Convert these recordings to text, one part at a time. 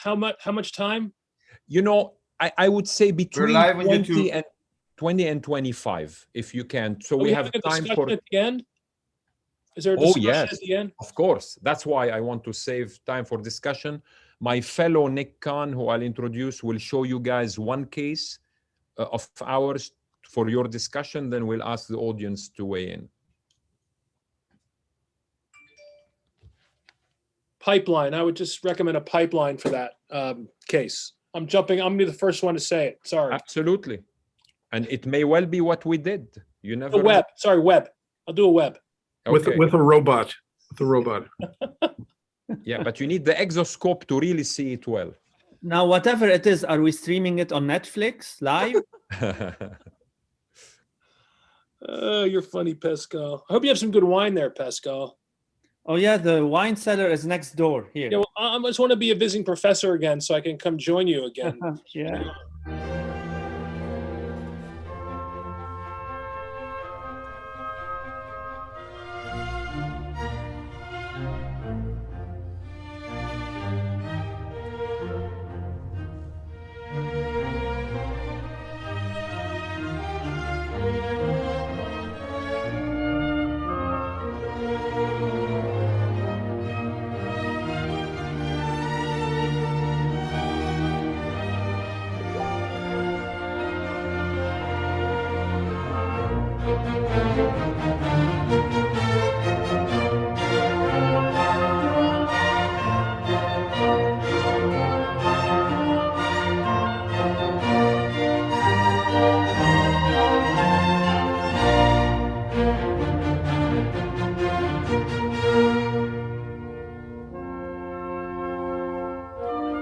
how much time? You know, I would say between live on 20 and 25, if you can. So we have time for at the end. Is there a oh discussion yes, at the end? of course. That's why I want to save time for discussion. My fellow Nick Khan, who I'll introduce, will show you guys one case of ours for your discussion. Then we'll ask the audience to weigh in. Pipeline. I would just recommend a pipeline for that case. I'm gonna be the first one to say it. Sorry. Absolutely. And it may well be what we did. You never a web. know. Sorry, web. I'll do a web. Okay. With a robot. With a robot. Yeah, but you need the exoscope to really see it well. Now, whatever it is, are we streaming it on Netflix live? You're funny, Pascal. I hope you have some good wine there, Pascal. Oh yeah, the wine cellar is next door here. Yeah, well, I just want to be a visiting professor again so I can come join you again. Yeah.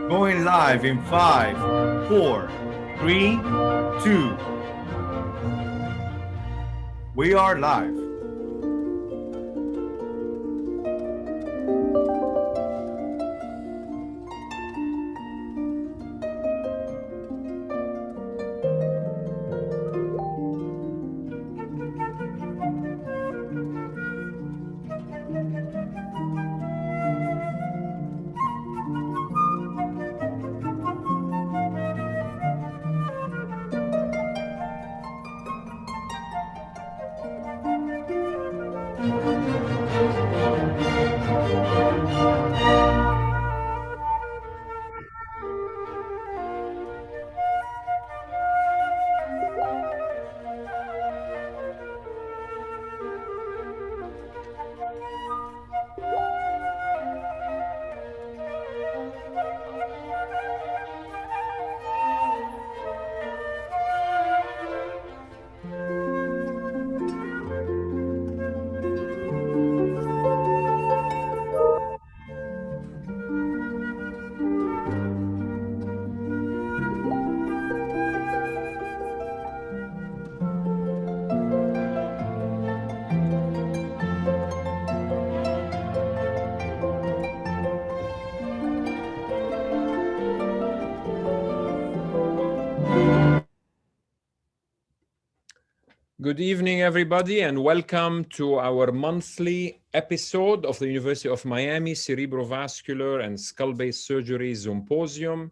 Going live in 5, 4, 3, 2. We are live. Good evening, everybody, and welcome to our monthly episode of the University of Miami Cerebrovascular and Skull-Based Surgery Symposium.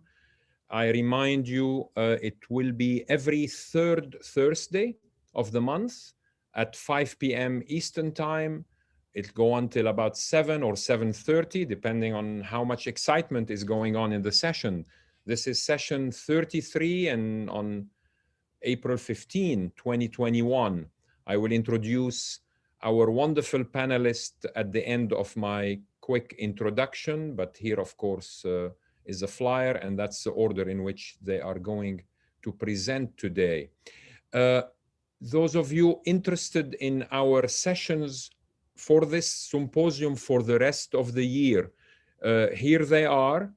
I remind you, it will be every third Thursday of the month at 5 p.m. Eastern Time. It'll go until about 7 or 7:30, depending on how much excitement is going on in the session. This is session 33, and on April 15, 2021, I will introduce our wonderful panelists at the end of my quick introduction, but here, of course, is a flyer, and that's the order in which they are going to present today. Those of you interested in our sessions for this symposium for the rest of the year, here they are.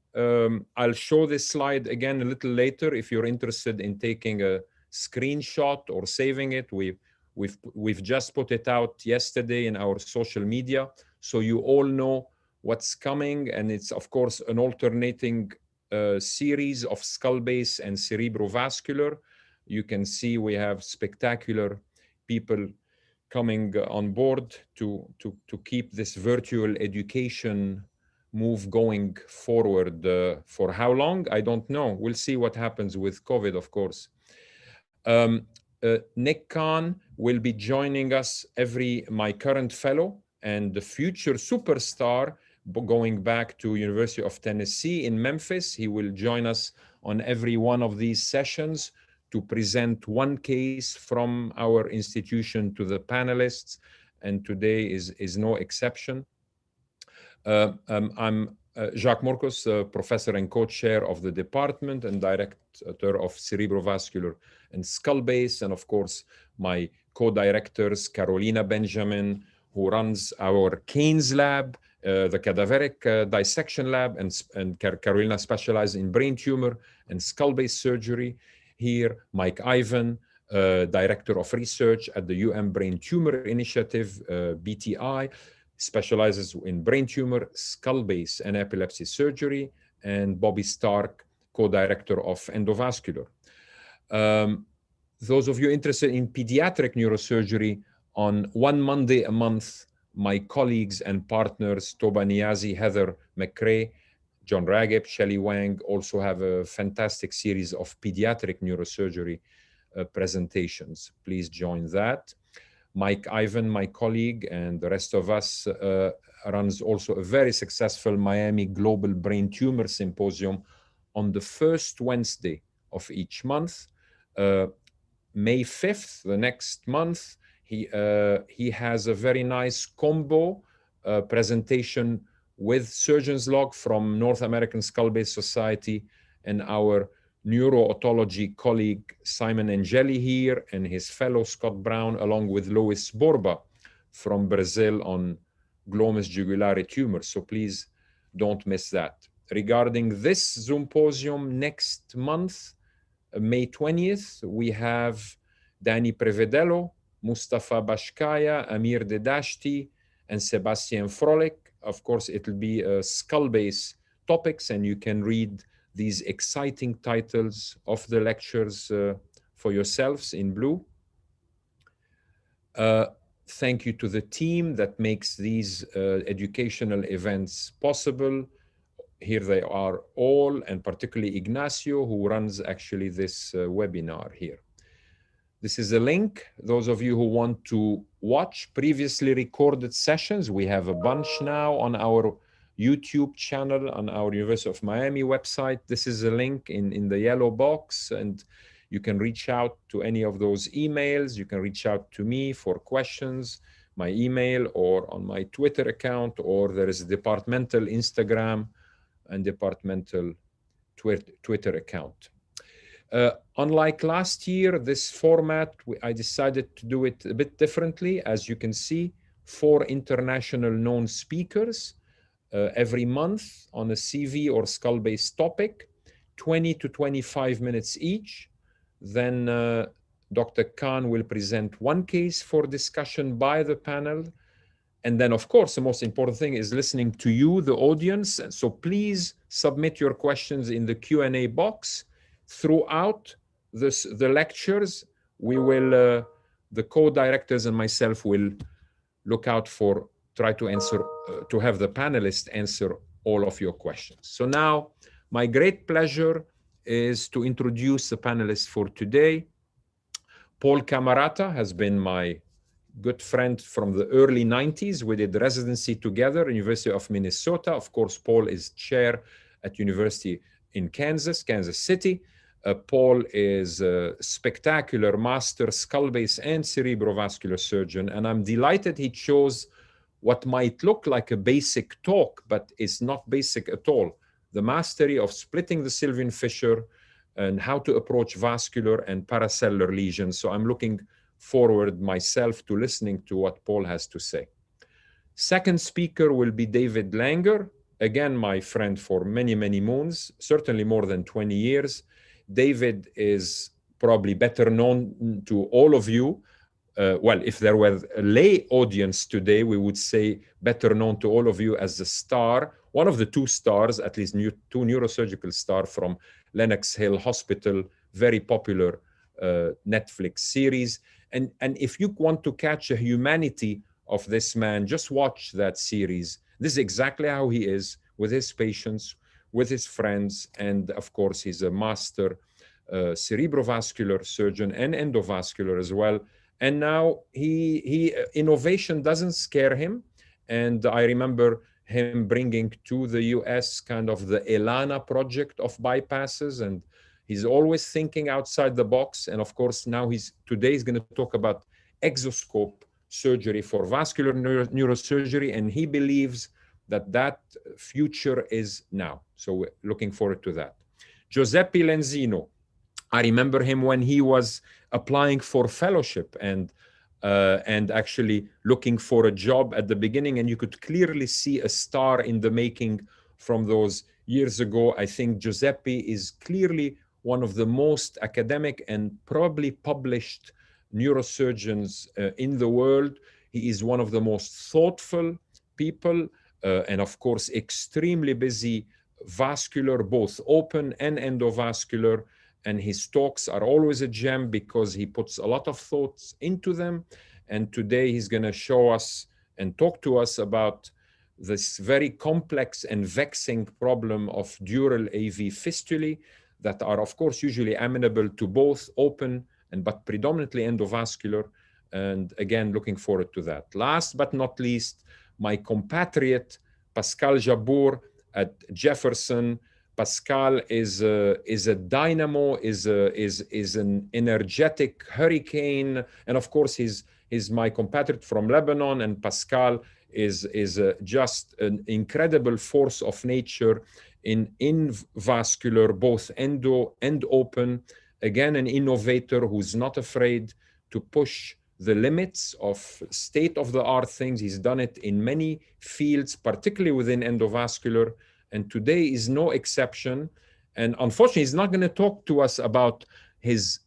I'll show this slide again a little later if you're interested in taking a screenshot or saving it. We've just put it out yesterday in our social media, so you all know what's coming. And it's, of course, an alternating series of skull base and cerebrovascular. You can see we have spectacular people coming on board to keep this virtual education move going forward. For how long? I don't know. We'll see what happens with COVID, of course. Nick Khan will be joining us, my current fellow and the future superstar, going back to University of Tennessee in Memphis. He will join us on every one of these sessions to present one case from our institution to the panelists, and today is no exception. I'm Jacques Morcos, professor and co-chair of the department and director of Cerebrovascular and Skull Base, and of course my co-directors Carolina Benjamin, who runs our Keynes lab, the cadaveric dissection lab, and Carolina specializes in brain tumor and skull-based surgery. Here, Mike Ivan, director of research at the UM Brain Tumor Initiative, BTI, specializes in brain tumor, skull base, and epilepsy surgery, and Bobby Stark, co-director of endovascular. Those of you interested in pediatric neurosurgery, on one Monday a month, my colleagues and partners, Toba Niazi, Heather McRae, John Rageb, Shelley Wang, also have a fantastic series of pediatric neurosurgery presentations. Please join that. Mike Ivan, my colleague, and the rest of us runs also a very successful Miami Global Brain Tumor Symposium on the first Wednesday of each month. May 5th, the next month, he has a very nice combo presentation with surgeon's log from North American Skull-Based Society and our neuro-otology colleague Simon Angeli here, and his fellow Scott Brown, along with Luis Borba from Brazil on glomus jugulare tumors. So please don't miss that. Regarding this symposium next month, May 20th, we have Danny Prevedello, Mustafa Bashkaya, Amir Dedashti, and Sebastian Frolik. Of course, it'll be skull-based topics, and you can read these exciting titles of the lectures for yourselves in blue. Thank you to the team that makes these educational events possible. Here they are all, and particularly Ignacio, who runs actually this webinar here. This is a link. Those of you who want to watch previously recorded sessions, we have a bunch now on our YouTube channel, on our University of Miami website. This is a link in the yellow box, and you can reach out to any of those emails. You can reach out to me for questions, my email, or on my Twitter account, or there is a departmental Instagram and departmental Twitter account. Unlike last year, this format, I decided to do it a bit differently. As you can see, 4 international known speakers every month on a CV or skull-based topic, 20 to 25 minutes each. Then Dr. Khan will present one case for discussion by the panel. And then, of course, the most important thing is listening to you, the audience. So please submit your questions in the Q&A box. Throughout the lectures, we will, the co-directors and myself will look out for, try to answer, to have the panelists answer all of your questions. So now, my great pleasure is to introduce the panelists for today. Paul Camarata has been my good friend from the early 90s. We did residency together, University of Minnesota. Of course, Paul is chair at University in Kansas City. Paul is a spectacular master skull-based and cerebrovascular surgeon, and I'm delighted he chose what might look like a basic talk, but is not basic at all. The mastery of splitting the Sylvian fissure and how to approach vascular and paracellular lesions. So I'm looking forward myself to listening to what Paul has to say. Second speaker will be David Langer, again, my friend for many, many moons, certainly more than 20 years. David is probably better known to all of you. Well, if there were a lay audience today, we would say better known to all of you as the star, one of the 2 stars, at least 2 neurosurgical stars from Lenox Hill Hospital, very popular Netflix series. And if you want to catch the humanity of this man, just watch that series. This is exactly how he is, with his patients, with his friends, and of course, he's a master cerebrovascular surgeon and endovascular as well. And now innovation doesn't scare him. And I remember him bringing to the US kind of the ELANA project of bypasses, and he's always thinking outside the box. And of course, now today he's going to talk about exoscope surgery for vascular neurosurgery, and he believes that future is now. So we're looking forward to that. Giuseppe Lenzino, I remember him when he was applying for fellowship and actually looking for a job at the beginning, and you could clearly see a star in the making from those years ago. I think Giuseppe is clearly one of the most academic and probably published neurosurgeons in the world. He is one of the most thoughtful people, and of course, extremely busy vascular, both open and endovascular. And his talks are always a gem because he puts a lot of thoughts into them. And today he's going to show us and talk to us about this very complex and vexing problem of dural AV fistulae that are, of course, usually amenable to both open but predominantly endovascular. And again, looking forward to that. Last but not least, my compatriot, Pascal Jabour at Jefferson. Pascal is a dynamo, is an energetic hurricane, and of course he's my compatriot from Lebanon. And Pascal is just an incredible force of nature in vascular, both endo and open. Again, an innovator who's not afraid to push the limits of state-of-the-art things. He's done it in many fields, particularly within endovascular. And today is no exception. And unfortunately, he's not going to talk to us about his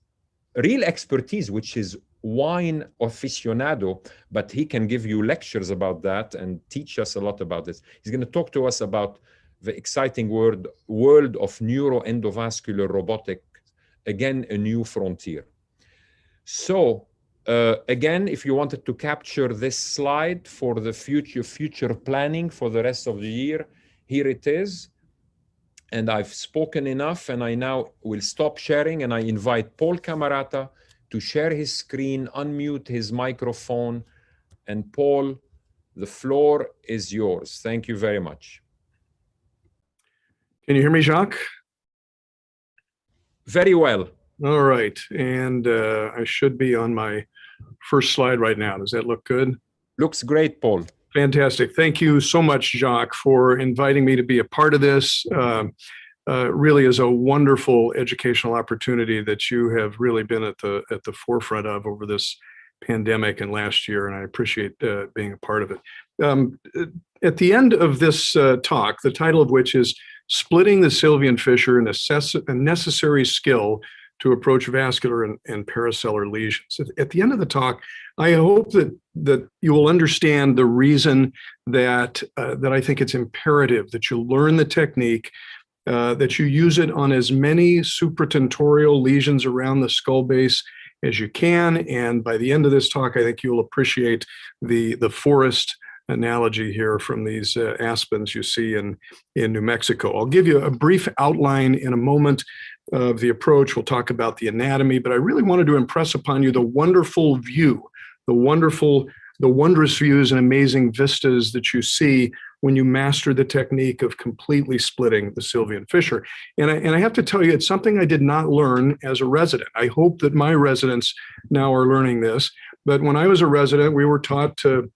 real expertise, which is wine aficionado, but he can give you lectures about that and teach us a lot about this. He's going to talk to us about the exciting world of neuroendovascular robotic, again, a new frontier. So again, if you wanted to capture this slide for the future planning for the rest of the year, here it is. And I've spoken enough, and I now will stop sharing, and I invite Paul Camarata to share his screen, unmute his microphone. And Paul, the floor is yours. Thank you very much. Can you hear me, Jacques? Very well. All right. And I should be on my first slide right now. Does that look good? Looks great, Paul. Fantastic. Thank you so much, Jacques, for inviting me to be a part of this. Really is a wonderful educational opportunity that you have really been at the forefront of over this pandemic and last year, and I appreciate being a part of it. At the end of this talk, the title of which is Splitting the Sylvian Fissure, a Necessary Skill to Approach Vascular and Paracellular Lesions. At the end of the talk, I hope that you will understand the reason that I think it's imperative that you learn the technique, that you use it on as many supratentorial lesions around the skull base as you can. And by the end of this talk, I think you'll appreciate the forest analogy here from these aspens you see in New Mexico. I'll give you a brief outline in a moment of the approach. We'll talk about the anatomy, but I really wanted to impress upon you the wonderful view, the wondrous views and amazing vistas that you see when you master the technique of completely splitting the Sylvian fissure. And I have to tell you, it's something I did not learn as a resident. I hope that my residents now are learning this, but when I was a resident, we were taught to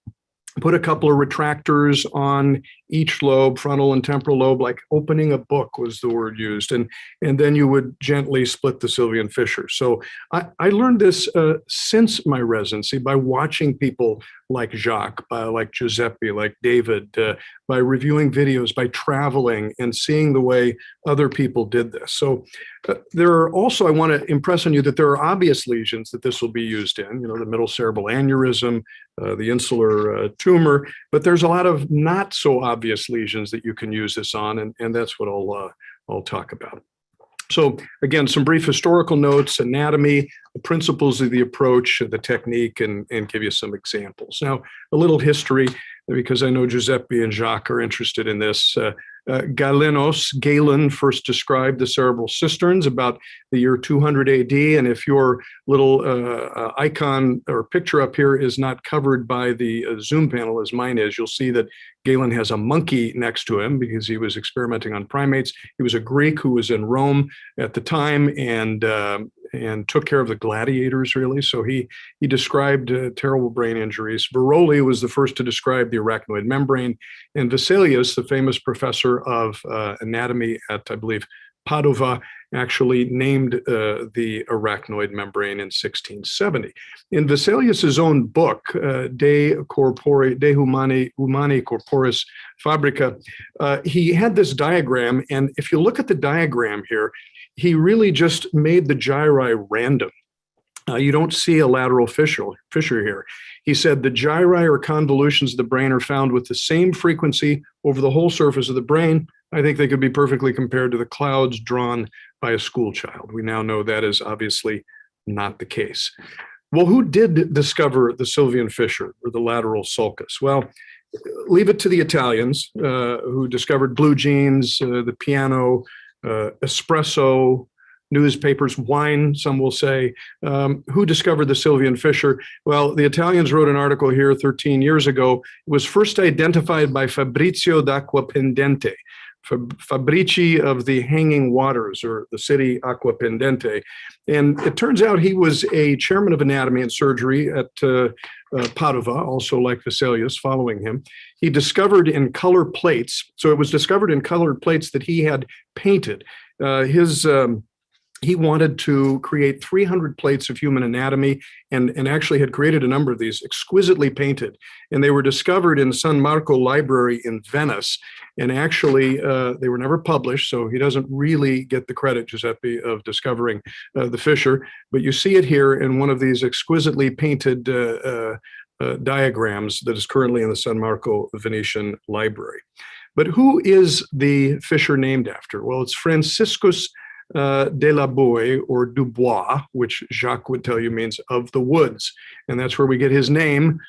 put a couple of retractors on each lobe, frontal and temporal lobe, like opening a book was the word used. And then you would gently split the Sylvian fissure. So I learned this since my residency by watching people like Jacques, like Giuseppe, like David, by reviewing videos, by traveling and seeing the way other people did this. So there are also, I want to impress on you that there are obvious lesions that this will be used in, the middle cerebral aneurysm, the insular tumor, but there's a lot of not so obvious lesions that you can use this on, and that's what I'll talk about. So again, some brief historical notes, anatomy, the principles of the approach, the technique, and give you some examples. Now, a little history, because I know Giuseppe and Jacques are interested in this. Galen first described the cerebral cisterns about the year 200 AD. And if your little icon or picture up here is not covered by the Zoom panel as mine is, you'll see that Galen has a monkey next to him because he was experimenting on primates. He was a Greek who was in Rome at the time and took care of the gladiators, really. So he described terrible brain injuries. Veroli was the first to describe the arachnoid membrane. And Vesalius, the famous professor of anatomy at, I believe, Padova, actually named the arachnoid membrane in 1670. In Vesalius's own book, De Humani Corporis Fabrica, he had this diagram. And if you look at the diagram here, he really just made the gyri random. You don't see a lateral fissure here. He said the gyri or convolutions of the brain are found with the same frequency over the whole surface of the brain. I think they could be perfectly compared to the clouds drawn by a school child. We now know that is obviously not the case. Well, who did discover the sylvian fissure or the lateral sulcus? Well, leave it to the Italians who discovered blue jeans, the piano, espresso, newspapers, wine, some will say. Who discovered the sylvian fissure? Well, the Italians wrote an article here 13 years ago. It was first identified by Fabrizio d'Acquapendente, Fabrici of the Hanging Waters, or the city Acquapendente. And it turns out he was a chairman of anatomy and surgery at Padova, also like Vesalius, following him. He discovered in color plates, so it was discovered in colored plates that he had painted. He wanted to create 300 plates of human anatomy and actually had created a number of these exquisitely painted. And they were discovered in San Marco Library in Venice. And actually, they were never published, so he doesn't really get the credit, Giuseppe, of discovering the fissure. But you see it here in one of these exquisitely painted diagrams that is currently in the San Marco Venetian Library. But who is the fissure named after? Well, it's Franciscus de la Bois, or Dubois, which Jacques would tell you means of the woods. And that's where we get his name.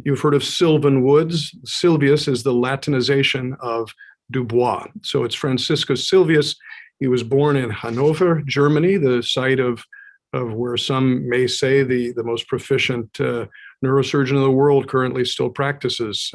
You've heard of Sylvan Woods. Sylvius is the Latinization of Dubois. So it's Franciscus Sylvius. He was born in Hanover, Germany, the site of where some may say the most proficient neurosurgeon in the world currently still practices,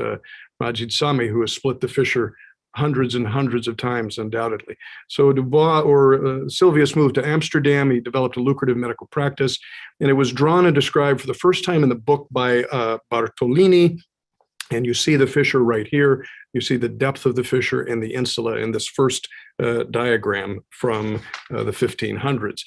Majid Sami, who has split the fissure hundreds and hundreds of times, undoubtedly. So Dubois, or Sylvius, moved to Amsterdam. He developed a lucrative medical practice, and it was drawn and described for the first time in the book by Bartolini. And you see the fissure right here. You see the depth of the fissure and the insula in this first diagram from the 1500s.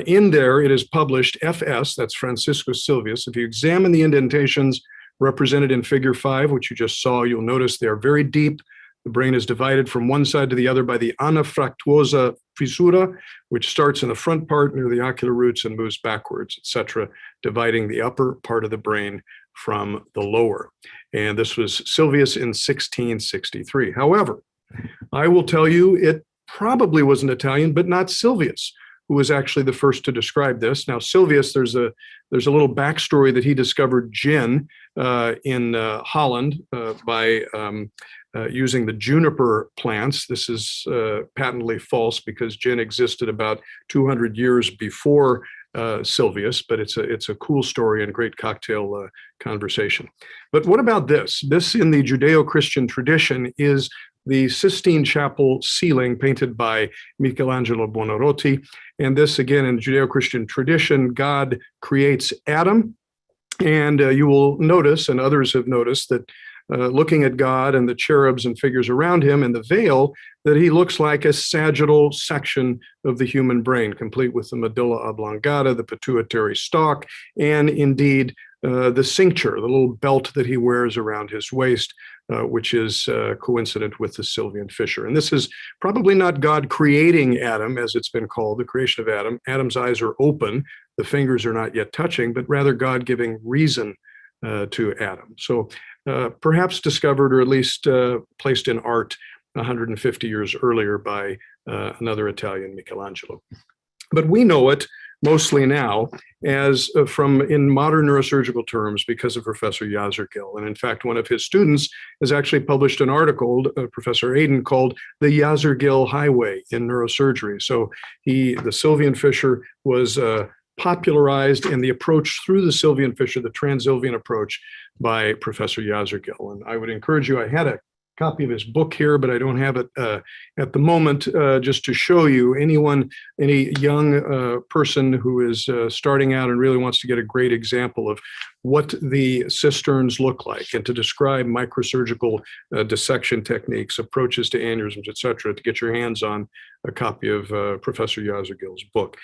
In there, it is published FS, that's Franciscus Sylvius. If you examine the indentations represented in figure 5, which you just saw, you'll notice they are very deep. The brain is divided from one side to the other by the anafractuosa fissura, which starts in the front part near the ocular roots and moves backwards, etc., dividing the upper part of the brain from the lower. And this was Sylvius in 1663. However, I will tell you it probably was an Italian, but not Sylvius, who was actually the first to describe this. Now, Sylvius, there's a little backstory that he discovered gin in Holland by using the juniper plants. This is patently false because gin existed about 200 years before Sylvius, but it's a cool story and great cocktail conversation. But what about this? This, in the Judeo-Christian tradition, is the Sistine Chapel ceiling painted by Michelangelo Buonarroti. And this, again, in Judeo-Christian tradition, God creates Adam. And you will notice, and others have noticed, that looking at God and the cherubs and figures around him and the veil, that he looks like a sagittal section of the human brain, complete with the medulla oblongata, the pituitary stalk, and indeed the cincture, the little belt that he wears around his waist, which is coincident with the sylvian fissure. And this is probably not God creating Adam, as it's been called, the creation of Adam. Adam's eyes are open, the fingers are not yet touching, but rather God giving reason to Adam. So perhaps discovered, or at least placed in art 150 years earlier by another Italian, Michelangelo. But we know it mostly now, as from in modern neurosurgical terms because of Professor Yazergil. And in fact, one of his students has actually published an article, Professor Aden, called The Yazergil Highway in Neurosurgery. So the Sylvian fissure was popularized in the approach through the Sylvian fissure, the Transylvian approach, by Professor Yazergil. And I would encourage you, I had a copy of his book here, but I don't have it at the moment, just to show you any young person who is starting out and really wants to get a great example of what the cisterns look like and to describe microsurgical dissection techniques, approaches to aneurysms, et cetera, to get your hands on a copy of Professor Yazergil's book.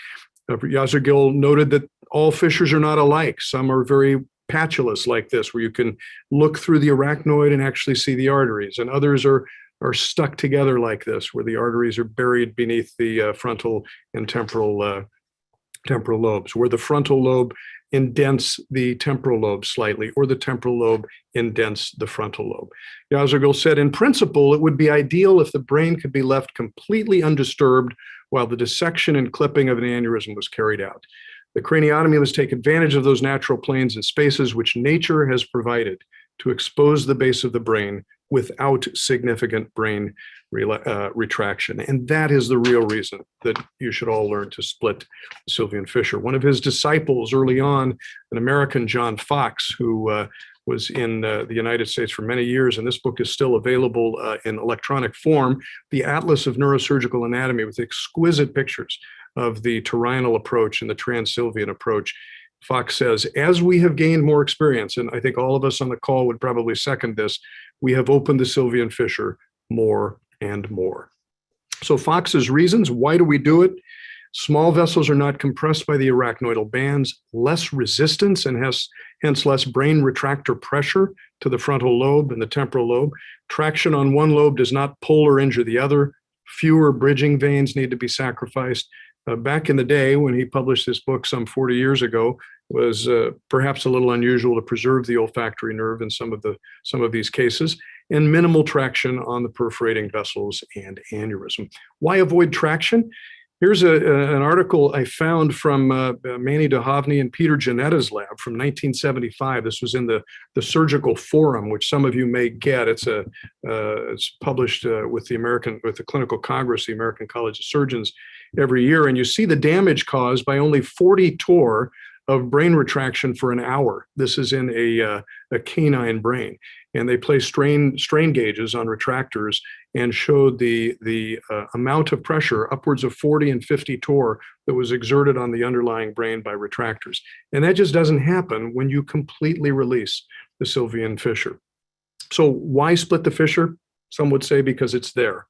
Yazergil noted that all fissures are not alike. Some are very patulous like this, where you can look through the arachnoid and actually see the arteries, and others are stuck together like this, where the arteries are buried beneath the frontal and temporal lobes, where the frontal lobe indents the temporal lobe slightly, or the temporal lobe indents the frontal lobe. Yazergil said, in principle, it would be ideal if the brain could be left completely undisturbed while the dissection and clipping of an aneurysm was carried out. The craniotomy must take advantage of those natural planes and spaces which nature has provided to expose the base of the brain without significant brain retraction. And that is the real reason that you should all learn to split the Sylvian fissure. One of his disciples early on, an American, John Fox, who was in the United States for many years, and this book is still available in electronic form, The Atlas of Neurosurgical Anatomy, with exquisite pictures of the terrinal approach and the Transylvian approach. Fox says, as we have gained more experience, and I think all of us on the call would probably second this, we have opened the Sylvian fissure more and more. So Fox's reasons, why do we do it? Small vessels are not compressed by the arachnoidal bands, less resistance and hence less brain retractor pressure to the frontal lobe and the temporal lobe. Traction on one lobe does not pull or injure the other. Fewer bridging veins need to be sacrificed. Back in the day when he published this book some 40 years ago, was perhaps a little unusual to preserve the olfactory nerve in some of these cases, and minimal traction on the perforating vessels and aneurysm. Why avoid traction? Here's an article I found from Manny DeHavny and Peter Giannetta's lab from 1975. This was in the Surgical Forum, which some of you may get. It's published with the Clinical Congress, the American College of Surgeons, every year. And you see the damage caused by only 40 torr of brain retraction for an hour. This is in a canine brain. And they placed strain gauges on retractors and showed the amount of pressure, upwards of 40 and 50 torr, that was exerted on the underlying brain by retractors. And that just doesn't happen when you completely release the Sylvian fissure. So why split the fissure? Some would say because it's there.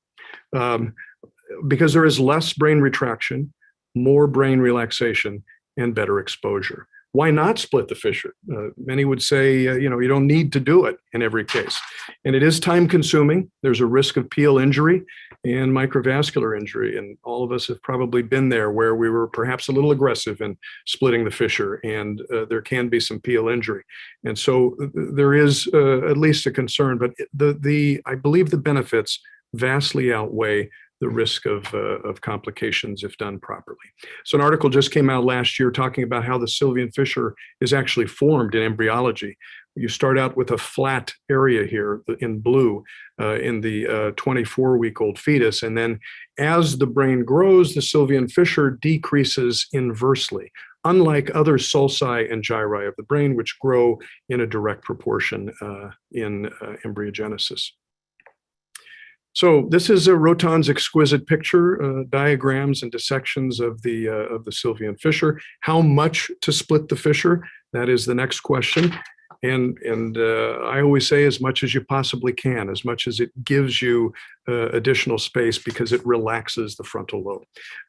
Because there is less brain retraction, more brain relaxation, and better exposure. Why not split the fissure? Many would say, you don't need to do it in every case. And it is time consuming. There's a risk of peel injury and microvascular injury. And all of us have probably been there where we were perhaps a little aggressive in splitting the fissure, and there can be some peel injury. And so there is at least a concern, but I believe the benefits vastly outweigh the risk of complications if done properly. So an article just came out last year talking about how the Sylvian fissure is actually formed in embryology. You start out with a flat area here in blue in the 24-week-old fetus, and then as the brain grows, the Sylvian fissure decreases inversely, unlike other sulci and gyri of the brain, which grow in a direct proportion in embryogenesis. So this is Roton's exquisite picture, diagrams and dissections of the Sylvian fissure. How much to split the fissure? That is the next question. And I always say as much as you possibly can, as much as it gives you additional space, because it relaxes the frontal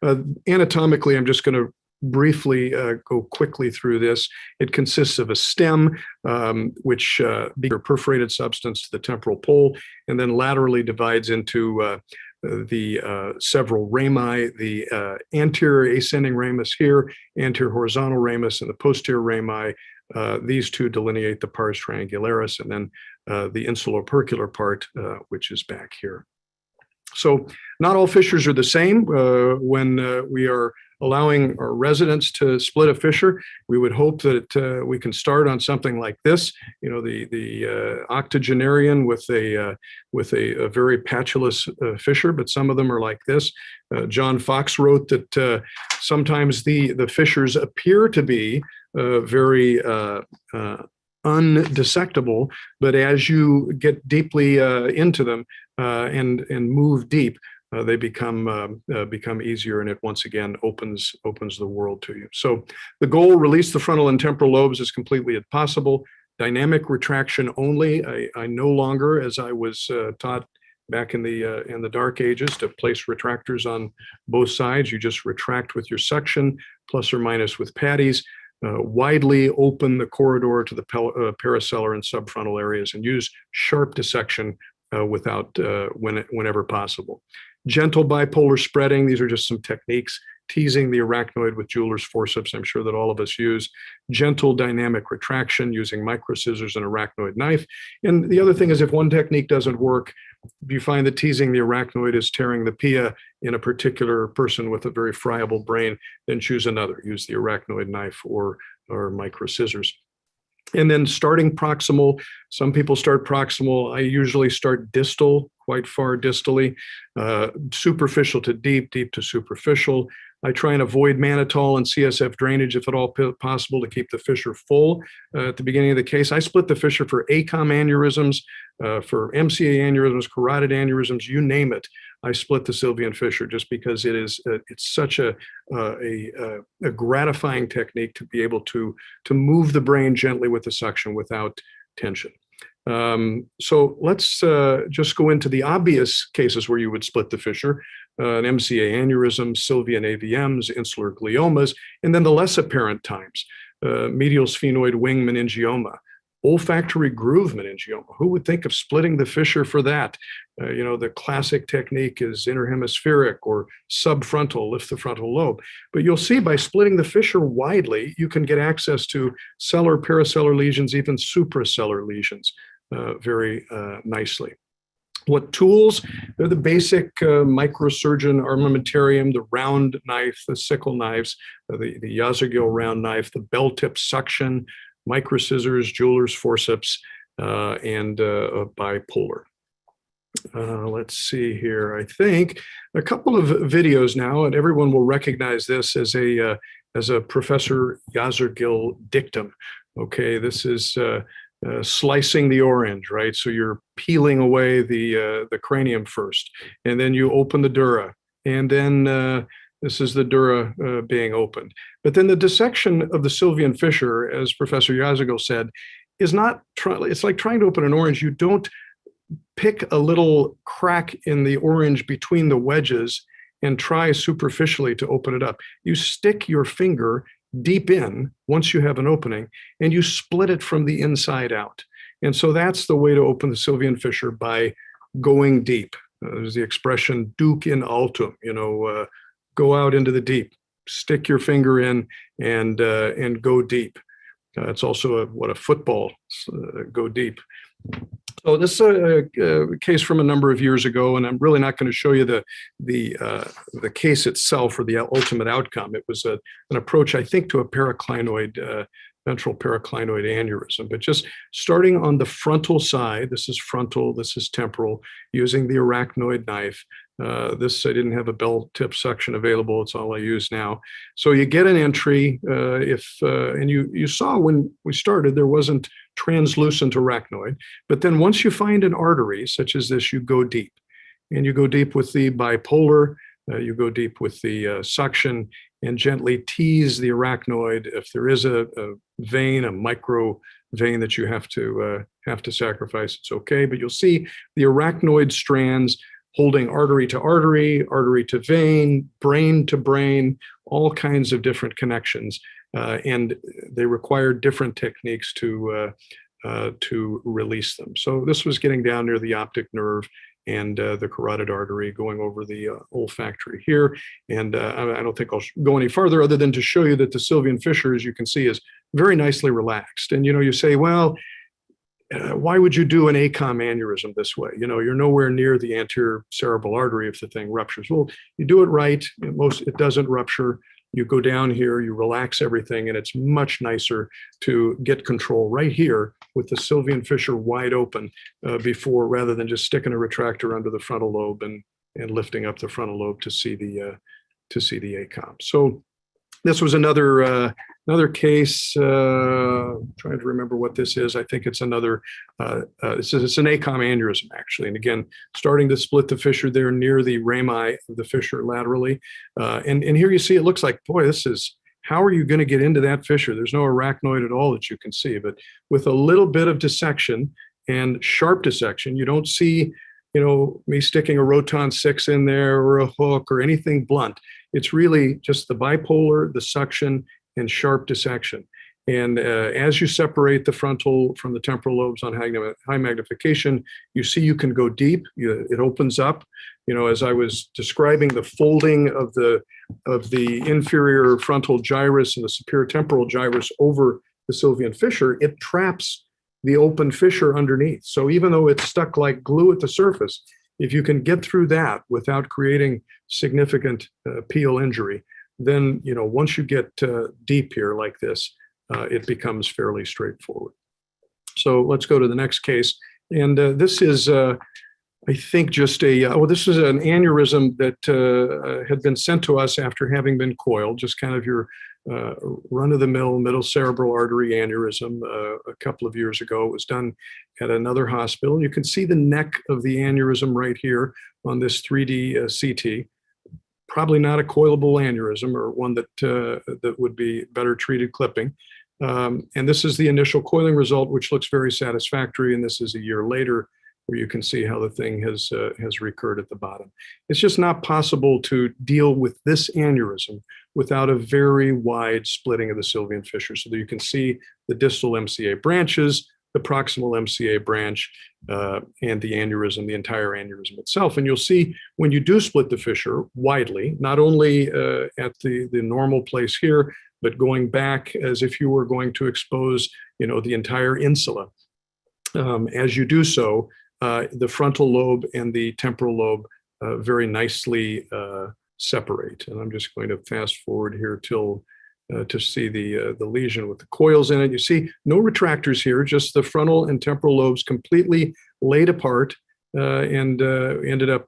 lobe. Anatomically, I'm just going to briefly go quickly through this. It consists of a stem, which be a perforated substance to the temporal pole, and then laterally divides into the several rami, the anterior ascending ramus here, anterior horizontal ramus, and the posterior rami. These two delineate the pars triangularis, and then the insulopercular part, which is back here. So not all fissures are the same. When we are allowing our residents to split a fissure, we would hope that we can start on something like this, the octogenarian with a very patulous fissure, but some of them are like this. John Fox wrote that sometimes the fissures appear to be very undissectable, but as you get deeply into them and move deep, they become easier, and it once again opens the world to you. So the goal: release the frontal and temporal lobes as completely as possible. Dynamic retraction only. I no longer, as I was taught back in the dark ages, to place retractors on both sides. You just retract with your suction, plus or minus with patties. Widely open the corridor to the paracellar and subfrontal areas, and use sharp dissection whenever possible. Gentle bipolar spreading. These are just some techniques. Teasing the arachnoid with jeweler's forceps, I'm sure that all of us use. Gentle dynamic retraction using micro scissors and arachnoid knife. And the other thing is, if one technique doesn't work, if you find that teasing the arachnoid is tearing the pia in a particular person with a very friable brain, then choose another. Use the arachnoid knife or micro scissors. And then starting proximal. Some people start proximal. I usually start distal, quite far distally, superficial to deep, deep to superficial. I try and avoid mannitol and CSF drainage if at all possible to keep the fissure full. At the beginning of the case, I split the fissure for ACOM aneurysms, for MCA aneurysms, carotid aneurysms, you name it. I split the Sylvian fissure just because it's such a gratifying technique to be able to move the brain gently with the suction without tension. So let's just go into the obvious cases where you would split the fissure. An MCA aneurysm, Sylvian AVMs, insular gliomas, and then the less apparent times, medial sphenoid wing meningioma, olfactory groove meningioma. Who would think of splitting the fissure for that? The classic technique is interhemispheric or subfrontal, lift the frontal lobe. But you'll see by splitting the fissure widely, you can get access to cellar, paracellar lesions, even supracellar lesions very nicely. What tools? They're the basic microsurgeon armamentarium, the round knife, the sickle knives, the Yazergill round knife, the bell tip suction, micro scissors, jeweler's forceps, and bipolar. Let's see here. I think a couple of videos now, and everyone will recognize this as a Professor Yazergill dictum. Okay, this is slicing the orange, right? So you're peeling away the cranium first, and then you open the dura, and then this is the dura being opened. But then the dissection of the Sylvian fissure, as Professor Yazergill said, is not, it's like trying to open an orange. You don't pick a little crack in the orange between the wedges and try superficially to open it up. You stick your finger deep in once you have an opening, and you split it from the inside out. And so that's the way to open the Sylvian fissure, by going deep. There's the expression duc in altum, go out into the deep, stick your finger in and go deep. It's also a football, go deep. So this is a case from a number of years ago, and I'm really not going to show you the case itself or the ultimate outcome. It was an approach, I think, to a paraclinoid, ventral paraclinoid aneurysm. But just starting on the frontal side, this is frontal, this is temporal, using the arachnoid knife. This, I didn't have a bell tip suction available. It's all I use now. So you get an entry. And you saw when we started, there wasn't translucent arachnoid. But then once you find an artery such as this, you go deep. And you go deep with the bipolar. You go deep with the suction, and gently tease the arachnoid. If there is a vein, a micro vein that you have to sacrifice, it's okay. But you'll see the arachnoid strands holding artery to artery, artery to vein, brain to brain, all kinds of different connections. And they require different techniques to release them. So this was getting down near the optic nerve and the carotid artery, going over the olfactory here. And I don't think I'll go any farther other than to show you that the Sylvian fissure, as you can see, is very nicely relaxed. And you say, well, why would you do an ACOM aneurysm this way? You're nowhere near the anterior cerebral artery if the thing ruptures. Well, you do it right. It doesn't rupture. You go down here, you relax everything, and it's much nicer to get control right here with the sylvian fissure wide open rather than just sticking a retractor under the frontal lobe and lifting up the frontal lobe to see the ACOM. So this was another case. Trying to remember what this is. I think it's another. It's an ACOM aneurysm actually, and again, starting to split the fissure there near the rami of the fissure laterally. And here you see it looks like, boy, this is. How are you going to get into that fissure? There's no arachnoid at all that you can see, but with a little bit of dissection and sharp dissection, you don't see, me sticking a Roton 6 in there or a hook or anything blunt. It's really just the bipolar, the suction, and sharp dissection. And as you separate the frontal from the temporal lobes on high magnification, you see you can go deep. It opens up. As I was describing the folding of the inferior frontal gyrus and the superior temporal gyrus over the sylvian fissure, it traps the open fissure underneath. So even though it's stuck like glue at the surface, if you can get through that without creating significant peel injury, then once you get deep here like this, it becomes fairly straightforward. So let's go to the next case. And this is, I think, just this is an aneurysm that had been sent to us after having been coiled, just kind of your run-of-the-mill middle cerebral artery aneurysm a couple of years ago. It was done at another hospital. You can see the neck of the aneurysm right here on this 3D CT. Probably not a coilable aneurysm, or one that would be better treated clipping. And this is the initial coiling result, which looks very satisfactory. And this is a year later, where you can see how the thing has recurred at the bottom. It's just not possible to deal with this aneurysm without a very wide splitting of the sylvian fissure, so that you can see the distal MCA branches, the proximal MCA branch, and the aneurysm, the entire aneurysm itself. And you'll see when you do split the fissure widely, not only at the normal place here, but going back as if you were going to expose, the entire insula. As you do so, the frontal lobe and the temporal lobe very nicely separate. And I'm just going to fast forward here till to see the lesion with the coils in it. You see no retractors here, just the frontal and temporal lobes completely laid apart, and ended up,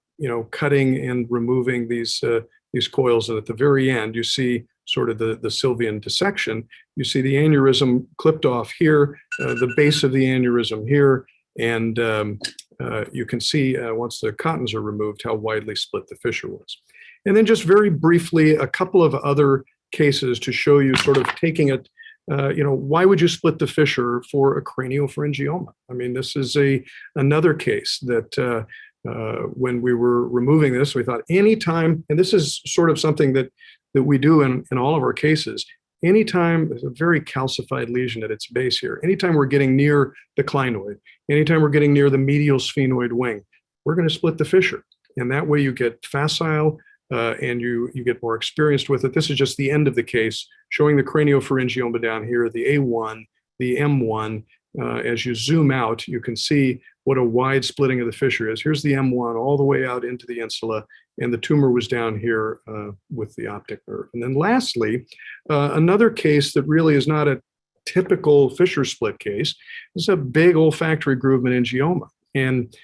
cutting and removing these coils. And at the very end, you see sort of the sylvian dissection. You see the aneurysm clipped off here, the base of the aneurysm here, and you can see once the cottons are removed how widely split the fissure was. And then just very briefly, a couple of other cases to show you sort of taking it, why would you split the fissure for a craniopharyngioma? I mean, this is another case that when we were removing this, we thought anytime, and this is sort of something that we do in all of our cases, anytime there's a very calcified lesion at its base here, anytime we're getting near the clinoid, anytime we're getting near the medial sphenoid wing, we're going to split the fissure. And that way you get facile and you get more experienced with it. This is just the end of the case, showing the craniopharyngioma down here, the A1, the M1. As you zoom out, you can see what a wide splitting of the fissure is. Here's the M1 all the way out into the insula, and the tumor was down here with the optic nerve. And then lastly, another case that really is not a typical fissure split case is a big olfactory groove meningioma. And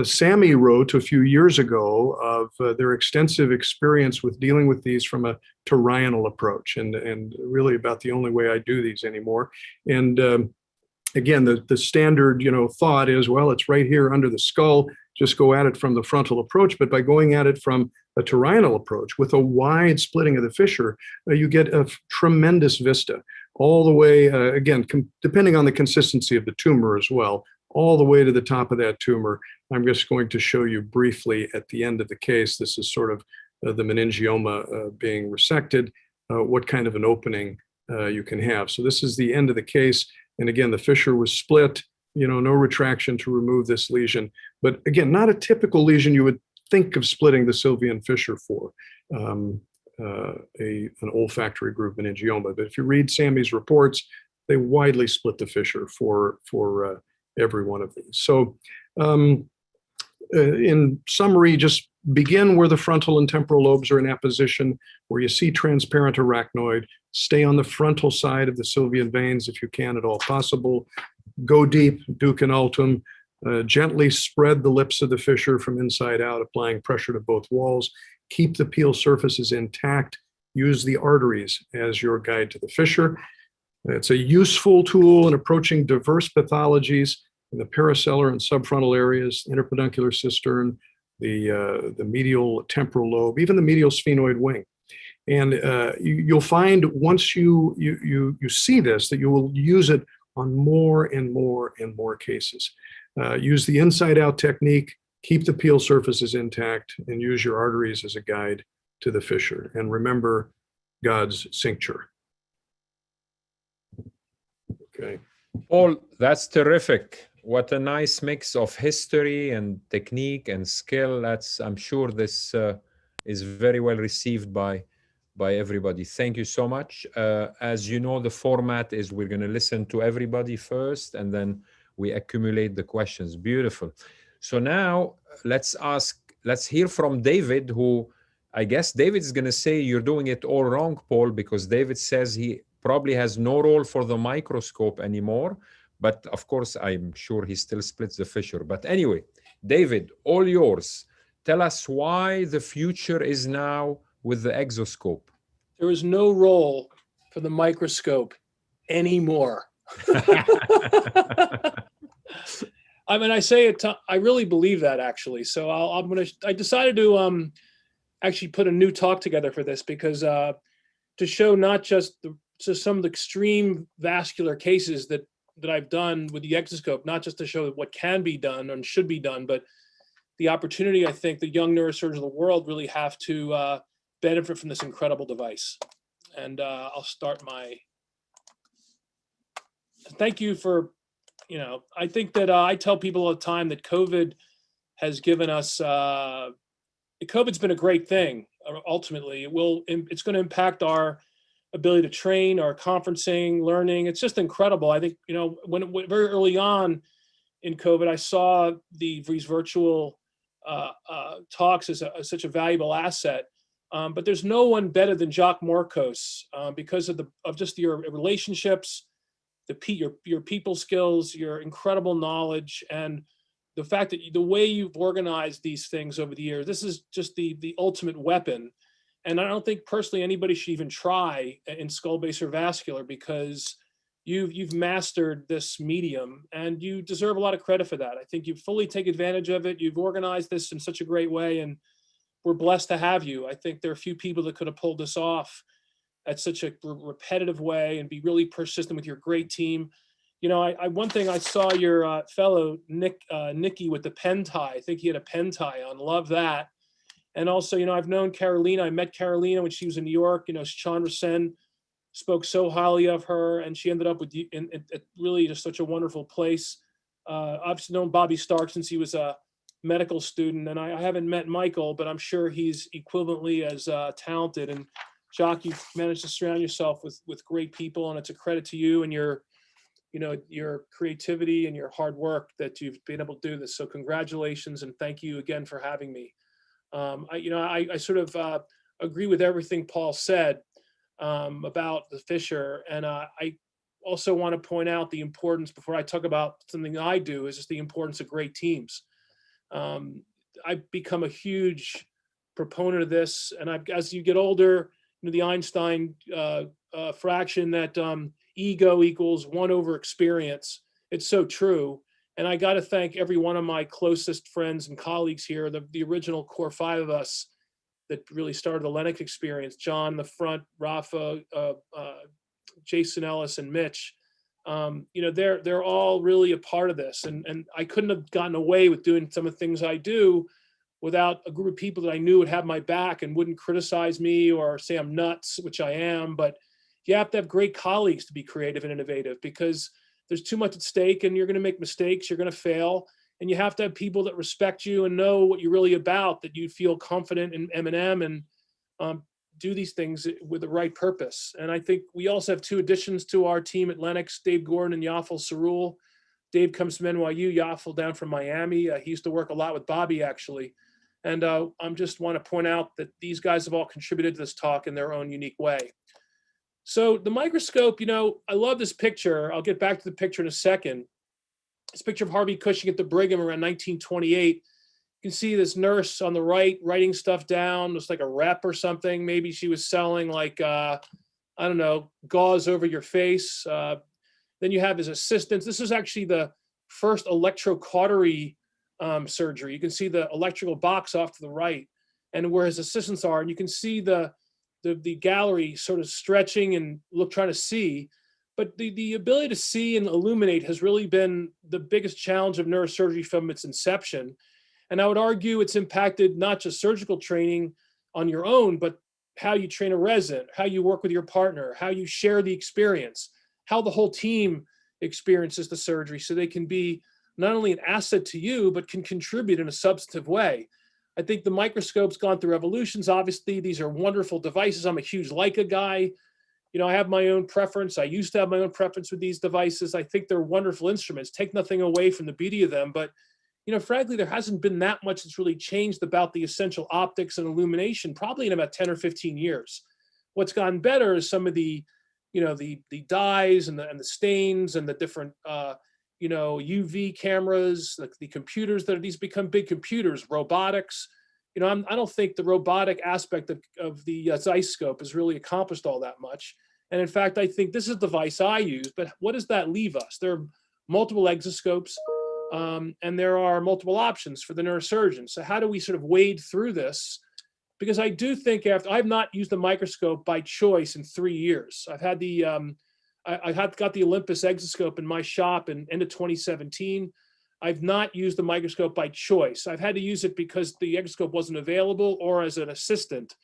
Sammy wrote a few years ago of their extensive experience with dealing with these from a terional approach, and really about the only way I do these anymore. And again, the standard, thought is, well, it's right here under the skull, just go at it from the frontal approach. But by going at it from a terional approach with a wide splitting of the fissure, you get a tremendous vista all the way, again, depending on the consistency of the tumor as well, all the way to the top of that tumor. I'm just going to show you briefly at the end of the case. This is sort of the meningioma being resected, what kind of an opening you can have. So this is the end of the case. And again, the fissure was split, no retraction to remove this lesion. But again, not a typical lesion you would think of splitting the sylvian fissure for, an olfactory groove meningioma. But if you read Sammy's reports, they widely split the fissure for every one of these. So in summary, just begin where the frontal and temporal lobes are in apposition, where you see transparent arachnoid. Stay on the frontal side of the sylvian veins if you can at all possible. Go deep, do canultum. Gently spread the lips of the fissure from inside out, applying pressure to both walls. Keep the peel surfaces intact. Use the arteries as your guide to the fissure. It's a useful tool in approaching diverse pathologies in the paracellar and subfrontal areas, interpeduncular cistern, the medial temporal lobe, even the medial sphenoid wing. And you'll find once you see this, that you will use it on more and more and more cases. Use the inside-out technique, keep the peel surfaces intact, and use your arteries as a guide to the fissure. And remember God's cincture. Okay. Paul, that's terrific. What a nice mix of history and technique and skill. I'm sure this is very well received by everybody. Thank you so much. As you know, the format is we're going to listen to everybody first, and then we accumulate the questions. Beautiful. So now let's hear from David, who I guess David is going to say you're doing it all wrong, Paul, because David says he probably has no role for the microscope anymore. But of course, I'm sure he still splits the fissure. But anyway, David, all yours. Tell us why the future is now with the exoscope. There is no role for the microscope anymore. I mean, I say it. I really believe that, actually. So I decided to actually put a new talk together for this because to show not just some of the extreme vascular cases that I've done with the exoscope, not just to show what can be done and should be done, but the opportunity I think the young neurosurgeons of the world really have to benefit from this incredible device. And I'll start my. Thank you for, I think that I tell people all the time that COVID has given us, COVID's been a great thing. Ultimately, it's going to impact our ability to train, our conferencing, learning. It's just incredible. I think, when very early on in COVID, I saw these virtual talks as such a valuable asset. But there's no one better than Jacques Morcos because of just your relationships, your people skills, your incredible knowledge, and the fact that the way you've organized these things over the years. This is just the ultimate weapon. And I don't think personally anybody should even try in skull base or vascular because you've mastered this medium and you deserve a lot of credit for that. I think you fully take advantage of it. You've organized this in such a great way, and we're blessed to have you. I think there are a few people that could have pulled this off at such a repetitive way and be really persistent with your great team. One thing I saw your fellow Nicky with the pen tie. I think he had a pen tie on. Love that. And also, I've known Carolina. I met Carolina when she was in New York. Chandra Sen spoke so highly of her, and she ended up with you in really just such a wonderful place. I've known Bobby Stark since he was a medical student, and I haven't met Michael, but I'm sure he's equivalently as talented. And Jacques, you've managed to surround yourself with great people, and it's a credit to you and your creativity and your hard work that you've been able to do this. So congratulations, and thank you again for having me. I sort of agree with everything Paul said about the fissure, and I also want to point out the importance, before I talk about something I do, is just the importance of great teams. I've become a huge proponent of this, and as you get older, the Einstein fraction that ego equals 1 over experience. It's so true. And I got to thank every one of my closest friends and colleagues here, the original core 5 of us that really started the Lennox experience, John in the front, Rafa, Jason Ellis, and Mitch. They're all really a part of this. And I couldn't have gotten away with doing some of the things I do without a group of people that I knew would have my back and wouldn't criticize me or say I'm nuts, which I am. But you have to have great colleagues to be creative and innovative, because there's too much at stake and you're going to make mistakes, you're going to fail. And you have to have people that respect you and know what you're really about, that you feel confident in M&M and do these things with the right purpose. And I think we also have 2 additions to our team at Lennox, Dave Gordon and Yafel Sarul. Dave comes from NYU, Yoffel down from Miami. He used to work a lot with Bobby, actually. And I'm just want to point out that these guys have all contributed to this talk in their own unique way. So the microscope, I love this picture. I'll get back to the picture in a second. This picture of Harvey Cushing at the Brigham around 1928. You can see this nurse on the right writing stuff down. It's like a rep or something. Maybe she was selling like, I don't know, gauze over your face. Then you have his assistants. This is actually the first electrocautery surgery. You can see the electrical box off to the right and where his assistants are. And you can see the gallery sort of stretching and trying to see. But the ability to see and illuminate has really been the biggest challenge of neurosurgery from its inception. And I would argue it's impacted not just surgical training on your own, but how you train a resident, how you work with your partner, how you share the experience, how the whole team experiences the surgery so they can be not only an asset to you, but can contribute in a substantive way. I think the microscope's gone through evolutions. Obviously, these are wonderful devices. I'm a huge Leica guy. I have my own preference. I used to have my own preference with these devices. I think they're wonderful instruments. Take nothing away from the beauty of them. But, frankly, there hasn't been that much that's really changed about the essential optics and illumination, probably in about 10 or 15 years. What's gotten better is some of the dyes and the stains and the different, UV cameras, like the computers these become big computers, robotics. I don't think the robotic aspect of the Zeisscope has really accomplished all that much. And in fact, I think this is the device I use, but what does that leave us? There are multiple exoscopes and there are multiple options for the neurosurgeon. So how do we sort of wade through this? Because I do think I've not used a microscope by choice in 3 years. I've had got the Olympus exoscope in my shop in end of 2017. I've not used the microscope by choice. I've had to use it because the exoscope wasn't available or as an assistant,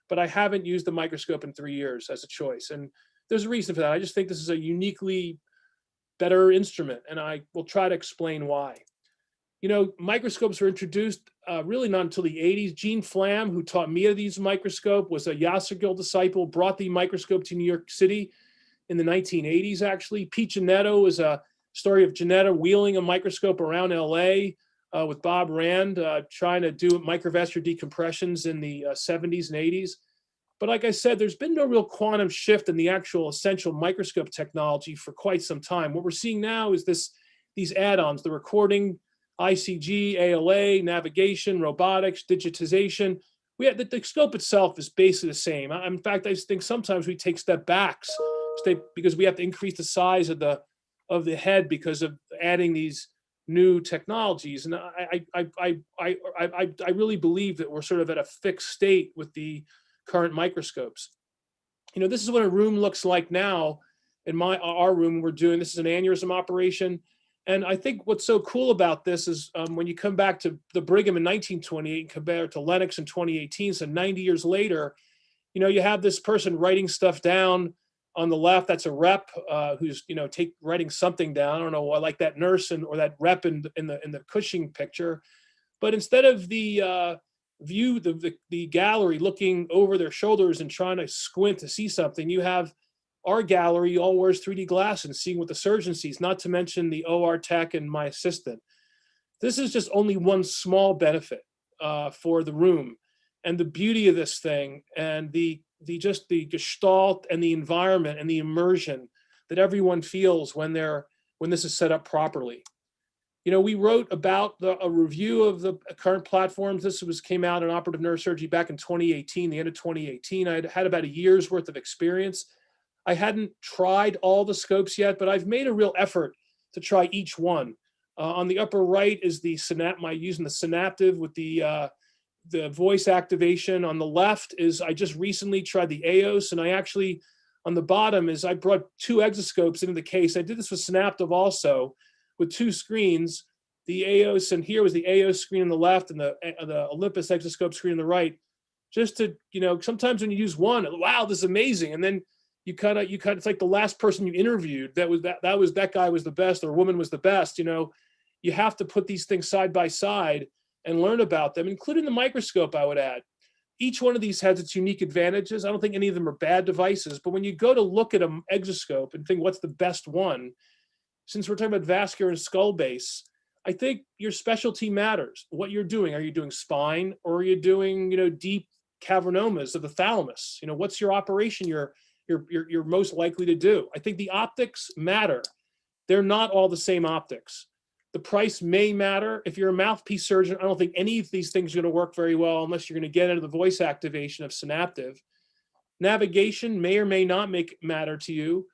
but I haven't used the microscope in 3 years as a choice. And there's a reason for that. I just think this is a uniquely better instrument, and I will try to explain why. Microscopes were introduced really not until the 80s. Gene Flam, who taught me to use a microscope, was a Yassergill disciple, brought the microscope to New York City in the 1980s, actually. Pete Janetta is a story of Janetta wheeling a microscope around LA with Bob Rand, trying to do microvascular decompressions in the 70s and 80s. But like I said, there's been no real quantum shift in the actual essential microscope technology for quite some time. What we're seeing now is these add-ons, the recording, ICG, ALA, navigation, robotics, digitization. The scope itself is basically the same. In fact, I think sometimes we take step backs because we have to increase the size of the head because of adding these new technologies. And I really believe that we're sort of at a fixed state with the current microscopes. This is what a room looks like now. In our room, this is an aneurysm operation. And I think what's so cool about this is when you come back to the Brigham in 1928 and compare it to Lenox in 2018, so 90 years later, you have this person writing stuff down on the left. That's a rep who's writing something down. I don't know, I like that nurse or that rep in the Cushing picture. But instead of the view, the gallery looking over their shoulders and trying to squint to see something, you have our gallery all wears 3D glasses and seeing what the surgeon sees, not to mention the OR tech and my assistant. This is just only one small benefit for the room. And the beauty of this thing and the gestalt and the environment and the immersion that everyone feels when this is set up properly. We wrote about a review of the current platforms. This came out in operative neurosurgery back in 2018, the end of 2018. I had about a year's worth of experience. I hadn't tried all the scopes yet, but I've made a real effort to try each one. On the upper right is using the Synaptive with the voice activation. On the left is I just recently tried the EOS, and I actually, on the bottom is I brought 2 exoscopes into the case. I did this with Synaptive also, with 2 screens, the EOS, and here was the EOS screen on the left and the Olympus exoscope screen on the right. Just to, sometimes when you use one, wow, this is amazing, and then you kind of, it's like the last person you interviewed that guy was the best or woman was the best. You have to put these things side by side and learn about them, including the microscope, I would add. Each one of these has its unique advantages. I don't think any of them are bad devices, but when you go to look at an exoscope and think what's the best one, since we're talking about vascular and skull base, I think your specialty matters. What you're doing, are you doing spine, or are you doing, deep cavernomas of the thalamus? What's your operation you're most likely to do? I think the optics matter. They're not all the same optics. The price may matter. If you're a mouthpiece surgeon, I don't think any of these things are going to work very well unless you're going to get into the voice activation of Synaptive. Navigation may or may not matter to you.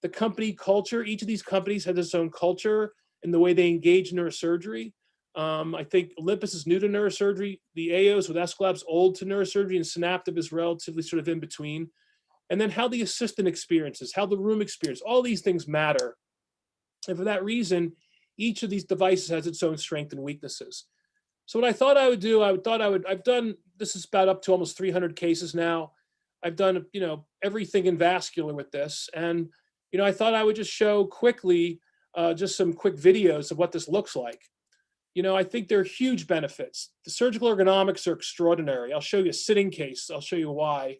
The company culture, each of these companies has its own culture in the way they engage neurosurgery. I think Olympus is new to neurosurgery. The AOS with Escalab's old to neurosurgery, and Synaptive is relatively sort of in between. And then how the assistant experiences, how the room experience, all these things matter. And for that reason, each of these devices has its own strengths and weaknesses. So what I thought I would do, I've done, this is about up to almost 300 cases now. I've done, everything in vascular with this. And, I thought I would just show quickly, just some quick videos of what this looks like. I think there are huge benefits. The surgical ergonomics are extraordinary. I'll show you a sitting case. I'll show you why.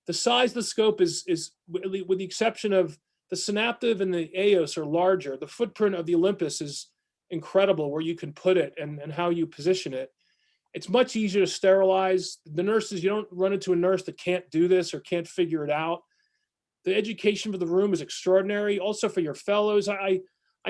The size of the scope is with the exception of the Synaptive and the AOS are larger. The footprint of the Olympus is incredible where you can put it and how you position it. It's much easier to sterilize. The nurses, you don't run into a nurse that can't do this or can't figure it out. The education for the room is extraordinary. Also for your fellows, I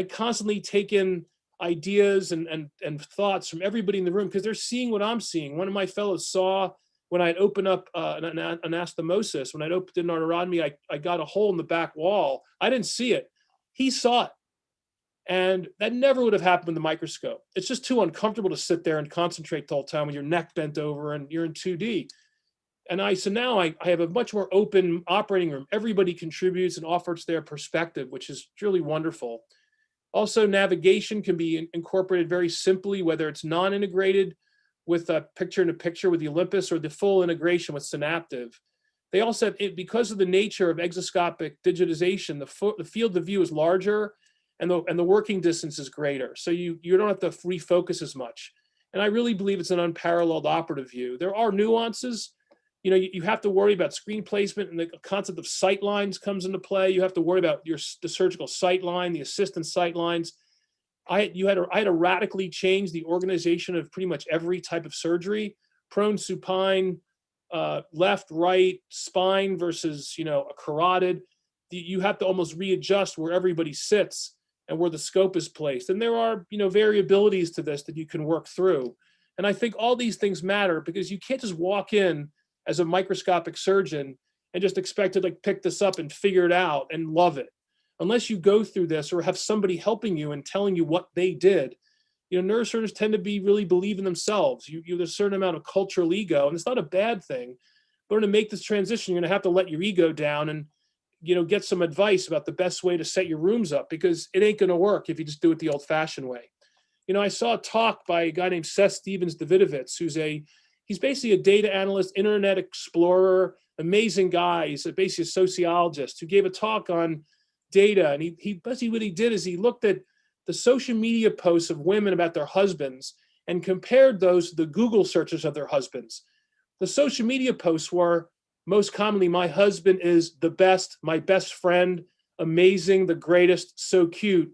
constantly take in ideas and thoughts from everybody in the room because they're seeing what I'm seeing. One of my fellows saw when I'd open up an anastomosis, when I'd did an arterotomy, I got a hole in the back wall. I didn't see it. He saw it. And that never would have happened with the microscope. It's just too uncomfortable to sit there and concentrate the whole time with your neck bent over and you're in 2D. And so now I have a much more open operating room. Everybody contributes and offers their perspective, which is really wonderful. Also, navigation can be incorporated very simply, whether it's non-integrated with a picture-in-a-picture with the Olympus or the full integration with Synaptive. They also have, because of the nature of exoscopic digitization, the field of view is larger and the working distance is greater. So you don't have to refocus as much. And I really believe it's an unparalleled operative view. There are nuances. You have to worry about screen placement, and the concept of sight lines comes into play. You have to worry about the surgical sight line, the assistant sight lines. I had to radically change the organization of pretty much every type of surgery: prone, supine, left, right, spine versus a carotid. You have to almost readjust where everybody sits and where the scope is placed. And there are variabilities to this that you can work through. And I think all these things matter because you can't just walk in as a microscopic surgeon and just expect to pick this up and figure it out and love it. Unless you go through this or have somebody helping you and telling you what they did. Neurosurgeons tend to really believe in themselves. There's a certain amount of cultural ego, and it's not a bad thing. But to make this transition, you're going to have to let your ego down and get some advice about the best way to set your rooms up, because it ain't going to work if you just do it the old-fashioned way. I saw a talk by a guy named Seth Stevens-Davidovitz, he's basically a data analyst, internet explorer, amazing guy. He's basically a sociologist who gave a talk on data. And he basically what he did is he looked at the social media posts of women about their husbands and compared those to the Google searches of their husbands. The social media posts were most commonly, my husband is the best, my best friend, amazing, the greatest, so cute.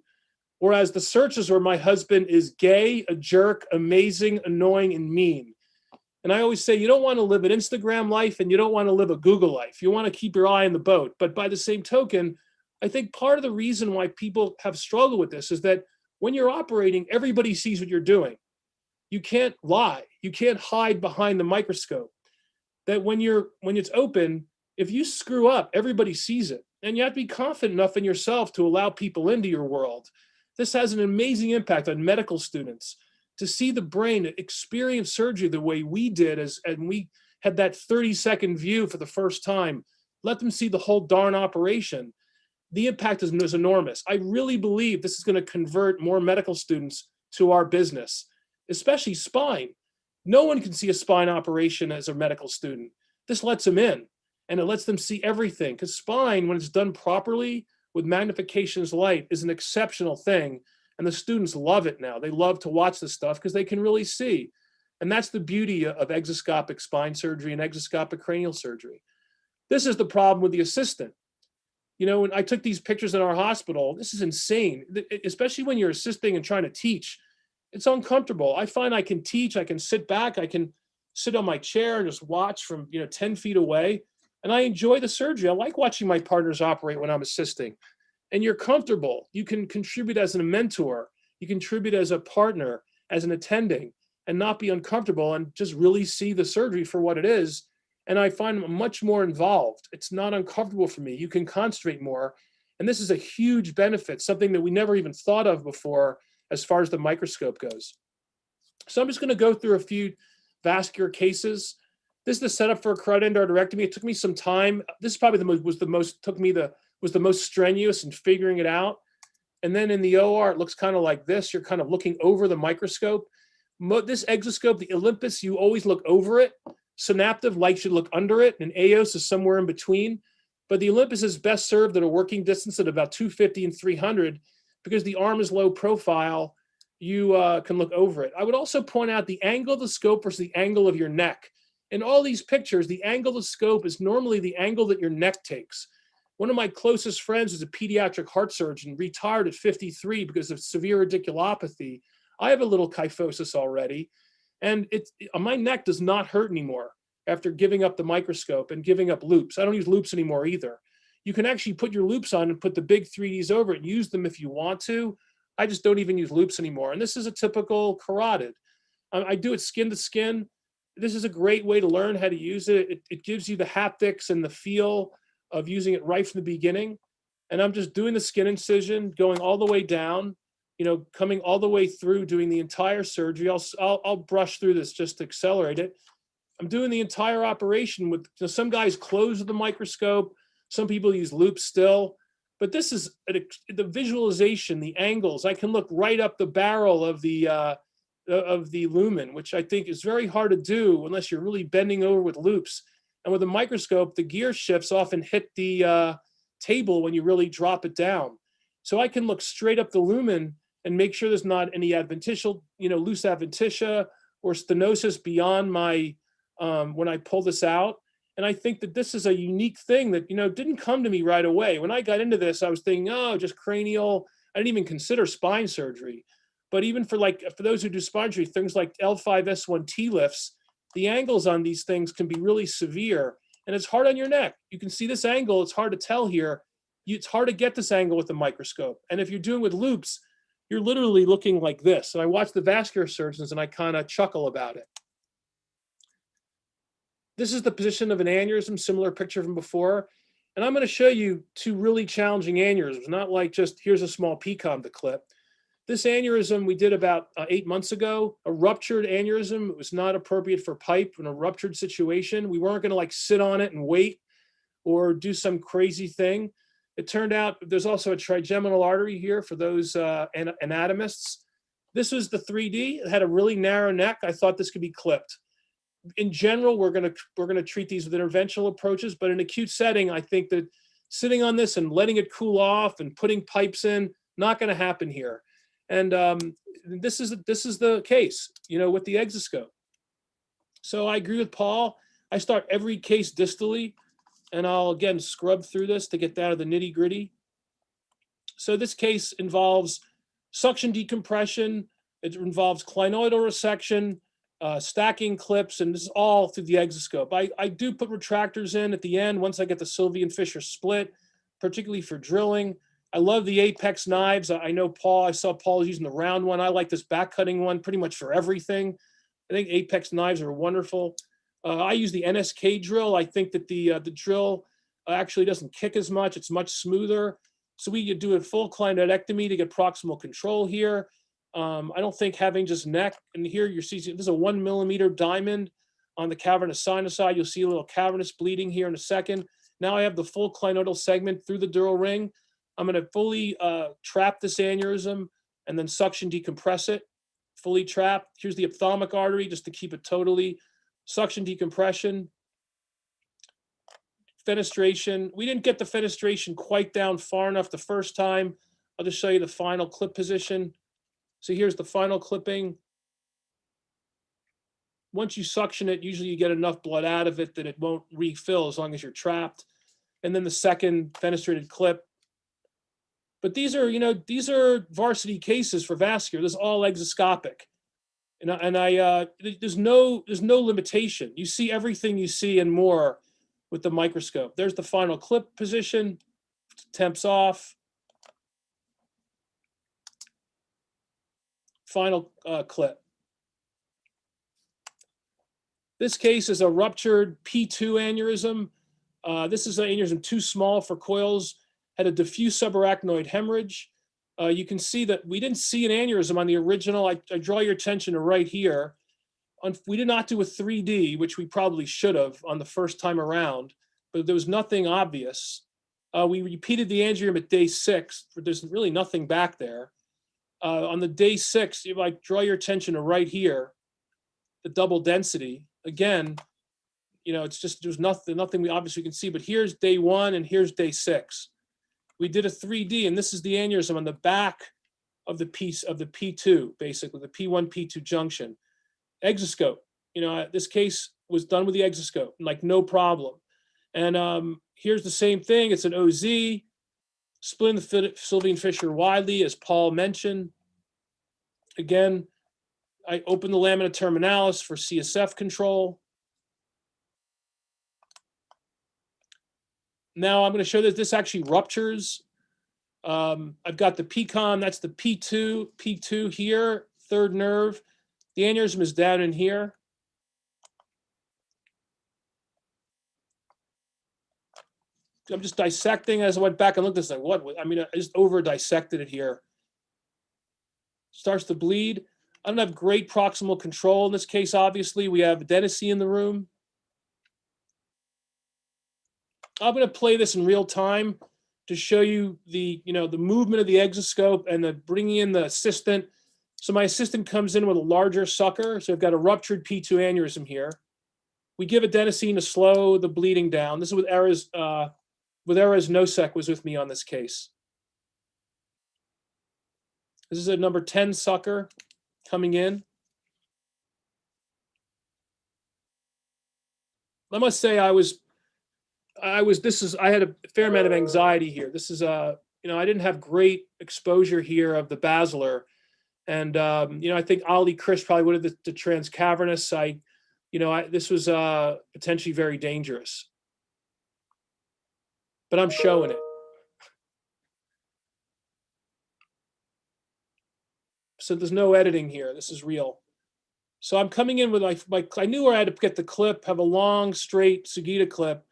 Whereas the searches were, my husband is gay, a jerk, amazing, annoying, and mean. And I always say, you don't want to live an Instagram life and you don't want to live a Google life. You want to keep your eye on the boat. But by the same token, I think part of the reason why people have struggled with this is that when you're operating, everybody sees what you're doing. You can't lie. You can't hide behind the microscope. That when it's open, if you screw up, everybody sees it. And you have to be confident enough in yourself to allow people into your world. This has an amazing impact on medical students. To see the brain experience surgery the way we did, and we had that 30-second view for the first time, let them see the whole darn operation. The impact is enormous. I really believe this is going to convert more medical students to our business, especially spine. No one can see a spine operation as a medical student. This lets them in, and it lets them see everything, because spine, when it's done properly with magnification as light, is an exceptional thing. And the students love it now. They love to watch this stuff because they can really see. And that's the beauty of exoscopic spine surgery and exoscopic cranial surgery. This is the problem with the assistant. When I took these pictures in our hospital, this is insane, especially when you're assisting and trying to teach. It's uncomfortable. I find I can teach, I can sit back, I can sit on my chair and just watch from 10 feet away. And I enjoy the surgery. I like watching my partners operate when I'm assisting. And you're comfortable. You can contribute as a mentor. You contribute as a partner, as an attending, and not be uncomfortable and just really see the surgery for what it is. And I find I'm much more involved. It's not uncomfortable for me. You can concentrate more. And this is a huge benefit, something that we never even thought of before as far as the microscope goes. So I'm just going to go through a few vascular cases. This is the setup for a carotid endarterectomy. It took me some time. This probably was the most strenuous in figuring it out. And then in the OR, it looks kind of like this. You're kind of looking over the microscope. This exoscope, the Olympus, you always look over it. Synaptive, like, should look under it, and EOS is somewhere in between. But the Olympus is best served at a working distance at about 250 and 300 because the arm is low profile. You can look over it. I would also point out the angle of the scope versus the angle of your neck. In all these pictures, the angle of the scope is normally the angle that your neck takes. One of my closest friends is a pediatric heart surgeon, retired at 53 because of severe radiculopathy. I have a little kyphosis already, and my neck does not hurt anymore after giving up the microscope and giving up loops. I don't use loops anymore either. You can actually put your loops on and put the big 3Ds over it and use them if you want to. I just don't even use loops anymore. And this is a typical carotid. I do it skin to skin. This is a great way to learn how to use it. It gives you the haptics and the feel of using it right from the beginning. And I'm just doing the skin incision, going all the way down, coming all the way through, doing the entire surgery. I'll brush through this just to accelerate it. I'm doing the entire operation with some guys close with the microscope. Some people use loops still. But this is the visualization, the angles. I can look right up the barrel of the lumen, which I think is very hard to do unless you're really bending over with loops. And with a microscope, the gear shifts often hit the table when you really drop it down. So I can look straight up the lumen and make sure there's not any adventitial, loose adventitia or stenosis beyond my, when I pull this out. And I think that this is a unique thing that, didn't come to me right away. When I got into this, I was thinking, just cranial. I didn't even consider spine surgery. But even for those who do spine surgery, things like L5-S1T lifts, the angles on these things can be really severe. And it's hard on your neck. You can see this angle. It's hard to tell here. It's hard to get this angle with the microscope. And if you're doing with loops, you're literally looking like this. And I watch the vascular surgeons and I kind of chuckle about it. This is the position of an aneurysm, similar picture from before. And I'm going to show you two really challenging aneurysms, not like just here's a small PCOM to clip. This aneurysm we did about 8 months ago, a ruptured aneurysm. It was not appropriate for PIPE in a ruptured situation. We weren't going to sit on it and wait or do some crazy thing. It turned out there's also a trigeminal artery here for those anatomists. This was the 3D. It had a really narrow neck. I thought this could be clipped. In general, we're going to treat these with interventional approaches, but in acute setting, I think that sitting on this and letting it cool off and putting pipes in, not going to happen here. And this is the case, with the exoscope. So I agree with Paul. I start every case distally, and I'll again scrub through this to get down to the nitty gritty. So this case involves suction decompression. It involves clinoidal resection, stacking clips, and this is all through the exoscope. I do put retractors in at the end once I get the Sylvian Fisher split, particularly for drilling. I love the Apex knives. I saw Paul using the round one. I like this back cutting one pretty much for everything. I think Apex knives are wonderful. I use the NSK drill. I think that the drill actually doesn't kick as much. It's much smoother. So we do a full clinoidectomy to get proximal control here. I don't think having just neck, and here you're seeing this is a 1 millimeter diamond on the cavernous sinusoid. You'll see a little cavernous bleeding here in a second. Now I have the full clinoidal segment through the dural ring. I'm going to fully trap this aneurysm and then suction decompress it, fully trapped. Here's the ophthalmic artery just to keep it totally. Suction decompression, fenestration. We didn't get the fenestration quite down far enough the first time. I'll just show you the final clip position. So here's the final clipping. Once you suction it, usually you get enough blood out of it that it won't refill as long as you're trapped. and then the second fenestrated clip. But these are, these are varsity cases for vascular. This is all exoscopic. There's no limitation. You see everything you see and more with the microscope. There's the final clip position, temps off. Final clip. This case is a ruptured P2 aneurysm. This is an aneurysm too small for coils, had a diffuse subarachnoid hemorrhage. You can see that we didn't see an aneurysm on the original. I draw your attention to right here. We did not do a 3D, which we probably should have on the first time around, but there was nothing obvious. We repeated the angiogram at day 6. There's really nothing back there. On the day 6, if I draw your attention to right here, the double density, again, it's just, there's nothing we obviously can see, but here's day 1 and here's day 6. We did a 3D, and this is the aneurysm on the back of the piece of the P2, basically, the P1, P2 junction. Exoscope, this case was done with the exoscope, like no problem. And here's the same thing. It's an OZ, splitting the Sylvian fissure widely, as Paul mentioned. Again, I opened the lamina terminalis for CSF control. Now I'm going to show that this actually ruptures. I've got the PCOM, that's the P2 here, third nerve. The aneurysm is down in here. I'm just dissecting as I went back and looked at this, like, what? I mean, I just over dissected it here. Starts to bleed. I don't have great proximal control in this case, obviously. We have adenosine in the room. I'm going to play this in real time to show you the movement of the exoscope and the bringing in the assistant. So my assistant comes in with a larger sucker. So I've got a ruptured P2 aneurysm here. We give adenosine to slow the bleeding down. This is with Erez Nosek was with me on this case. This is a number 10 sucker coming in. I must say I had a fair amount of anxiety here. This is I didn't have great exposure here of the basilar. And, I think Ali Krish probably would have the transcavernous. This was potentially very dangerous. But I'm showing it. So there's no editing here. This is real. So I'm coming in with I knew where I had to get the clip, have a long, straight Sugita clip.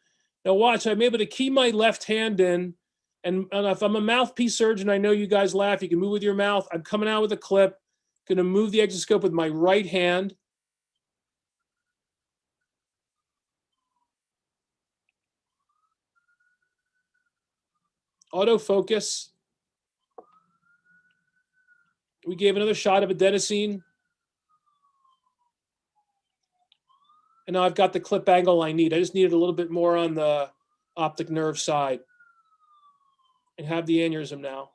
Now watch, I'm able to key my left hand in, and if I'm a mouthpiece surgeon, I know you guys laugh, you can move with your mouth. I'm coming out with a clip, gonna move the exoscope with my right hand. Autofocus. We gave another shot of adenosine. And now I've got the clip angle I need. I just needed a little bit more on the optic nerve side. And have the aneurysm now.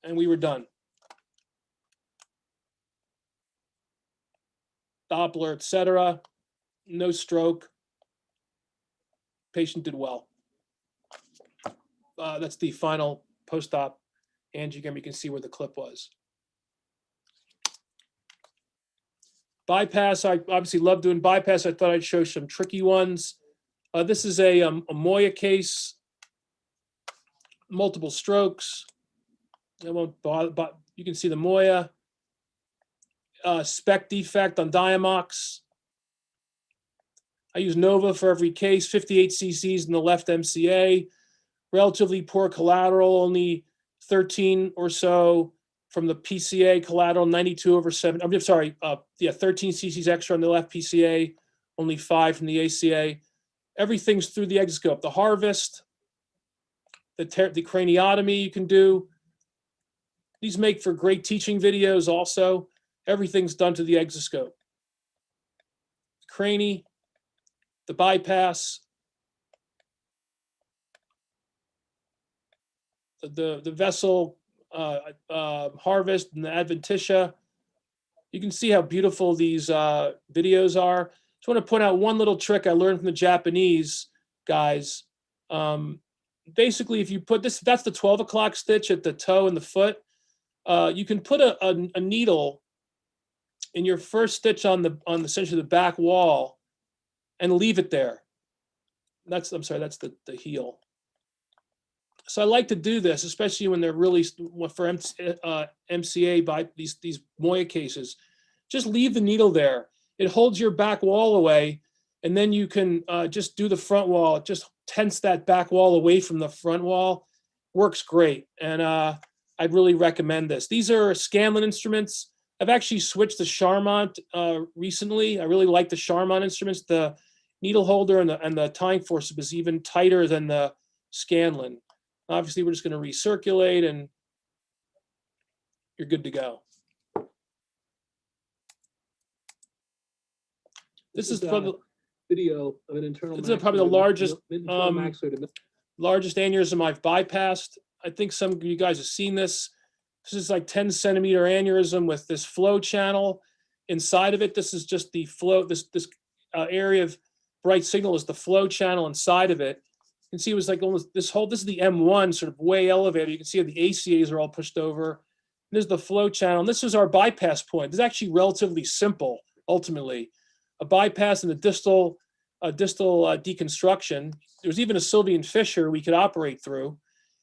And we were done. Doppler, etc. No stroke. Patient did well. That's the final post-op angiogram. You can see where the clip was. Bypass, I obviously love doing bypass. I thought I'd show some tricky ones. This is a Moya case, multiple strokes. I won't bother, but you can see the Moya. Spec defect on Diamox. I use Nova for every case, 58 cc's in the left MCA. Relatively poor collateral, only 13 or so from the PCA collateral, 92/7. I'm sorry, 13 cc's extra on the left PCA, only 5 from the ACA. Everything's through the exoscope. The harvest, the craniotomy you can do. These make for great teaching videos also. Everything's done to the exoscope. Cranie, the bypass, the vessel harvest and the adventitia. You can see how beautiful these videos are. Just want to point out one little trick I learned from the Japanese guys. Basically, if you put this, that's the 12 o'clock stitch at the toe and the foot. You can put a needle in your first stitch on essentially the back wall and leave it there. That's the heel. So I like to do this, especially when they're really for MCA by these Moya cases. Just leave the needle there. It holds your back wall away, and then you can just do the front wall. Just tense that back wall away from the front wall. Works great, and I'd really recommend this. These are Scanlan instruments. I've actually switched to Charmant recently. I really like the Charmant instruments. The needle holder and the tying forceps is even tighter than the Scanlan. Obviously, we're just going to recirculate, and you're good to go. This is probably video of an internal. This is probably the largest aneurysm I've bypassed. I think some of you guys have seen this. This is like 10-centimeter aneurysm with this flow channel inside of it. This is just the flow. This area of bright signal is the flow channel inside of it. You can see it was like almost this is the M1 sort of way elevated. You can see the ACAs are all pushed over. This is the flow channel. And this is our bypass point. This is actually relatively simple, ultimately. A bypass and a distal deconstruction. There's even a Sylvian fissure we could operate through.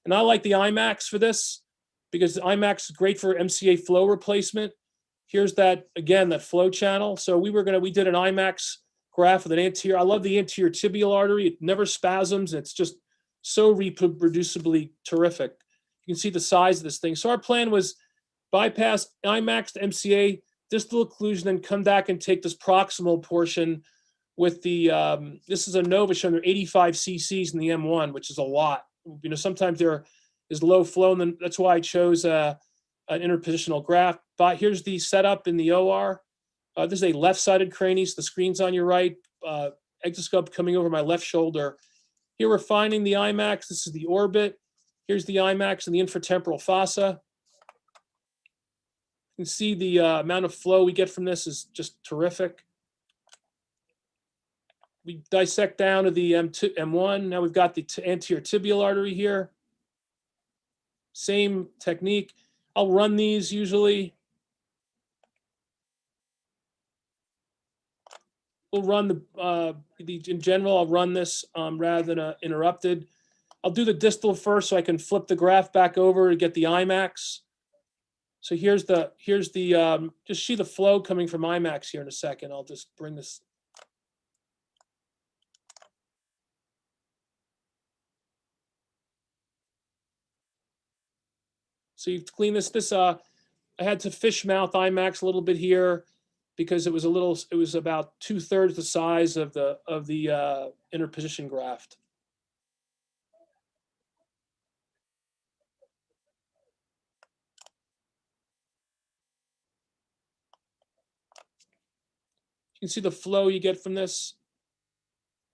And I like the IMAX for this because the IMAX is great for MCA flow replacement. Here's that, again, that flow channel. So we did an IMAX graft with an anterior. I love the anterior tibial artery. It never spasms. It's just so reproducibly terrific. You can see the size of this thing. So our plan was bypass IMAX to MCA, distal occlusion, then come back and take this proximal portion with the, this is a Nova showing there 85 cc's in the M1, which is a lot. Sometimes there is low flow, and then that's why I chose an interpositional graft. But here's the setup in the OR. This is a left-sided cranies. The screen's on your right. Exoscope coming over my left shoulder. Here we're finding the IMAX. This is the orbit. Here's the IMAX and the infratemporal fossa. You can see the amount of flow we get from this is just terrific. We dissect down to the M1. Now we've got the anterior tibial artery here. Same technique. I'll run these usually. We'll run in general, I'll run this rather than interrupted. I'll do the distal first so I can flip the graft back over to get the IMAX. So here's just see the flow coming from IMAX here in a second. I'll just bring this. So you clean this. I had to fish mouth IMAX a little bit here because it was about 2/3 the size of the interposition graft. You can see the flow you get from this.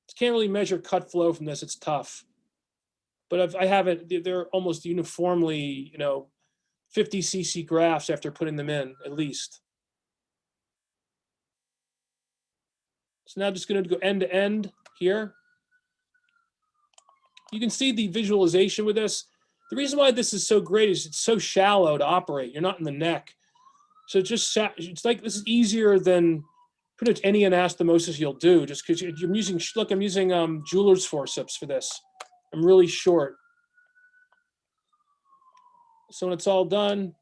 You can't really measure cut flow from this. It's tough. But I have it, they're almost uniformly, 50 cc grafts after putting them in, at least. So now I'm just going to go end to end here. You can see the visualization with this. The reason why this is so great is it's so shallow to operate. You're not in the neck. So it's like this is easier than pretty much any anastomosis you'll do, just because I'm using jeweler's forceps for this. I'm really short. So when it's all done,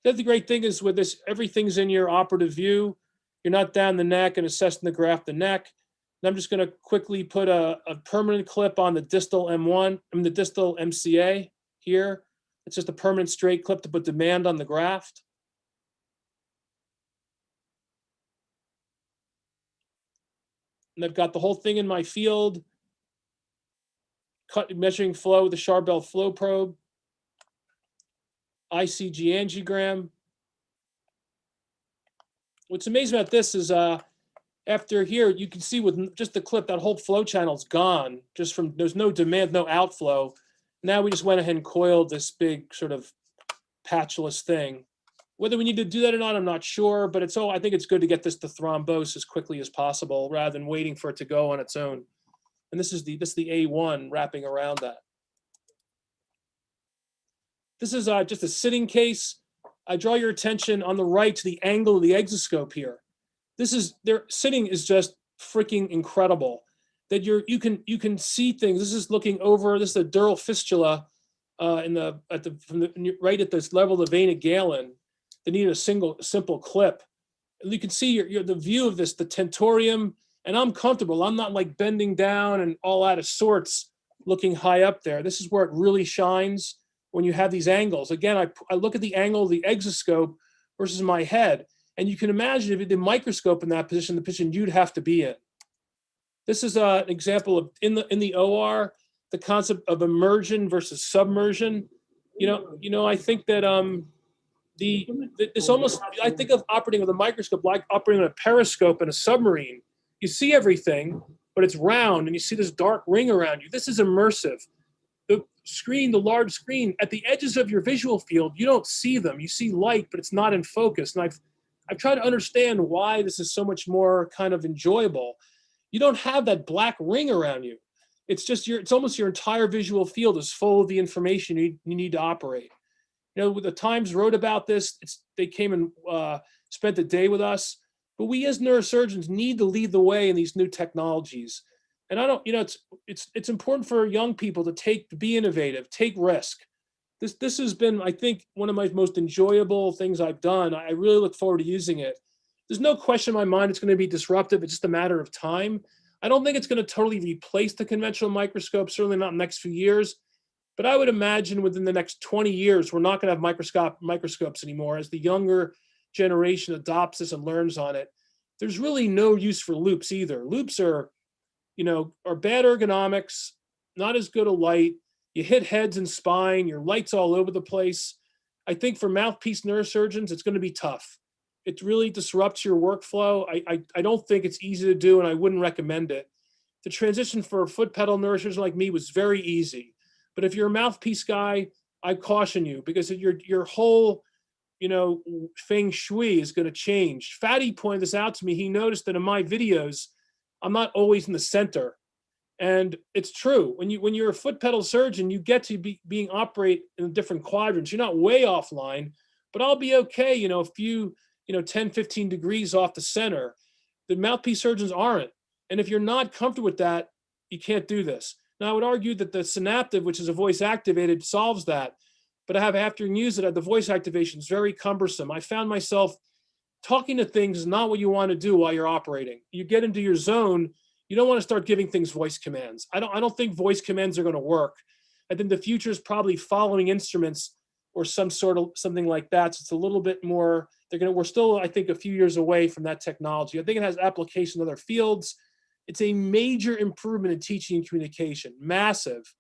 the great thing is with this, everything's in your operative view. You're not down the neck and assessing the graft the neck. And I'm just going to quickly put a permanent clip on the distal M1, the distal MCA here. It's just a permanent straight clip to put demand on the graft. And I've got the whole thing in my field. Measuring flow with the Charbel flow probe. ICG angiogram. What's amazing about this is after here, you can see with just the clip, that whole flow channel is gone. Just from, there's no demand, no outflow. Now we just went ahead and coiled this big sort of patchless thing. Whether we need to do that or not, I'm not sure, but I think it's good to get this to thrombose as quickly as possible rather than waiting for it to go on its own. And this is the A1 wrapping around that. This is just a sitting case. I draw your attention on the right to the angle of the exoscope here. Their sitting is just freaking incredible. That you can see things. This is looking over. This is the dural fistula right at this level of the vein of Galen. They need a simple clip. And you can see the view of this, the tentorium, and I'm comfortable. I'm not like bending down and all out of sorts looking high up there. This is where it really shines when you have these angles. Again, I look at the angle of the exoscope versus my head, and you can imagine if you did microscope in that position, the position you'd have to be in. This is an example of in the OR, the concept of immersion versus submersion. I think that I think of operating with a microscope like operating on a periscope in a submarine. You see everything, but it's round, and you see this dark ring around you. This is immersive. The large screen, at the edges of your visual field, you don't see them. You see light, but it's not in focus. And I've tried to understand why this is so much more kind of enjoyable. You don't have that black ring around you. It's just it's almost your entire visual field is full of the information you need to operate. The Times wrote about this. They came and spent the day with us. But we as neurosurgeons need to lead the way in these new technologies. And it's important for young people to be innovative, take risk. This has been, I think, one of my most enjoyable things I've done. I really look forward to using it. There's no question in my mind it's going to be disruptive. It's just a matter of time. I don't think it's going to totally replace the conventional microscope, certainly not in the next few years. But I would imagine within the next 20 years, we're not going to have microscopes anymore. As the younger generation adopts this and learns on it, there's really no use for loops either. Loops are bad ergonomics, not as good a light. You hit heads and spine, your light's all over the place. I think for mouthpiece neurosurgeons, it's going to be tough. It really disrupts your workflow. I don't think it's easy to do, and I wouldn't recommend it. The transition for a foot pedal neurosurgeon like me was very easy. But if you're a mouthpiece guy, I caution you because your whole, feng shui is going to change. Fatty pointed this out to me. He noticed that in my videos, I'm not always in the center. And it's true. When you're a foot pedal surgeon, you get to being operate in different quadrants. You're not way offline, but I'll be okay, a few 10, 15 degrees off the center. The mouthpiece surgeons aren't. And if you're not comfortable with that, you can't do this. Now, I would argue that the synaptive, which is a voice activated, solves that. But after you use it, the voice activation is very cumbersome. I found myself talking to things is not what you want to do while you're operating. You get into your zone. You don't want to start giving things voice commands. I don't think voice commands are going to work. I think the future is probably following instruments or something like that. So it's a little bit more, we're still, I think, a few years away from that technology. I think it has application in other fields. It's a major improvement in teaching and communication, massive.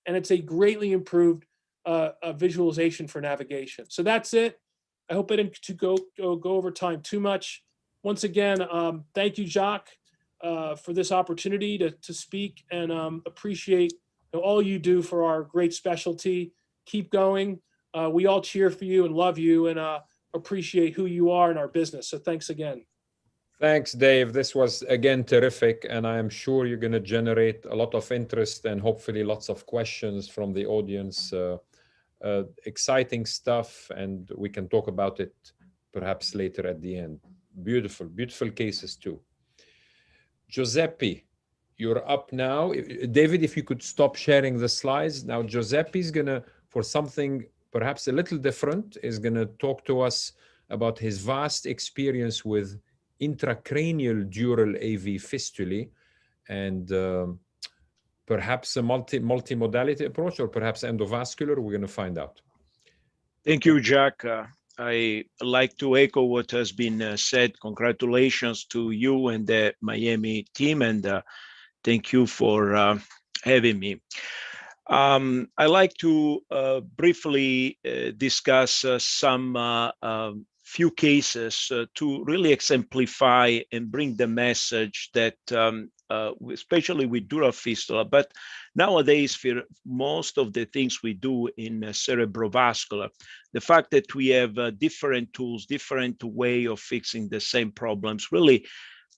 And it's a greatly improved visualization for navigation. So that's it. I hope I didn't go over time too much. Once again, thank you, Jacques, for this opportunity to speak, and appreciate all you do for our great specialty. Keep going. We all cheer for you and love you and appreciate who you are in our business. So thanks again. Thanks, Dave. This was, again, terrific. And I am sure you're going to generate a lot of interest and hopefully lots of questions from the audience. Exciting stuff. And we can talk about it perhaps later at the end. Beautiful, beautiful cases too. Giuseppe, you're up now. David, if you could stop sharing the slides. Now, Giuseppe's going to, for something perhaps a little different, is going to talk to us about his vast experience with intracranial dural AV fistulae and perhaps a multimodality approach, or perhaps endovascular. We're going to find out. Thank you, Jack. I like to echo what has been said. Congratulations to you and the Miami team, and thank you for having me. I like to briefly discuss some few cases to really exemplify and bring the message that especially with dural fistula. But nowadays, for most of the things we do in cerebrovascular, the fact that we have different tools, different way of fixing the same problems really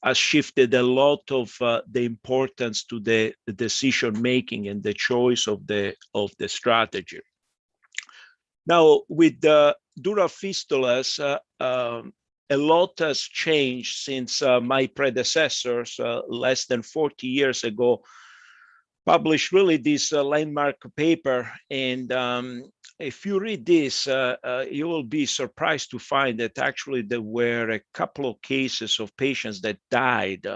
has shifted a lot of the importance to the decision making and the choice of the strategy. Now, with the dural fistulas, a lot has changed since my predecessors, less than 40 years ago, published really this landmark paper. And if you read this, you will be surprised to find that actually there were a couple of cases of patients that died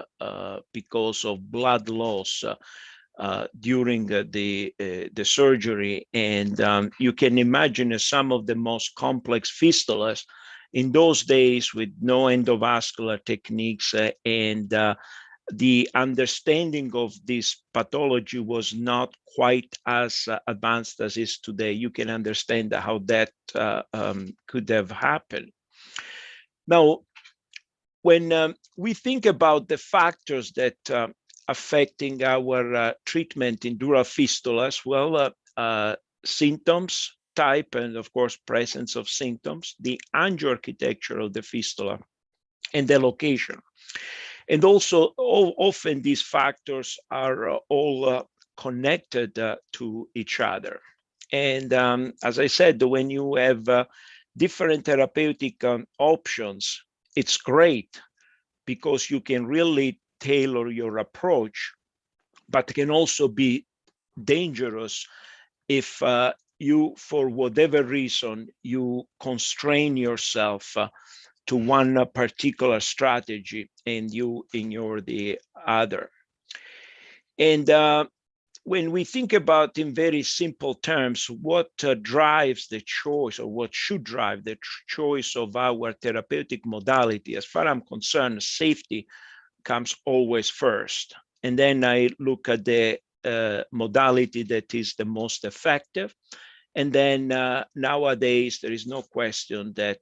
because of blood loss during the surgery. And you can imagine some of the most complex fistulas in those days with no endovascular techniques, and the understanding of this pathology was not quite as advanced as is today. You can understand how that could have happened. Now, when we think about the factors that affecting our treatment in dural fistulas, well, symptoms, type, and of course, presence of symptoms, the angioarchitecture of the fistula, and the location. And also, often these factors are all connected to each other. And as I said, when you have different therapeutic options, it's great because you can really tailor your approach, but it can also be dangerous if you, for whatever reason, you constrain yourself to one particular strategy and you ignore the other. And when we think about, in very simple terms, what drives the choice, or what should drive the choice of our therapeutic modality, as far as I'm concerned, safety comes always first. And then I look at the modality that is the most effective. And then nowadays, there is no question that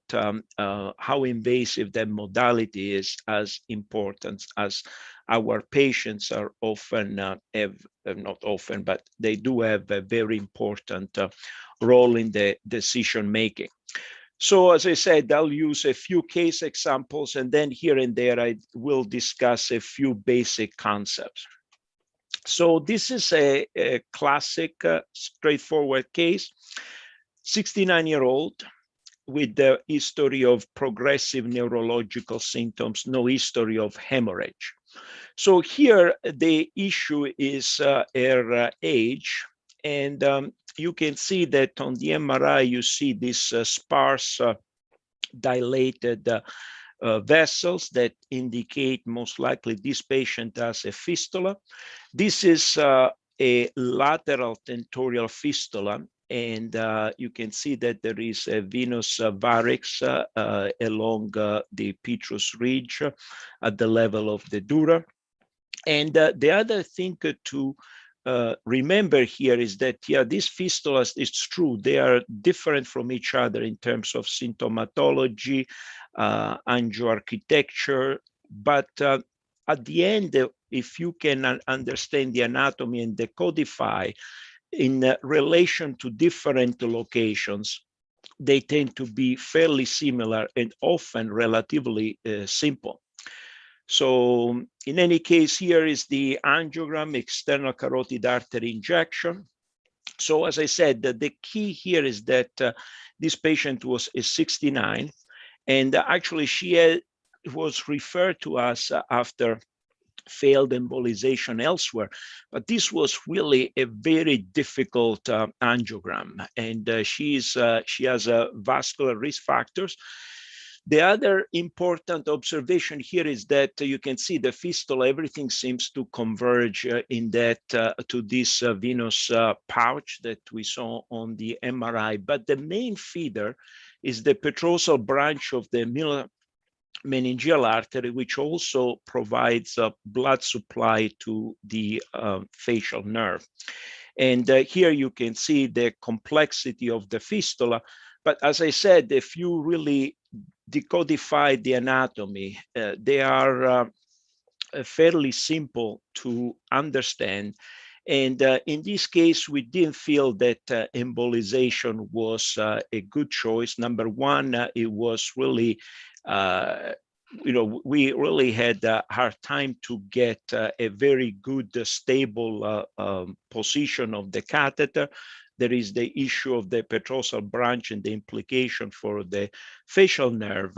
how invasive that modality is as important as our patients are often not often, but they do have a very important role in the decision making. So as I said, I'll use a few case examples, and then here and there, I will discuss a few basic concepts. So this is a classic, straightforward case, 69-year-old with the history of progressive neurological symptoms, no history of hemorrhage. So here the issue is her age, and you can see that on the MRI, you see this sparse, dilated vessels that indicate most likely this patient has a fistula. This is a lateral tentorial fistula, and you can see that there is a venous varix along the petrous ridge at the level of the dura. And the other thing to remember here is that, yeah, these fistulas, it's true, they are different from each other in terms of symptomatology, angioarchitecture, but at the end, if you can understand the anatomy and decodify in relation to different locations, they tend to be fairly similar and often relatively simple. So in any case, here is the angiogram, external carotid artery injection. So as I said, the key here is that this patient is 69, and actually she was referred to us after failed embolization elsewhere, but this was really a very difficult angiogram, and she has vascular risk factors. The other important observation here is that you can see the fistula, everything seems to converge in that to this venous pouch that we saw on the MRI, but the main feeder is the petrosal branch of the meningeal artery, which also provides blood supply to the facial nerve. And here you can see the complexity of the fistula. But as I said, if you really decodify the anatomy, they are fairly simple to understand. And in this case, we didn't feel that embolization was a good choice. Number one, it was really, we really had a hard time to get a very good, stable position of the catheter. There is the issue of the petrosal branch and the implication for the facial nerve.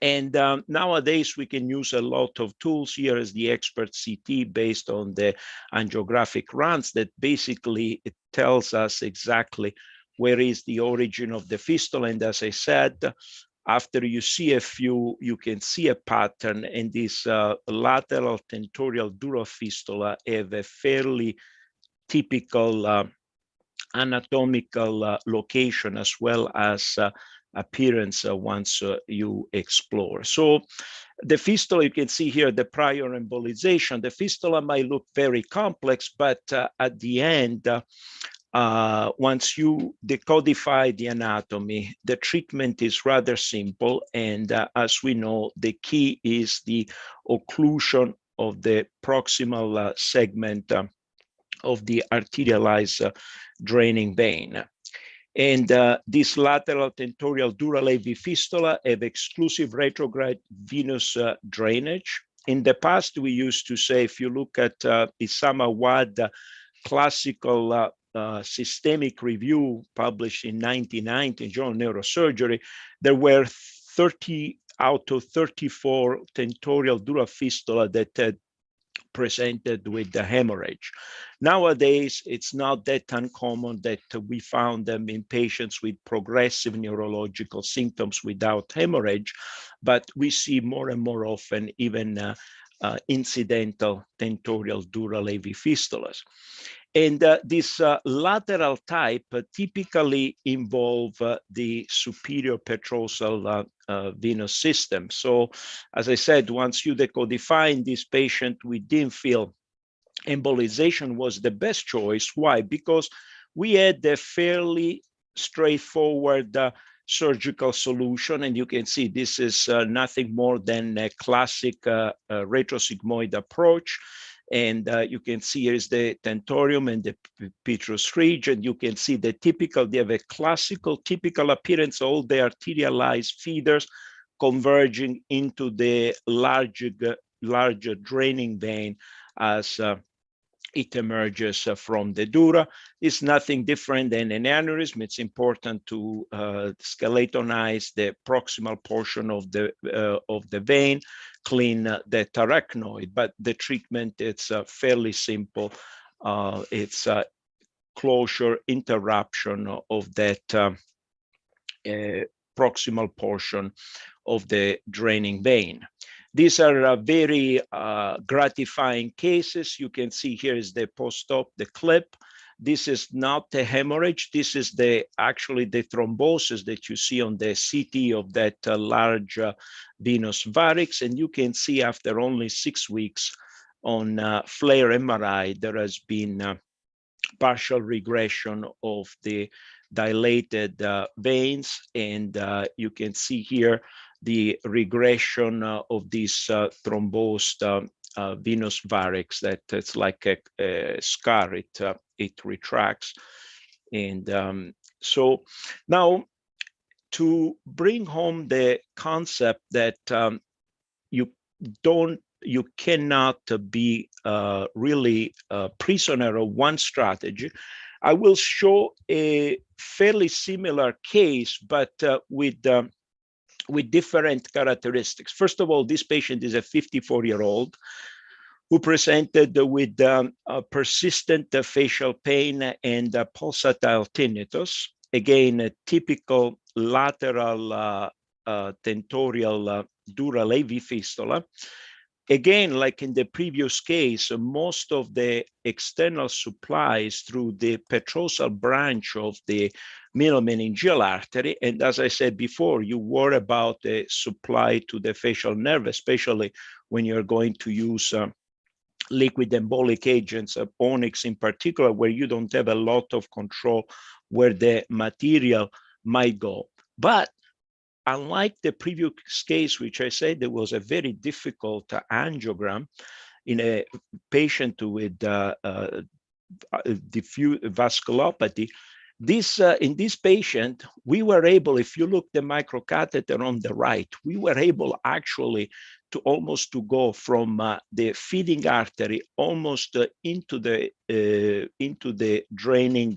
And nowadays, we can use a lot of tools. Here is the expert CT based on the angiographic runs that basically it tells us exactly where is the origin of the fistula. And as I said, after you see a few, you can see a pattern, and this lateral tentorial dural fistula have a fairly typical anatomical location as well as appearance once you explore. So the fistula, you can see here the prior embolization. The fistula might look very complex, but at the end, once you decodify the anatomy, the treatment is rather simple. And as we know, the key is the occlusion of the proximal segment of the arterialized draining vein. And this lateral tentorial dural AV fistula have exclusive retrograde venous drainage. In the past, we used to say, if you look at Isama Wad classical systemic review published in 1990 in Journal of Neurosurgery, there were 30 out of 34 tentorial dural fistula that had presented with the hemorrhage. Nowadays, it's not that uncommon that we found them in patients with progressive neurological symptoms without hemorrhage, but we see more and more often even incidental tentorial dural AV fistulas. And this lateral type typically involve the superior petrosal venous system. So, as I said, once you decodify this patient, we didn't feel embolization was the best choice. Why? Because we had a fairly straightforward surgical solution, and you can see this is nothing more than a classic retrosigmoid approach. And you can see here is the tentorium and the petrous ridge, and you can see the typical, they have a classical typical appearance, all the arterialized feeders converging into the larger draining vein as it emerges from the dura. It's nothing different than an aneurysm. It's important to skeletonize the proximal portion of the vein, clean the arachnoid, but the treatment, it's fairly simple. It's closure, interruption of that proximal portion of the draining vein. These are very gratifying cases. You can see here is the post-op, the clip. This is not a hemorrhage. This is actually the thrombosis that you see on the CT of that large venous varix. And you can see after only 6 weeks on FLAIR MRI, there has been partial regression of the dilated veins. And you can see here the regression of this thrombosed venous varix, that it's like a scar, it retracts. And so now to bring home the concept that you cannot be really a prisoner of one strategy, I will show a fairly similar case, but with different characteristics. First of all, this patient is a 54-year-old who presented with persistent facial pain and pulsatile tinnitus. Again, a typical lateral tentorial dural AV fistula. Again, like in the previous case, most of the external supplies through the petrosal branch of the middle meningeal artery. And as I said before, you worry about the supply to the facial nerve, especially when you're going to use liquid embolic agents, onyx in particular, where you don't have a lot of control where the material might go. But unlike the previous case, which I said there was a very difficult angiogram in a patient with diffuse vasculopathy, in this patient, we were able, if you look the microcatheter on the right, we were able actually to almost to go from the feeding artery almost into the draining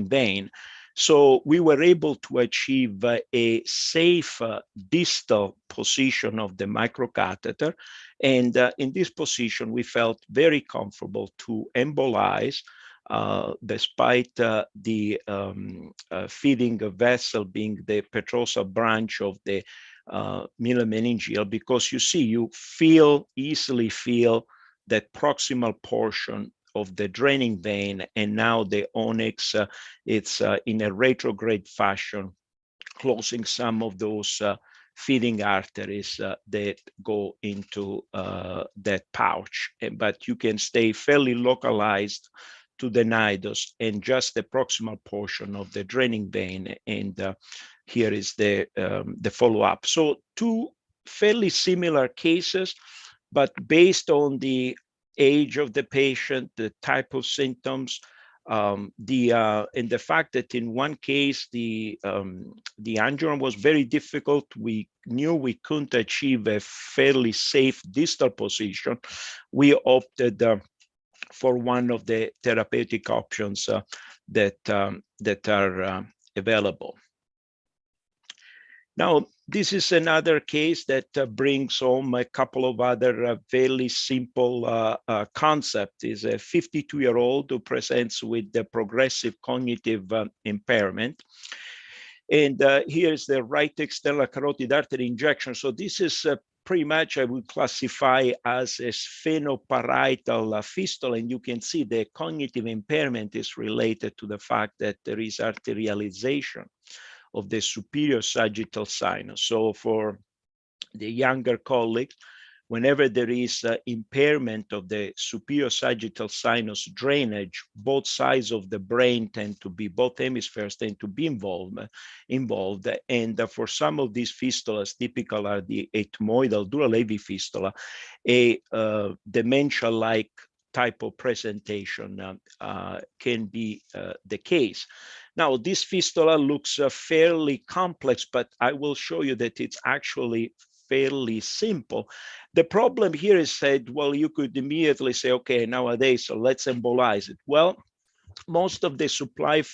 vein. So we were able to achieve a safe distal position of the microcatheter. And in this position, we felt very comfortable to embolize despite the feeding vessel being the petrosal branch of the middle because you easily feel that proximal portion of the draining vein, and now the onyx, it's in a retrograde fashion, closing some of those feeding arteries that go into that pouch. But you can stay fairly localized to the nidus and just the proximal portion of the draining vein. And here is the follow-up. So two fairly similar cases, but based on the age of the patient, the type of symptoms, and the fact that in one case the angiogram was very difficult, we knew we couldn't achieve a fairly safe distal position. We opted for one of the therapeutic options that are available. Now, this is another case that brings home a couple of other fairly simple concepts. Is a 52-year-old who presents with the progressive cognitive impairment. And here's the right external carotid artery injection. So this is pretty much I would classify as a sphenoparietal fistula. And you can see the cognitive impairment is related to the fact that there is arterialization of the superior sagittal sinus. So for the younger colleagues, whenever there is impairment of the superior sagittal sinus drainage, both sides of the brain tend to be, both hemispheres tend to be involved. And for some of these fistulas, typical are the ethmoidal dura-levi fistula, a dementia-like type of presentation can be the case. Now, this fistula looks fairly complex, but I will show you that it's actually fairly simple. The problem here is that, well, you could immediately say, okay, nowadays, so let's embolize it. Well, most of the supply is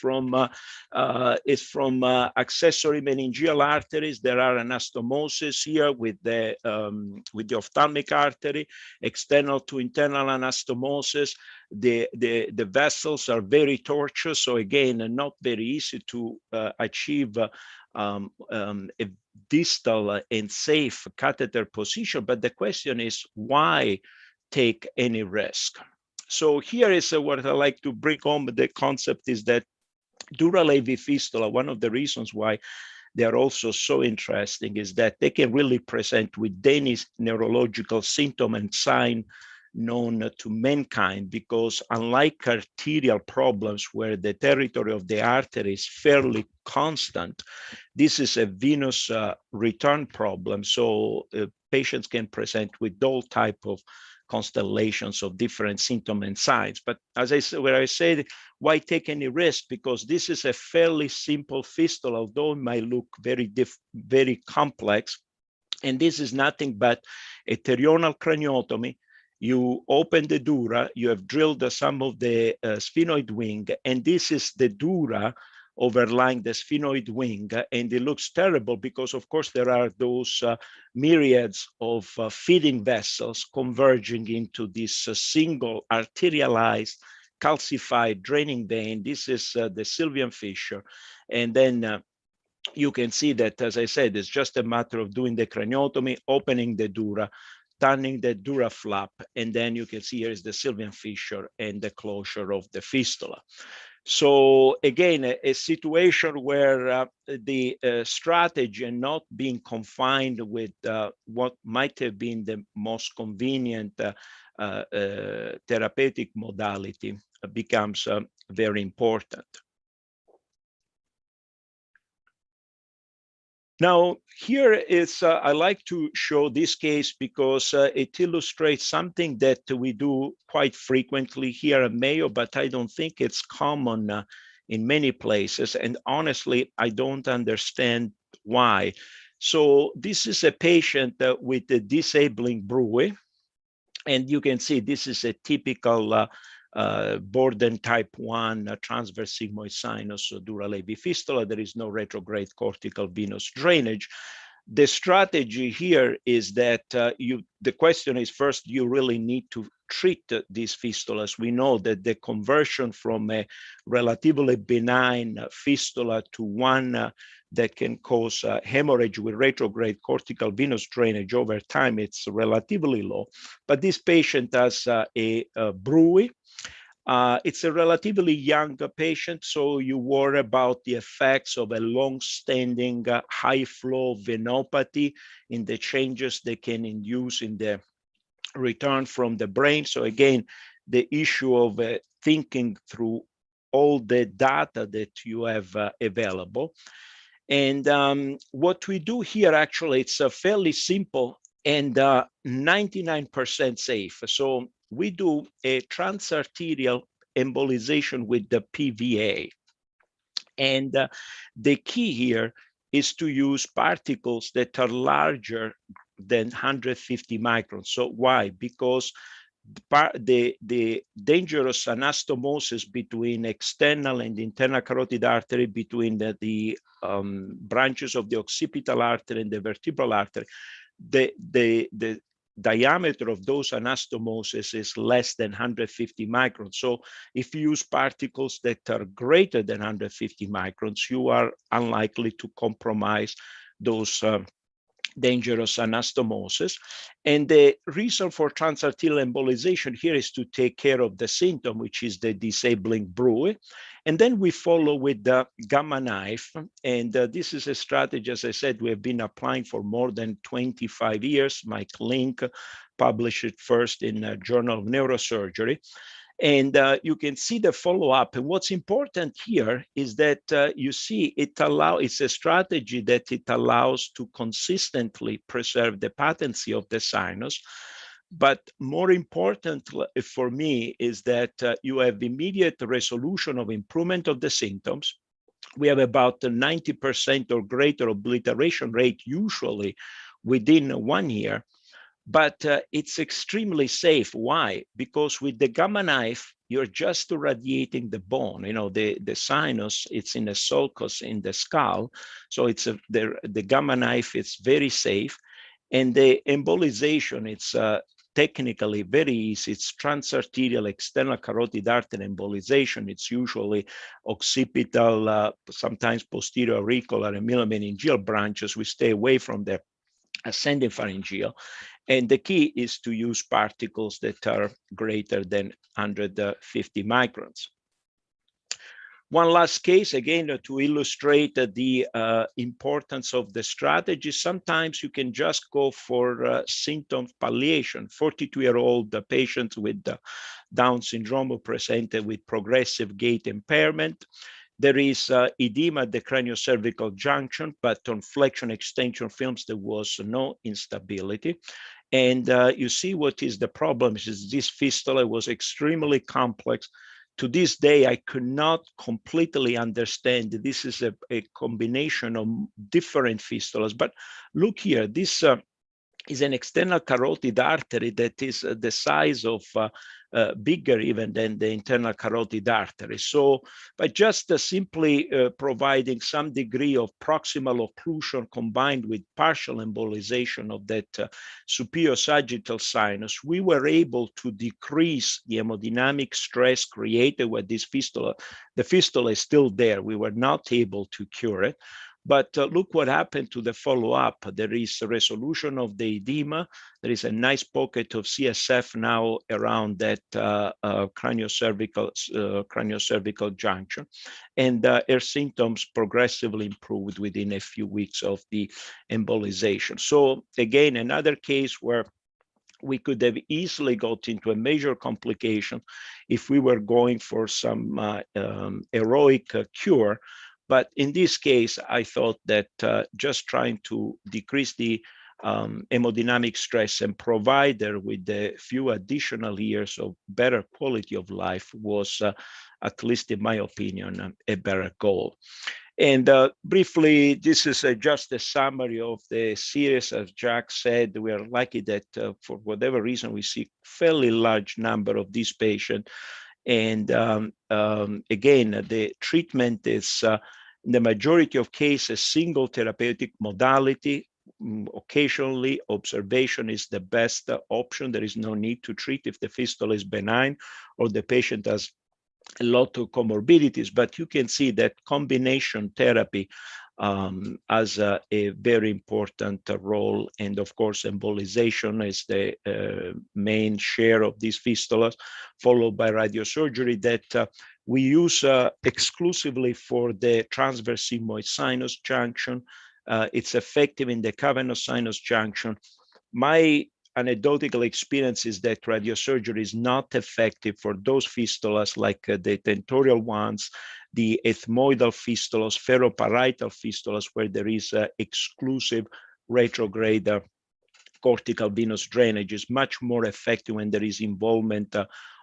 from accessory meningeal arteries. There are anastomosis here with the ophthalmic artery, external to internal anastomosis. The vessels are very tortuous, so again, not very easy to achieve a distal and safe catheter position. But the question is, why take any risk? So here is what I like to bring home. The concept is that dura-levi fistula, one of the reasons why they are also so interesting is that they can really present with any neurological symptom and sign known to mankind, because unlike arterial problems where the territory of the artery is fairly constant, this is a venous return problem. So patients can present with all type of constellations of different symptoms and signs. But as I said, where I said, why take any risk? Because this is a fairly simple fistula, although it might look very complex. And this is nothing but a terional craniotomy. You open the dura, you have drilled some of the sphenoid wing, and this is the dura overlying the sphenoid wing, and it looks terrible because, of course, there are those myriads of feeding vessels converging into this single arterialized, calcified draining vein. This is the Sylvian fissure, and then you can see that, as I said, it's just a matter of doing the craniotomy, opening the dura, turning the dura flap, and then you can see here is the Sylvian fissure and the closure of the fistula. So again, a situation where the strategy and not being confined with what might have been the most convenient therapeutic modality becomes very important. Now, here is, I like to show this case because it illustrates something that we do quite frequently here at Mayo, but I don't think it's common in many places. And honestly, I don't understand why. So this is a patient with a disabling bruit. And you can see this is a typical Borden type 1 transverse sigmoid sinus dural AV fistula. There is no retrograde cortical venous drainage. The strategy here is that the question is, first, you really need to treat these fistulas. We know that the conversion from a relatively benign fistula to one that can cause hemorrhage with retrograde cortical venous drainage over time, it's relatively low. But this patient has a bruit. It's a relatively young patient, so you worry about the effects of a long-standing high flow venopathy in the changes they can induce in the return from the brain. So again, the issue of thinking through all the data that you have available. And what we do here, actually, it's fairly simple and 99% safe. So we do a transarterial embolization with the PVA. And the key here is to use particles that are larger than 150 microns. So why? Because the dangerous anastomosis between external and internal carotid artery, between the branches of the occipital artery and the vertebral artery, the diameter of those anastomoses is less than 150 microns. So if you use particles that are greater than 150 microns, you are unlikely to compromise those dangerous anastomosis. And the reason for transarterial embolization here is to take care of the symptom, which is the disabling bruit. And then we follow with the gamma knife. And this is a strategy, as I said, we have been applying for more than 25 years. Mike Link published it first in a Journal of Neurosurgery. And you can see the follow-up. And what's important here is that you see it's a strategy that it allows to consistently preserve the patency of the sinus. But more important for me is that you have immediate resolution of improvement of the symptoms. We have about 90% or greater obliteration rate usually within 1 year. But it's extremely safe. Why? Because with the gamma knife, you're just irradiating the bone. You know, the sinus, it's in a sulcus in the skull. So it's the gamma knife is very safe. And the embolization, it's technically very easy. It's transarterial external carotid artery embolization. It's usually occipital, sometimes posterior auricular and middle branches. We stay away from the ascending pharyngeal. And the key is to use particles that are greater than 150 microns. One last case, again, to illustrate the importance of the strategy. Sometimes you can just go for symptom palliation. 42-year-old patient with Down syndrome who presented with progressive gait impairment. There is edema at the craniocervical junction, but on flexion extension films, there was no instability. And you see what is the problem is this fistula was extremely complex. To this day, I could not completely understand. This is a combination of different fistulas. But look here, this is an external carotid artery that is the size of bigger even than the internal carotid artery. So by just simply providing some degree of proximal occlusion combined with partial embolization of that superior sagittal sinus, we were able to decrease the hemodynamic stress created with this fistula. The fistula is still there. We were not able to cure it. But look what happened to the follow-up. There is a resolution of the edema. There is a nice pocket of CSF now around that craniocervical junction. And her symptoms progressively improved within a few weeks of the embolization. So again, another case where we could have easily got into a major complication if we were going for some heroic cure. But in this case, I thought that just trying to decrease the hemodynamic stress and provide her with a few additional years of better quality of life was, at least in my opinion, a better goal. And briefly, this is just a summary of the series. As Jack said, we are lucky that for whatever reason, we see fairly large number of these patients. And again, the treatment is, in the majority of cases, single therapeutic modality. Occasionally, observation is the best option. There is no need to treat if the fistula is benign or the patient has a lot of comorbidities, but you can see that combination therapy has a very important role. And of course, embolization is the main share of these fistulas, followed by radiosurgery that we use exclusively for the transverse sigmoid sinus junction. It's effective in the cavernous sinus junction. My anecdotal experience is that radiosurgery is not effective for those fistulas like the tentorial ones, the ethmoidal fistulas, ferroparietal fistulas, where there is exclusive retrograde cortical venous drainage. Is much more effective when there is involvement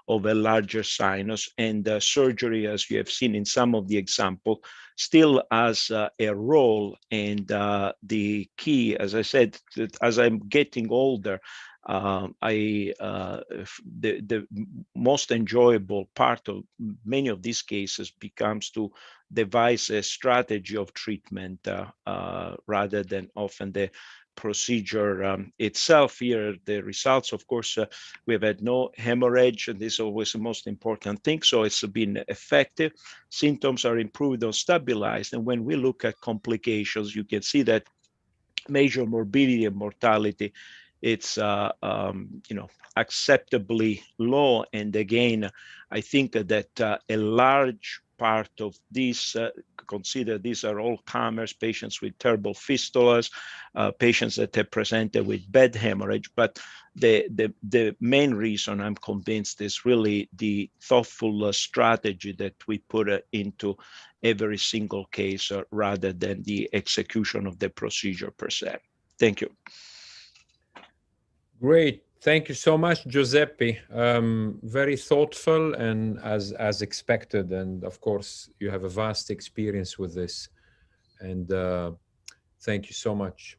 of a larger sinus, and surgery, as you have seen in some of the example, still has a role. And the key, as I said, that as I'm getting older, the most enjoyable part of many of these cases becomes to devise a strategy of treatment rather than often the procedure itself. Here, the results, of course, we've had no hemorrhage, and this is always the most important thing. So it's been effective. Symptoms are improved or stabilized. And when we look at complications, you can see that major morbidity and mortality, it's acceptably low. And again, I think that a large part of these, consider these are all comers, patients with terrible fistulas, patients that have presented with bad hemorrhage. But the main reason I'm convinced is really the thoughtful strategy that we put into every single case rather than the execution of the procedure per se. Thank you. Great. Thank you so much, Giuseppe. Very thoughtful and as expected. And of course, you have a vast experience with this. And thank you so much.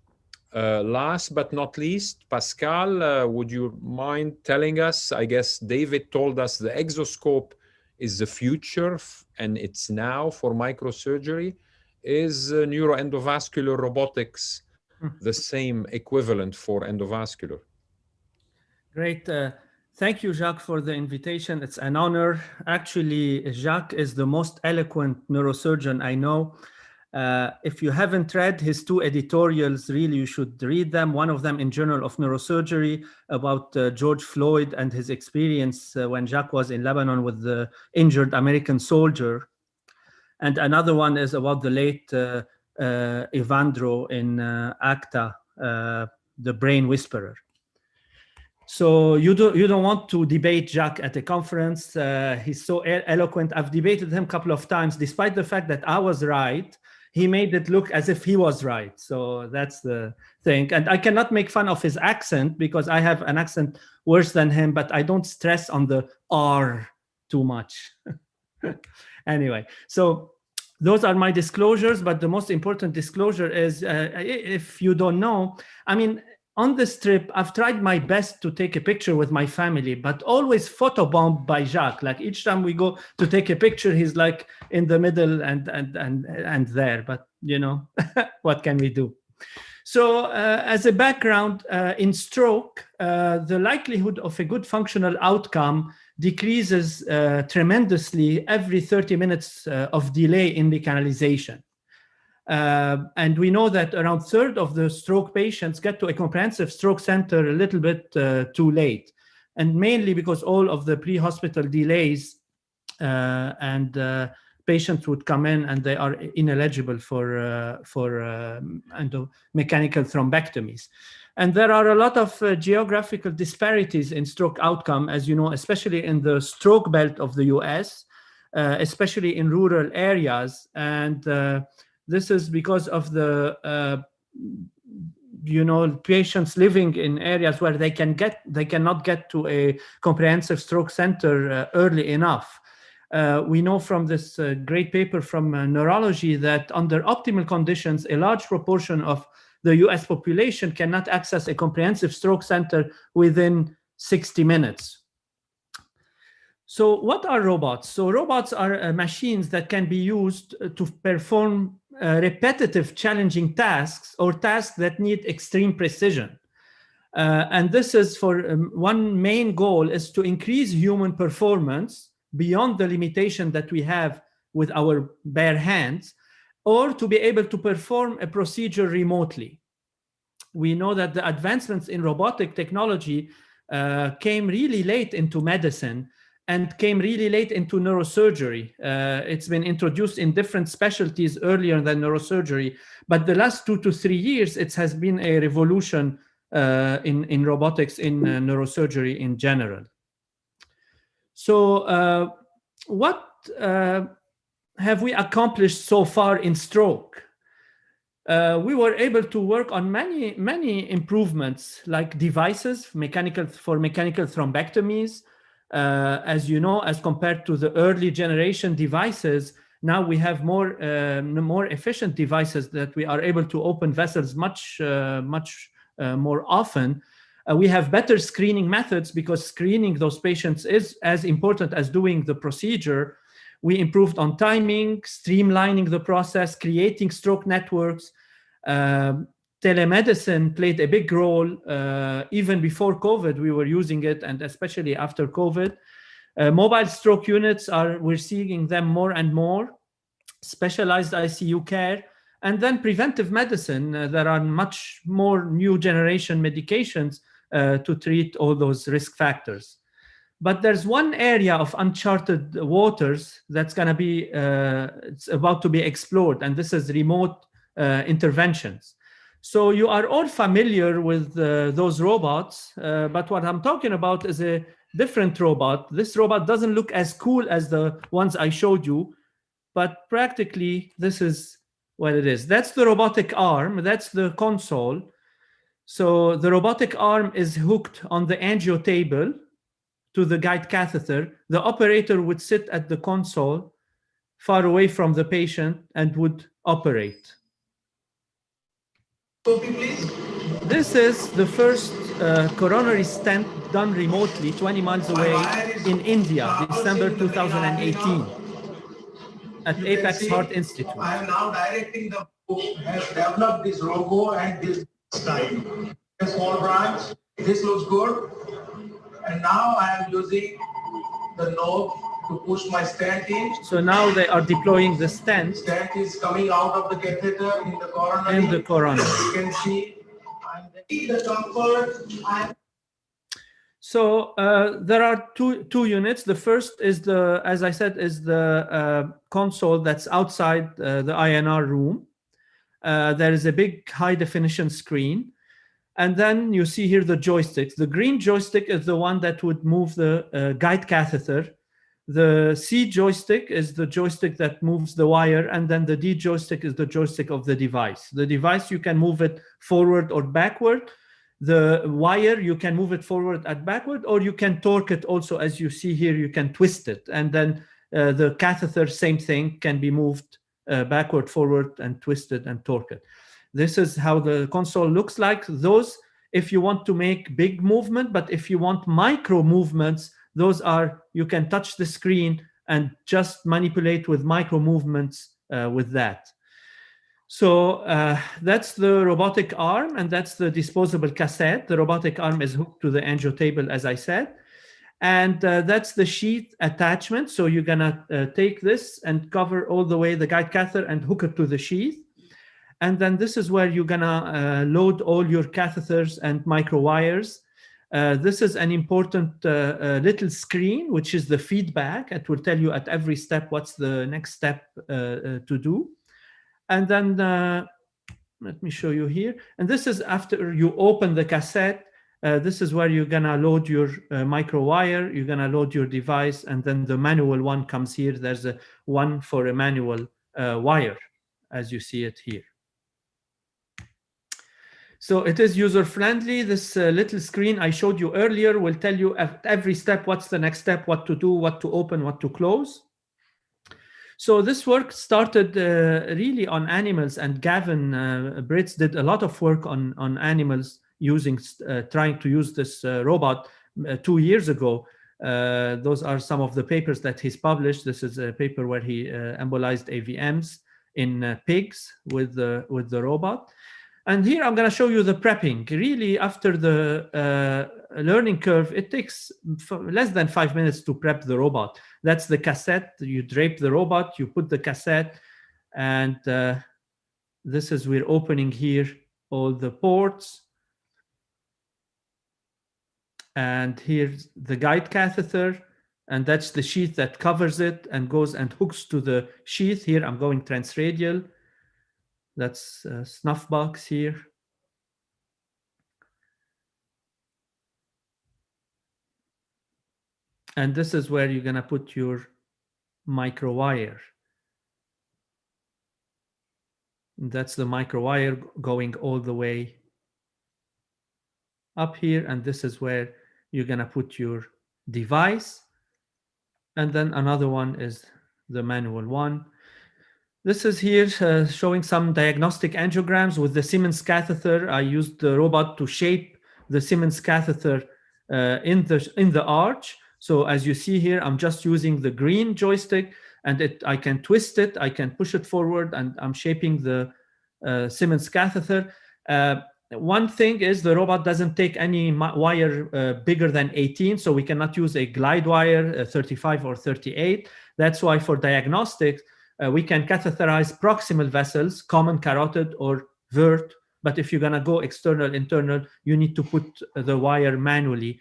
Last but not least, Pascal, would you mind telling us, I guess David told us the exoscope is the future and it's now for microsurgery. Is neuroendovascular robotics the same equivalent for endovascular? Great. Thank you, Jacques, for the invitation. It's an honor. Actually, Jacques is the most eloquent neurosurgeon I know. If you haven't read his two editorials, really, you should read them. One of them in Journal of Neurosurgery about George Floyd and his experience when Jacques was in Lebanon with the injured American soldier. And another one is about the late Evandro in ACTA, the brain whisperer. So you don't want to debate Jacques at a conference. He's so eloquent. I've debated him a couple of times, despite the fact that I was right. He made it look as if he was right. So that's the thing. And I cannot make fun of his accent because I have an accent worse than him, but I don't stress on the R too much. Anyway, so those are my disclosures. But the most important disclosure is, if you don't know, I mean, on this trip, I've tried my best to take a picture with my family, but always photobombed by Jacques. Like each time we go to take a picture, he's like in the middle and there. But you know, what can we do? So as a background, in stroke, the likelihood of a good functional outcome decreases tremendously every 30 minutes of delay in recanalization. And we know that around a third of the stroke patients get to a comprehensive stroke center a little bit too late, and mainly because all of the pre-hospital delays and patients would come in and they are ineligible for mechanical thrombectomies. And there are a lot of geographical disparities in stroke outcome, as you know, especially in the stroke belt of the US. especially in rural areas. And this is because of the patients living in areas where they cannot get to a comprehensive stroke center early enough. We know from this great paper from neurology that under optimal conditions, a large proportion of the US population cannot access a comprehensive stroke center within 60 minutes. So what are robots? So robots are machines that can be used to perform repetitive, challenging tasks or tasks that need extreme precision. And this is for one main goal is to increase human performance beyond the limitation that we have with our bare hands, or to be able to perform a procedure remotely. We know that the advancements in robotic technology came really late into medicine and came really late into neurosurgery. It's been introduced in different specialties earlier than neurosurgery, but the last 2 to 3 years, it has been a revolution in robotics in neurosurgery in general. So what have we accomplished so far in stroke? We were able to work on many improvements, like devices for mechanical thrombectomies. As you know, as compared to the early generation devices, now we have more efficient devices that we are able to open vessels much more often. We have better screening methods because screening those patients is as important as doing the procedure. We improved on timing, streamlining the process, creating stroke networks. Telemedicine played a big role. Even before COVID, we were using it, and especially after COVID. Mobile stroke units, we're seeing them more and more. Specialized ICU care, and then preventive medicine. There are much more new generation medications to treat all those risk factors. But there's one area of uncharted waters that's going to be, it's about to be explored, and this is remote interventions. So you are all familiar with those robots, but what I'm talking about is a different robot. This robot doesn't look as cool as the ones I showed you, but practically this is what it is. That's the robotic arm, that's the console. So the robotic arm is hooked on the angio table to the guide catheter. The operator would sit at the console far away from the patient and would operate. This is the first coronary stent done remotely 20 miles away in India, December 2018 at Apex Heart Institute. I am now directing the who has developed this logo and this style. A small branch, this looks good. And now I am using the knob to push my stent in. So now they are deploying the stent. Stent is coming out of the catheter in the coronary. In the coronary. You can see the comfort. So there are two units. The first is as I said, is the console that's outside the INR room. There is a big high definition screen. And then you see here the joysticks. The green joystick is the one that would move the guide catheter. The C joystick is the joystick that moves the wire. And then the D joystick is the joystick of the device. The device, you can move it forward or backward. The wire, you can move it forward and backward, or you can torque it also. As you see here, you can twist it. And then the catheter, same thing, can be moved backward, forward, and twisted and torqued. This is how the console looks like. Those, if you want to make big movement, but if you want micro movements, those are, you can touch the screen and just manipulate with micro movements with that. So that's the robotic arm, and that's the disposable cassette. The robotic arm is hooked to the angio table, as I said. And that's the sheath attachment. So you're gonna take this and cover all the way the guide catheter and hook it to the sheath. And then this is where you're gonna load all your catheters and micro wires. This is an important little screen, which is the feedback. It will tell you at every step what's the next step to do. And then let me show you here. And this is after you open the cassette. This is where you're gonna load your micro wire, you're gonna load your device, and then the manual one comes here. There's a one for a manual wire, as you see it here. So it is user-friendly. This little screen I showed you earlier will tell you at every step what's the next step, what to do, what to open, what to close. So this work started really on animals, and Gavin Brits did a lot of work on animals using, trying to use this robot 2 years ago. Those are some of the papers that he's published. This is a paper where he embolized AVMs in pigs with the robot. And here I'm going to show you the prepping. Really, after the learning curve, it takes less than 5 minutes to prep the robot. That's the cassette. You drape the robot, you put the cassette, and this is, we're opening here all the ports. And here's the guide catheter, and that's the sheath that covers it and goes and hooks to the sheath. Here I'm going transradial. That's a snuff box here. And this is where you're going to put your micro wire. That's the micro wire going all the way up here. And this is where you're going to put your device. And then another one is the manual one. This is here showing some diagnostic angiograms with the Siemens catheter. I used the robot to shape the Siemens catheter in the arch. So as you see here, I'm just using the green joystick, and I can twist it, I can push it forward, and I'm shaping the Siemens catheter. One thing is the robot doesn't take any wire bigger than 18, so we cannot use a glide wire 35 or 38. That's why for diagnostics, we can catheterize proximal vessels, common carotid or vert. But if you're going to go external, internal, you need to put the wire manually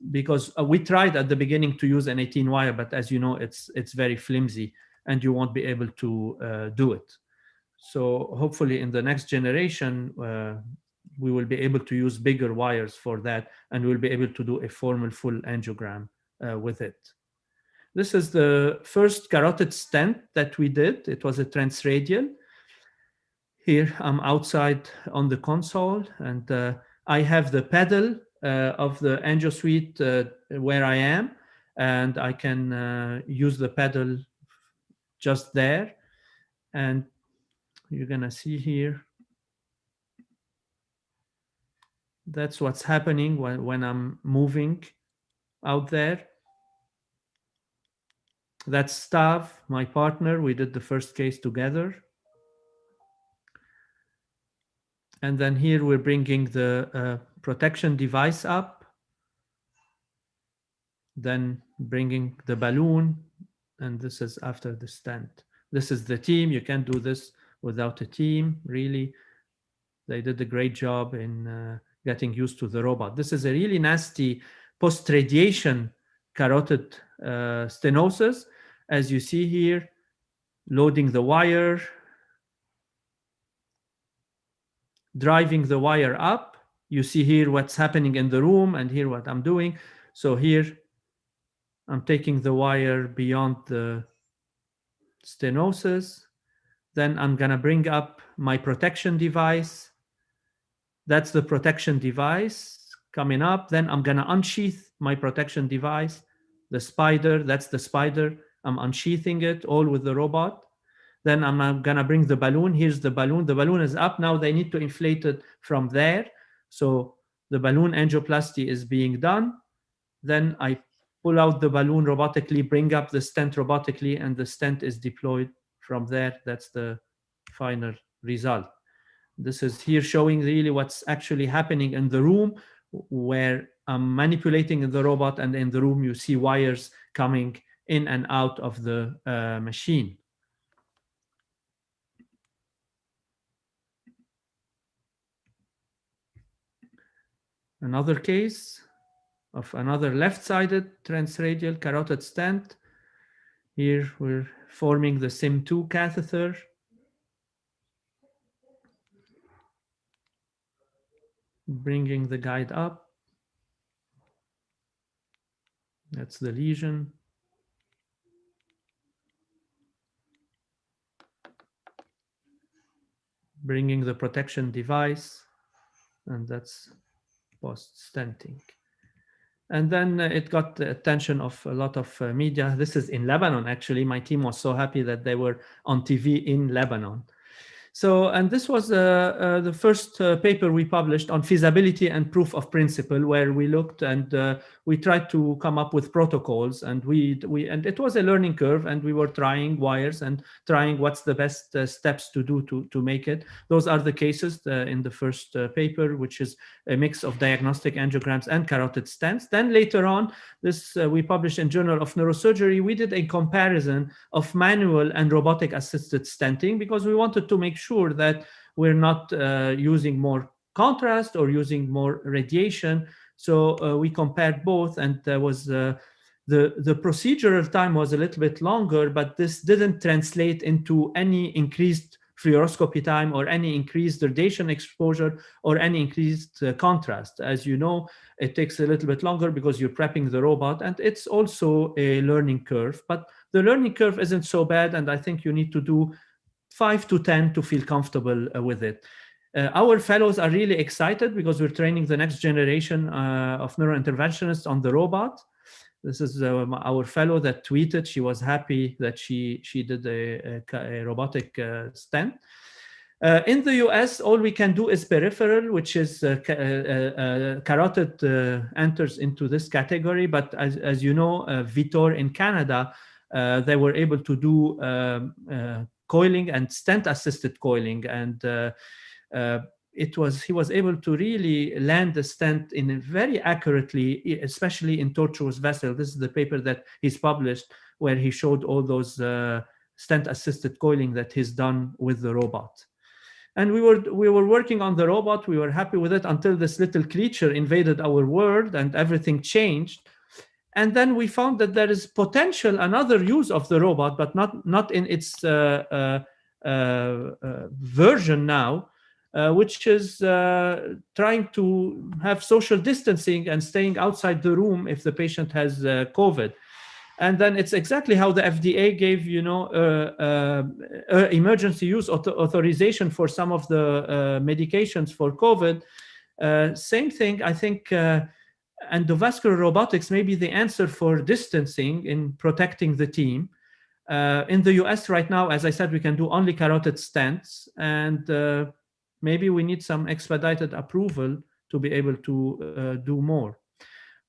because we tried at the beginning to use an 18 wire, but as you know, it's very flimsy and you won't be able to do it. So hopefully in the next generation, we will be able to use bigger wires for that, and we'll be able to do a formal full angiogram with it. This is the first carotid stent that we did. It was a transradial. Here I'm outside on the console, and I have the pedal of the angio suite where I am, and I can use the pedal just there. And you're gonna see here, that's what's happening when I'm moving out there. That's Stav, my partner. We did the first case together. And then here we're bringing the protection device up, then bringing the balloon, and this is after the stent. This is the team. You can't do this without a team, really. They did a great job in getting used to the robot. This is a really nasty post-radiation carotid stenosis. As you see here, loading the wire, driving the wire up. You see here what's happening in the room, and here what I'm doing. So here, I'm taking the wire beyond the stenosis. Then I'm gonna bring up my protection device. That's the protection device coming up. Then I'm gonna unsheath my protection device. The spider, that's the spider. I'm unsheathing it all with the robot. Then I'm gonna bring the balloon. Here's the balloon. The balloon is up. Now they need to inflate it from there. So the balloon angioplasty is being done. Then I pull out the balloon robotically, bring up the stent robotically, and the stent is deployed from there. That's the final result. This is here showing really what's actually happening in the room, where I'm manipulating the robot, and in the room you see wires coming in and out of the machine. Another case of another left-sided transradial carotid stent. Here we're forming the SIM2 catheter. Bringing the guide up. That's the lesion. Bringing the protection device, and that's post-stenting. And then it got the attention of a lot of media. This is in Lebanon, actually. My team was so happy that they were on TV in Lebanon. So, and this was the first paper we published on feasibility and proof of principle, where we looked and we tried to come up with protocols, and and it was a learning curve, and we were trying wires and trying what's the best steps to do to make it. Those are the cases in the first paper, which is a mix of diagnostic angiograms and carotid stents. Then later on, this we published in Journal of Neurosurgery. We did a comparison of manual and robotic assisted stenting because we wanted to make sure that we're not using more contrast or using more radiation. So we compared both, and there was the procedural time was a little bit longer, but this didn't translate into any increased fluoroscopy time or any increased radiation exposure or any increased contrast. As you know, it takes a little bit longer because you're prepping the robot, and it's also a learning curve, but the learning curve isn't so bad, and I think you need to do 5 to 10 to feel comfortable with it. Our fellows are really excited because we're training the next generation of neurointerventionists on the robot. This is our fellow that tweeted. She was happy that she did a robotic stent. In the US, all we can do is peripheral, which is carotid enters into this category. But as you know, Vitor in Canada, they were able to do coiling and stent-assisted coiling, and he was able to really land the stent in very accurately, especially in tortuous vessel. This is the paper that he's published where he showed all those stent-assisted coiling that he's done with the robot. And we were working on the robot. We were happy with it until this little creature invaded our world and everything changed. And then we found that there is potential another use of the robot, but not in its version now, which is trying to have social distancing and staying outside the room if the patient has COVID. And then it's exactly how the FDA gave, emergency use authorization for some of the medications for COVID. Same thing, I think. Endovascular robotics may be the answer for distancing in protecting the team. In the US right now, as I said, we can do only carotid stents, and maybe we need some expedited approval to be able to do more.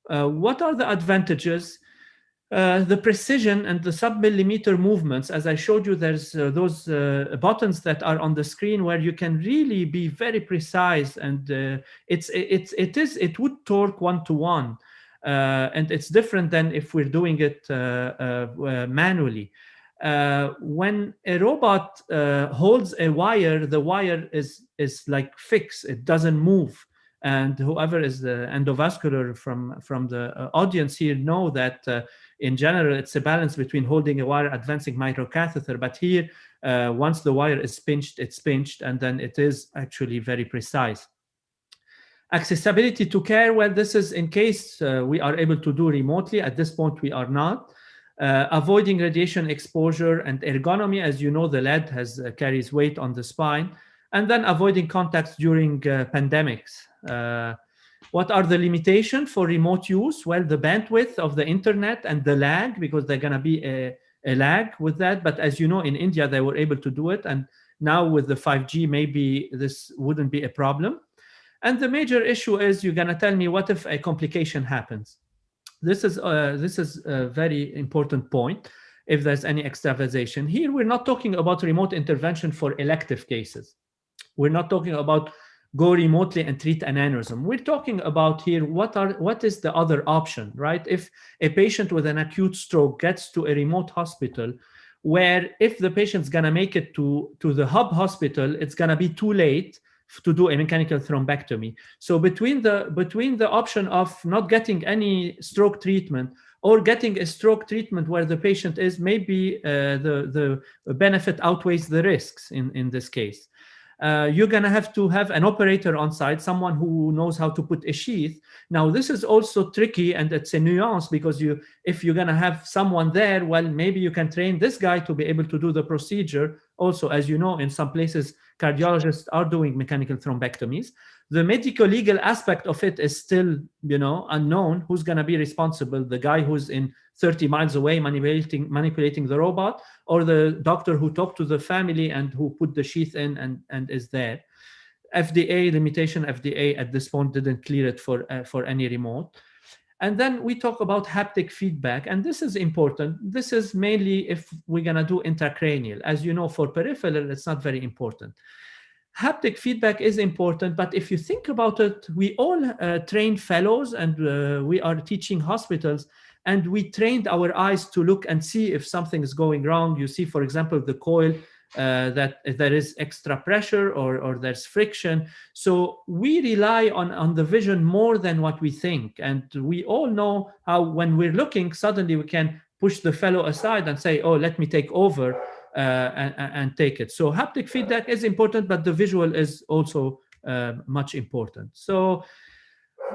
What are the advantages? The precision and the sub-millimeter movements. As I showed you, there's those buttons that are on the screen where you can really be very precise, and it would torque 1-to-1, and it's different than if we're doing it manually. When a robot holds a wire, the wire is like fixed; it doesn't move. And whoever is the endovascular from the audience here know that in general, it's a balance between holding a wire, advancing microcatheter. But here, once the wire is pinched, it's pinched, and then it is actually very precise. Accessibility to care, well, this is in case we are able to do remotely. At this point, we are not. Avoiding radiation exposure and ergonomy. As you know, the lead carries weight on the spine. And then avoiding contacts during pandemics. What are the limitations for remote use? Well, the bandwidth of the internet and the lag, because there's going to be a lag with that. But as you know, in India, they were able to do it. And now with the 5G, maybe this wouldn't be a problem. And the major issue is, you're going to tell me, what if a complication happens? This is a very important point. If there's any extravasation. Here, we're not talking about remote intervention for elective cases. We're not talking about go remotely and treat an aneurysm. We're talking about here, what is the other option, right? If a patient with an acute stroke gets to a remote hospital, where if the patient's gonna make it to the hub hospital, it's gonna be too late to do a mechanical thrombectomy. So between the option of not getting any stroke treatment or getting a stroke treatment where the patient is, maybe the benefit outweighs the risks in this case. you're going to have an operator on site, someone who knows how to put a sheath. Now, this is also tricky, and it's a nuance, because if you're going to have someone there, well, maybe you can train this guy to be able to do the procedure. Also, as you know, in some places, cardiologists are doing mechanical thrombectomies. The medical legal aspect of it is still, unknown. Who's going to be responsible? The guy who's in 30 miles away manipulating the robot, or the doctor who talked to the family and who put the sheath in and is there? FDA at this point didn't clear it for any remote. And then we talk about haptic feedback, and this is important. This is mainly if we're going to do intracranial. As you know, for peripheral, it's not very important. Haptic feedback is important, but if you think about it, we all train fellows, and we are teaching hospitals, and we trained our eyes to look and see if something is going wrong. You see, for example, the coil, that there is extra pressure or there's friction. So we rely on the vision more than what we think. And we all know how when we're looking, suddenly we can push the fellow aside and say, oh, let me take over and take it. So haptic feedback is important, but the visual is also much important. So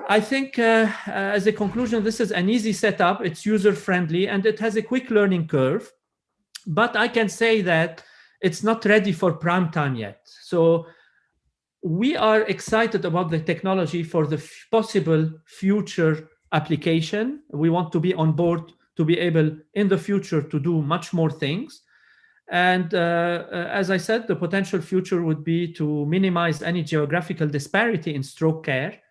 I think as a conclusion, this is an easy setup. It's user-friendly, and it has a quick learning curve. But I can say that it's not ready for prime time yet. So we are excited about the technology for the possible future application. We want to be on board to be able in the future to do much more things. And as I said, the potential future would be to minimize any geographical disparity in stroke care.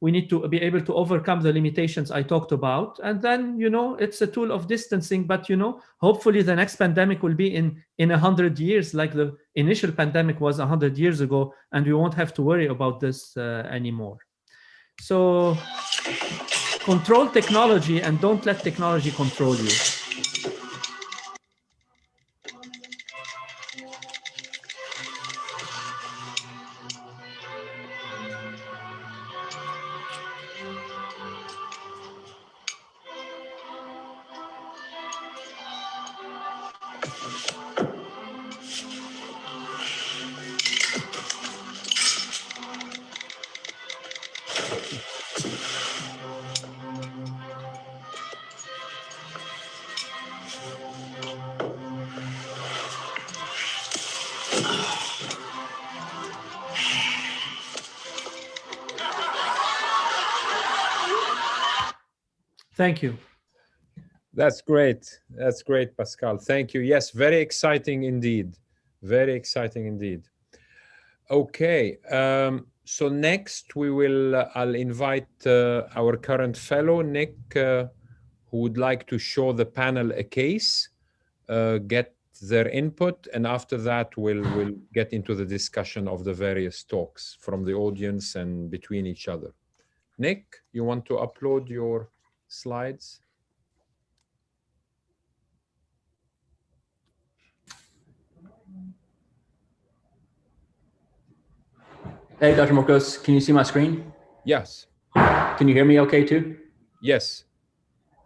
We need to be able to overcome the limitations I talked about. And then, it's a tool of distancing, but, hopefully the next pandemic will be in 100 years, like the initial pandemic was 100 years ago, and we won't have to worry about this anymore. So control technology and don't let technology control you. Thank you. That's great. That's great, Pascal. Thank you. Yes, very exciting indeed. Very exciting indeed. Okay. So next I'll invite our current fellow, Nick, who would like to show the panel a case, get their input, and after that we'll get into the discussion of the various talks from the audience and between each other. Nick, you want to upload your slides? Hey, Dr. Marcos, can you see my screen? Yes. Can you hear me okay too? Yes.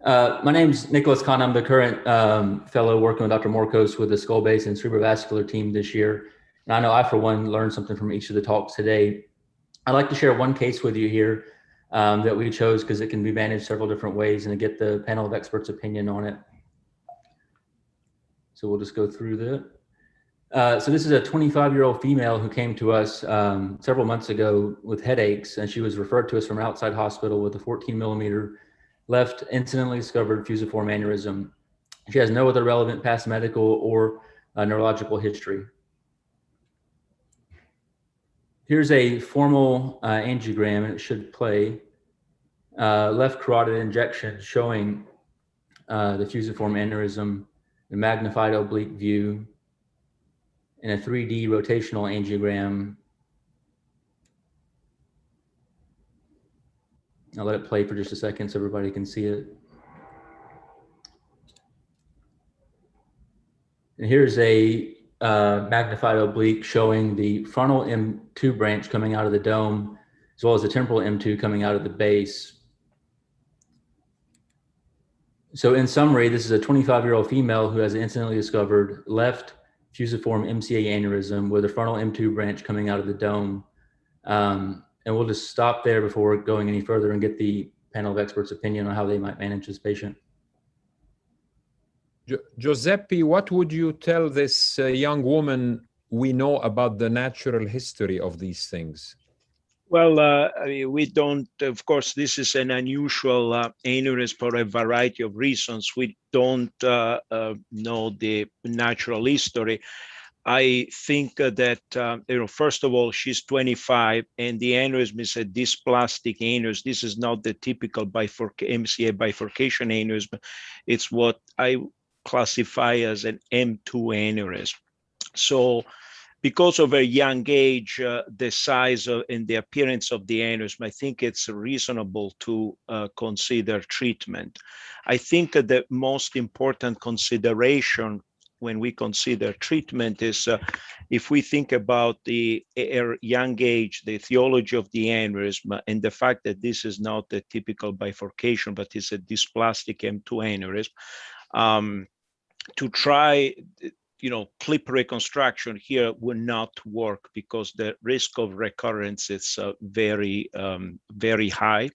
My name's Nicholas Kahn. I'm the current fellow working with Dr. Marcos with the skull base and cerebrovascular team this year. And I know I, for one, learned something from each of the talks today. I'd like to share one case with you here that we chose because it can be managed several different ways and to get the panel of experts' opinion on it. So we'll just go through that. So this is a 25-year-old female who came to us several months ago with headaches, and she was referred to us from an outside hospital with a 14-millimeter left incidentally discovered fusiform aneurysm. She has no other relevant past medical or neurological history. Here's a formal angiogram, and it should play. Left carotid injection showing the fusiform aneurysm, the magnified oblique view, in a 3D rotational angiogram. I'll let it play for just a second so everybody can see it. And here's a magnified oblique showing the frontal M2 branch coming out of the dome, as well as the temporal M2 coming out of the base. So in summary, this is a 25-year-old female who has an incidentally discovered left fusiform MCA aneurysm with a frontal M2 branch coming out of the dome. And we'll just stop there before going any further and get the panel of experts' opinion on how they might manage this patient. Giuseppe, what would you tell this young woman we know about the natural history of these things? Well, I mean, we don't, of course, this is an unusual aneurysm for a variety of reasons. We don't know the natural history. I think that, first of all, she's 25 and the aneurysm is a dysplastic aneurysm. This is not the typical MCA bifurcation aneurysm. It's what I classify as an M2 aneurysm. So because of her young age, the size and the appearance of the aneurysm, I think it's reasonable to consider treatment. I think the most important consideration when we consider treatment is if we think about the young age, the etiology of the aneurysm, and the fact that this is not a typical bifurcation, but it's a dysplastic M2 aneurysm, to try clip reconstruction here will not work because the risk of recurrence is very, very high.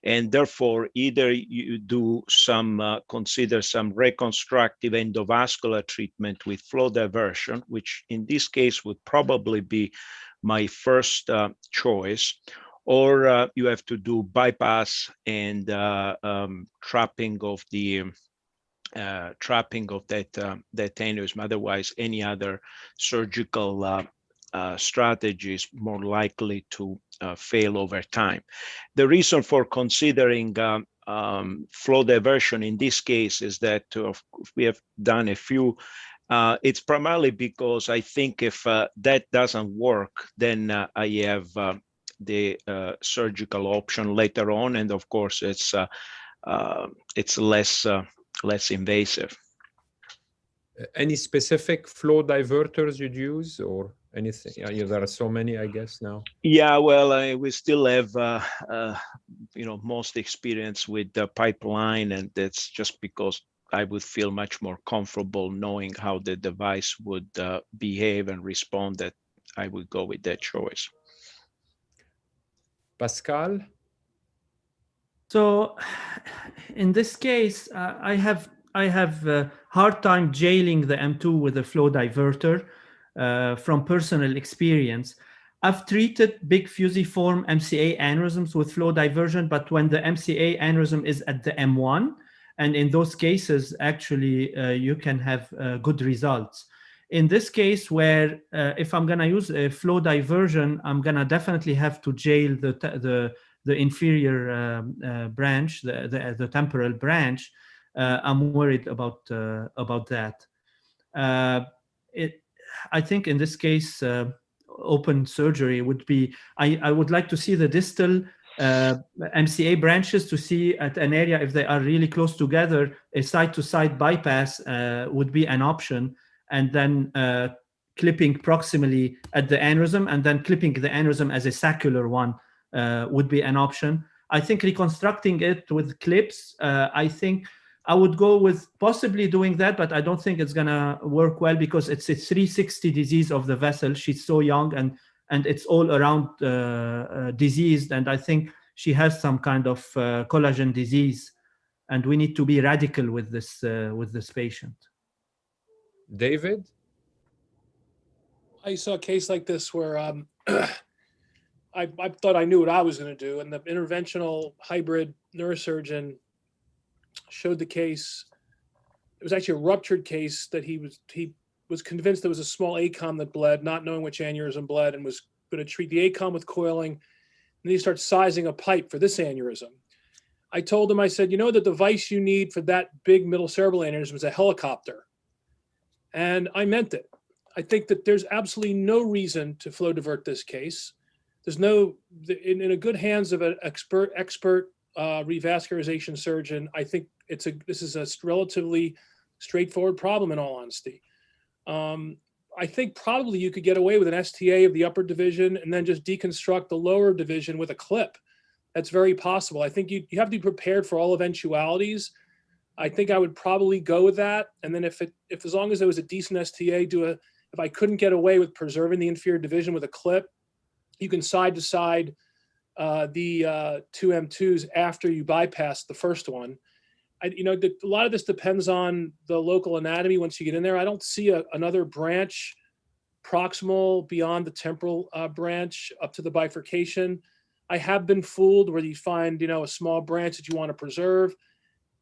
And therefore, either you do consider some reconstructive endovascular treatment with flow diversion, which in this case would probably be my first choice, or you have to do bypass and trapping of that aneurysm. Otherwise, any other surgical strategy is more likely to fail over time. The reason for considering flow diversion in this case is that we have done a few. It's primarily because I think if that doesn't work, then I have the surgical option later on, and of course it's less invasive. Any specific flow diverters you'd use or anything? There are so many, I guess, now. Yeah, well, we still have, most experience with the pipeline, and that's just because I would feel much more comfortable knowing how the device would behave and respond that I would go with that choice. Pascal? So in this case, I have a hard time jailing the M2 with a flow diverter from personal experience. I've treated big fusiform MCA aneurysms with flow diversion, but when the MCA aneurysm is at the M1, and in those cases, actually, you can have good results. In this case, where if I'm going to use a flow diversion, I'm going to definitely have to jail the inferior branch, the temporal branch. I'm worried about that. I think in this case, open surgery would be. I would like to see the distal MCA branches to see at an area if they are really close together. A side-to-side bypass would be an option, and then clipping proximally at the aneurysm, and then clipping the aneurysm as a saccular one would be an option. I think reconstructing it with clips, I think I would go with possibly doing that, but I don't think it's gonna work well because it's a 360 disease of the vessel. She's so young and it's all around diseased, and I think she has some kind of collagen disease, and we need to be radical with this patient. David? I saw a case like this where I thought I knew what I was going to do, and the interventional hybrid neurosurgeon showed the case. It was actually a ruptured case that he was convinced there was a small ACOM that bled, not knowing which aneurysm bled, and was going to treat the ACOM with coiling. And then he starts sizing a pipe for this aneurysm. I told him, I said, the device you need for that big middle cerebral aneurysm is a helicopter. And I meant it. I think that there's absolutely no reason to flow divert this case. There's in a good hands of an expert revascularization surgeon. I think this is a relatively straightforward problem, in all honesty. I think probably you could get away with an STA of the upper division and then just deconstruct the lower division with a clip. That's very possible. I think you have to be prepared for all eventualities. I think I would probably go with that. And then if as long as there was a decent STA, if I couldn't get away with preserving the inferior division with a clip, you can side to side the two M2s after you bypass the first one. A lot of this depends on the local anatomy once you get in there. I don't see another branch proximal beyond the temporal branch up to the bifurcation. I have been fooled where you find, a small branch that you want to preserve,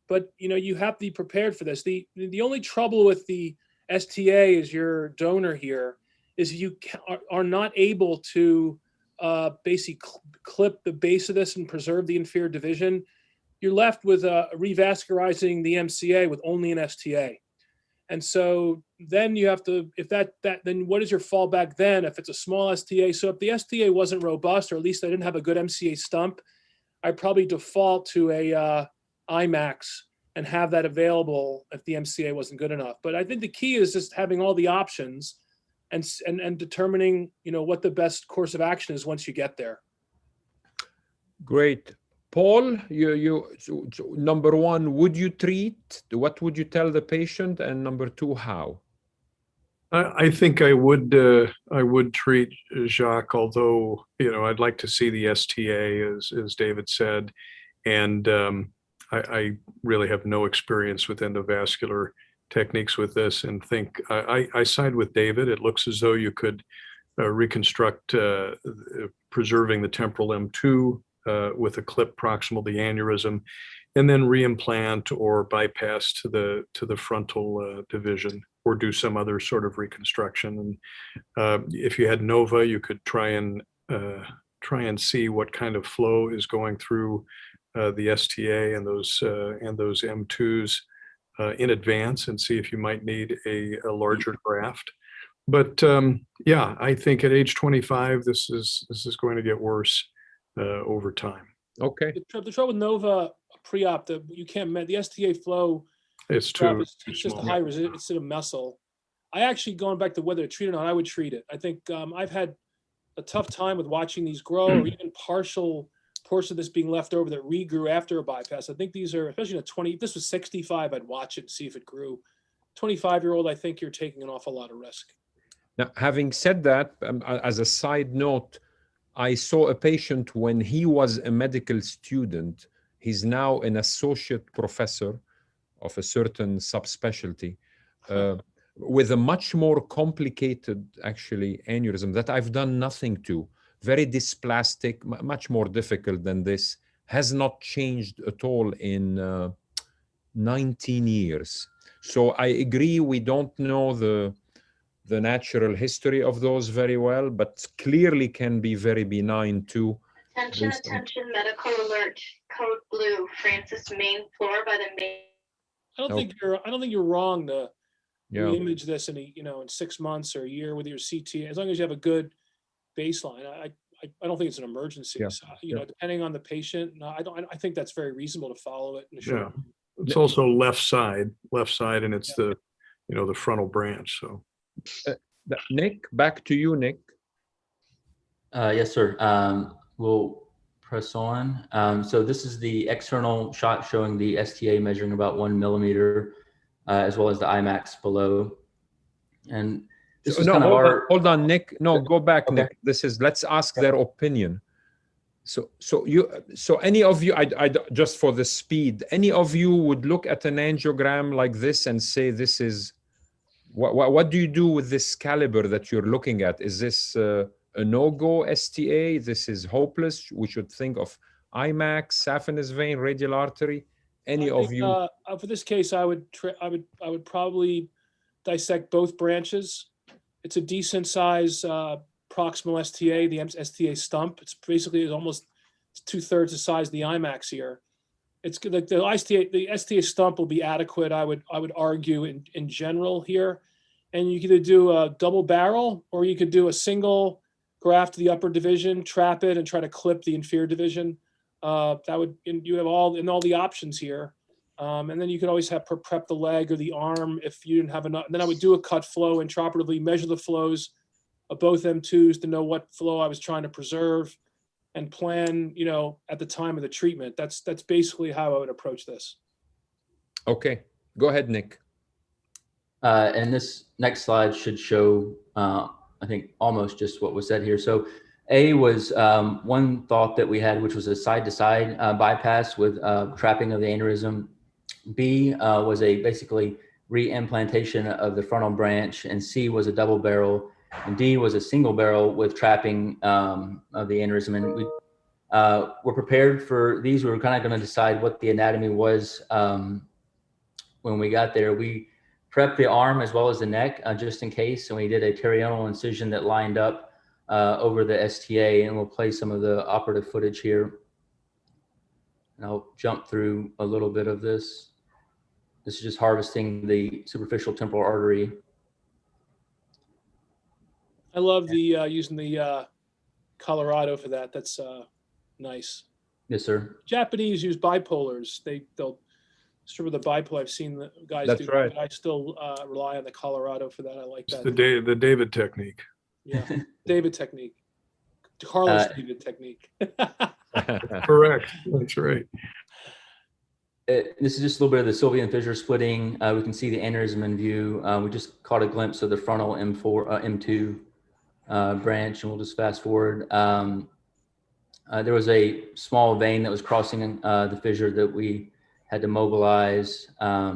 but you have to be prepared for this. The only trouble with the STA as your donor here is you are not able to basically clip the base of this and preserve the inferior division. You're left with revascularizing the MCA with only an STA. And so then you have to, then what is your fallback then if it's a small STA? So if the STA wasn't robust, or at least I didn't have a good MCA stump, I'd probably default to a IMAX and have that available if the MCA wasn't good enough. But I think the key is just having all the options and determining, what the best course of action is once you get there. Great. Paul, so number one, would you treat? What would you tell the patient? And number two, how? I think I would treat Jacques, although, I'd like to see the STA, as David said. And I really have no experience with endovascular techniques with this, and think I side with David. It looks as though you could reconstruct preserving the temporal M2 with a clip proximal to the aneurysm, and then reimplant or bypass to the frontal division, or do some other sort of reconstruction. And if you had Nova, you could try and see what kind of flow is going through the STA and those M2s in advance, and see if you might need a larger graft. But yeah, I think at age 25, this is going to get worse over time. Okay. The trouble with Nova pre-op, you can't the STA flow. It's just a high resistance. It's in a muscle. I actually, going back to whether to treat it or not, I would treat it. I think I've had a tough time with watching these grow, or even partial portion of this being left over that regrew after a bypass. I think these are, especially in a 20, if this was 65, I'd watch it and see if it grew. 25-year-old, I think you're taking an awful lot of risk. Now, having said that, as a side note, I saw a patient when he was a medical student. He's now an associate professor of a certain subspecialty with a much more complicated, actually, aneurysm that I've done nothing to. Very dysplastic, much more difficult than this, has not changed at all in 19 years. So I agree, we don't know the natural history of those very well, but clearly can be very benign too. Attention, medical alert, code blue, Francis, main floor by the main. I don't think you're wrong to reimage this in in 6 months or a year with your CT, as long as you have a good baseline. I don't think it's an emergency. Yeah. So, depending on the patient, I think that's very reasonable to follow it. Yeah, it's also left side, and it's the frontal branch. So, Nick, back to you, Nick. Yes, sir. We'll press on. So this is the external shot showing the STA measuring about 1 millimeter, as well as the IMAX below. And this is kind of our... Hold on, Nick. No, go back, okay. Nick. Let's ask their opinion. So any of you, I just for the speed, any of you would look at an angiogram like this and say, this is, what do you do with this caliber that you're looking at? Is this a no-go STA? This is hopeless. We should think of IMAX, saphenous vein, radial artery. Any of you? For this case, I would probably dissect both branches. It's a decent size proximal STA, the STA stump. It's basically almost 2/3 the size of the IMAX here. It's like the STA stump will be adequate, I would argue, in general here. And you could either do a double barrel, or you could do a single graft to the upper division, trap it, and try to clip the inferior division. You have all the options here. And then you could always have prep the leg or the arm if you didn't have enough. And then I would do a cut flow intraoperatively, measure the flows of both M2s to know what flow I was trying to preserve, and plan, at the time of the treatment. That's basically how I would approach this. Okay, go ahead, Nick. And this next slide should show, I think, almost just what was said here. So A was one thought that we had, which was a side-to-side bypass with trapping of the aneurysm. B was a basically re-implantation of the frontal branch, and C was a double barrel, and D was a single barrel with trapping of the aneurysm. And we were prepared for these. We were kind of going to decide what the anatomy was when we got there. We prepped the arm as well as the neck just in case, and we did a terional incision that lined up over the STA, and we'll play some of the operative footage here. And I'll jump through a little bit of this. This is just harvesting the superficial temporal artery. I love the using the Colorado for that. That's nice. Yes, sir. Japanese use bipolars. They'll strip with the bipolar. I've seen the guys That's do, right. but I still rely on the Colorado for that. I like It's that. the David technique. Yeah, David technique. Carlos David technique. Correct. That's right. This is just a little bit of the sylvian fissure splitting. We can see the aneurysm in view. We just caught a glimpse of the frontal M2 branch, and we'll just fast forward. There was a small vein that was crossing the fissure that we had to mobilize. A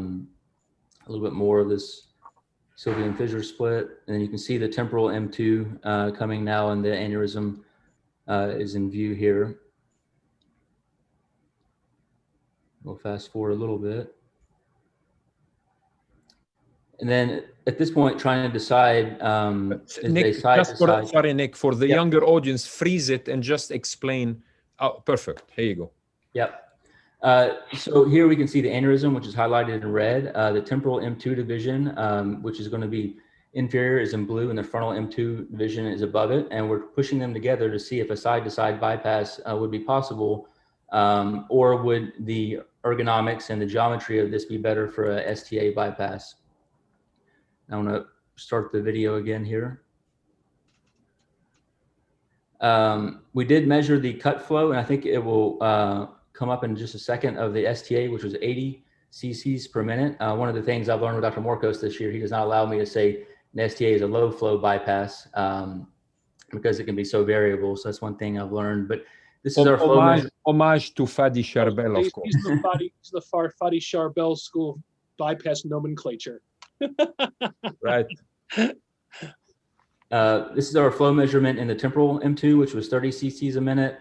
little bit more of this sylvian fissure split. And then you can see the temporal M2 coming now, and the aneurysm is in view here. We'll fast forward a little bit. And then at this point, trying to decide, Nick, sorry, Nick, for the younger audience, freeze it and just explain. Oh, perfect. Here you go. Yep. So here we can see the aneurysm, which is highlighted in red. The temporal M2 division, which is going to be inferior, is in blue, and the frontal M2 division is above it. And we're pushing them together to see if a side-to-side bypass would be possible, or would the ergonomics and the geometry of this be better for a STA bypass. I want to start the video again here. We did measure the cut flow, and I think it will come up in just a second, of the STA, which was 80 cc's per minute. One of the things I've learned with Dr. Morcos this year, he does not allow me to say an STA is a low flow bypass because it can be so variable. So that's one thing I've learned. But this is our flow measure. Homage to Fadi Charbel, of course. He's the Fadi Charbel school of bypass nomenclature. Right. This is our flow measurement in the temporal M2, which was 30 cc's a minute.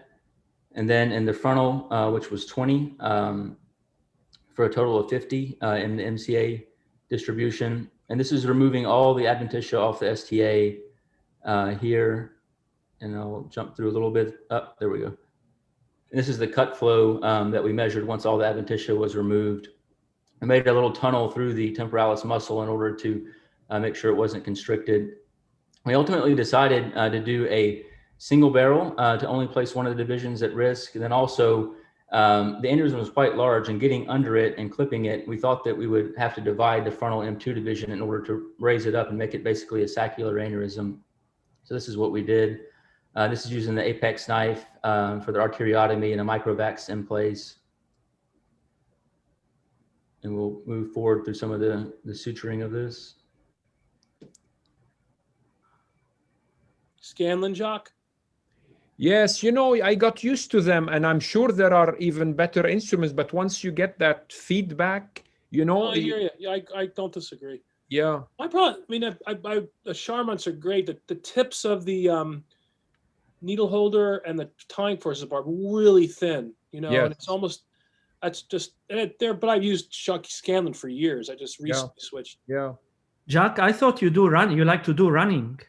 And then in the frontal, which was 20, for a total of 50 in the MCA distribution. And this is removing all the adventitia off the STA here. And I'll jump through a little bit. Oh, there we go. And this is the cut flow that we measured once all the adventitia was removed. I made a little tunnel through the temporalis muscle in order to make sure it wasn't constricted. We ultimately decided to do a single barrel to only place one of the divisions at risk. And then also the aneurysm was quite large, and getting under it and clipping it, we thought that we would have to divide the frontal M2 division in order to raise it up and make it basically a saccular aneurysm. So this is what we did. This is using the apex knife for the arteriotomy and a microvax in place. And we'll move forward through some of the suturing of this. Scanlon, Jacques? Yes, you know, I got used to them, and I'm sure there are even better instruments, but once you get that feedback, you know. I hear you. Yeah, I don't disagree. Yeah. My problem, I mean, the Charmants are great. The tips of the needle holder and the tying forces bar really thin, you know, and it's almost, that's just, but I've used Scanlon for years. I just recently switched. Yeah. Jacques, I thought you like to do running.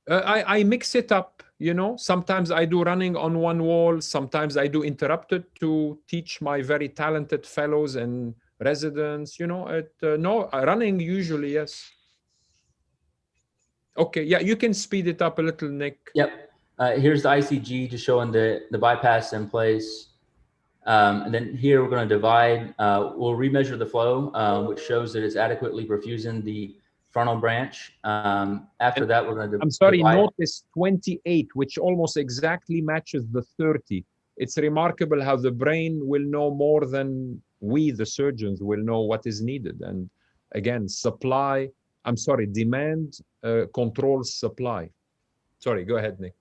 I mix it up, you know. Sometimes I do running on one wall. Sometimes I do interrupted to teach my very talented fellows and residents, you know. No, running usually, yes. Okay, yeah, you can speed it up a little, Nick. Yep. Here's the ICG just showing the bypass in place. And then here we're going to divide. We'll remeasure the flow, which shows that it's adequately perfusing the frontal branch. After that, we're going to I'm sorry, notice 28, which almost exactly matches the 30. It's remarkable how the brain will know more than we, the surgeons, will know what is needed. And again, demand controls supply. Sorry, go ahead, Nick.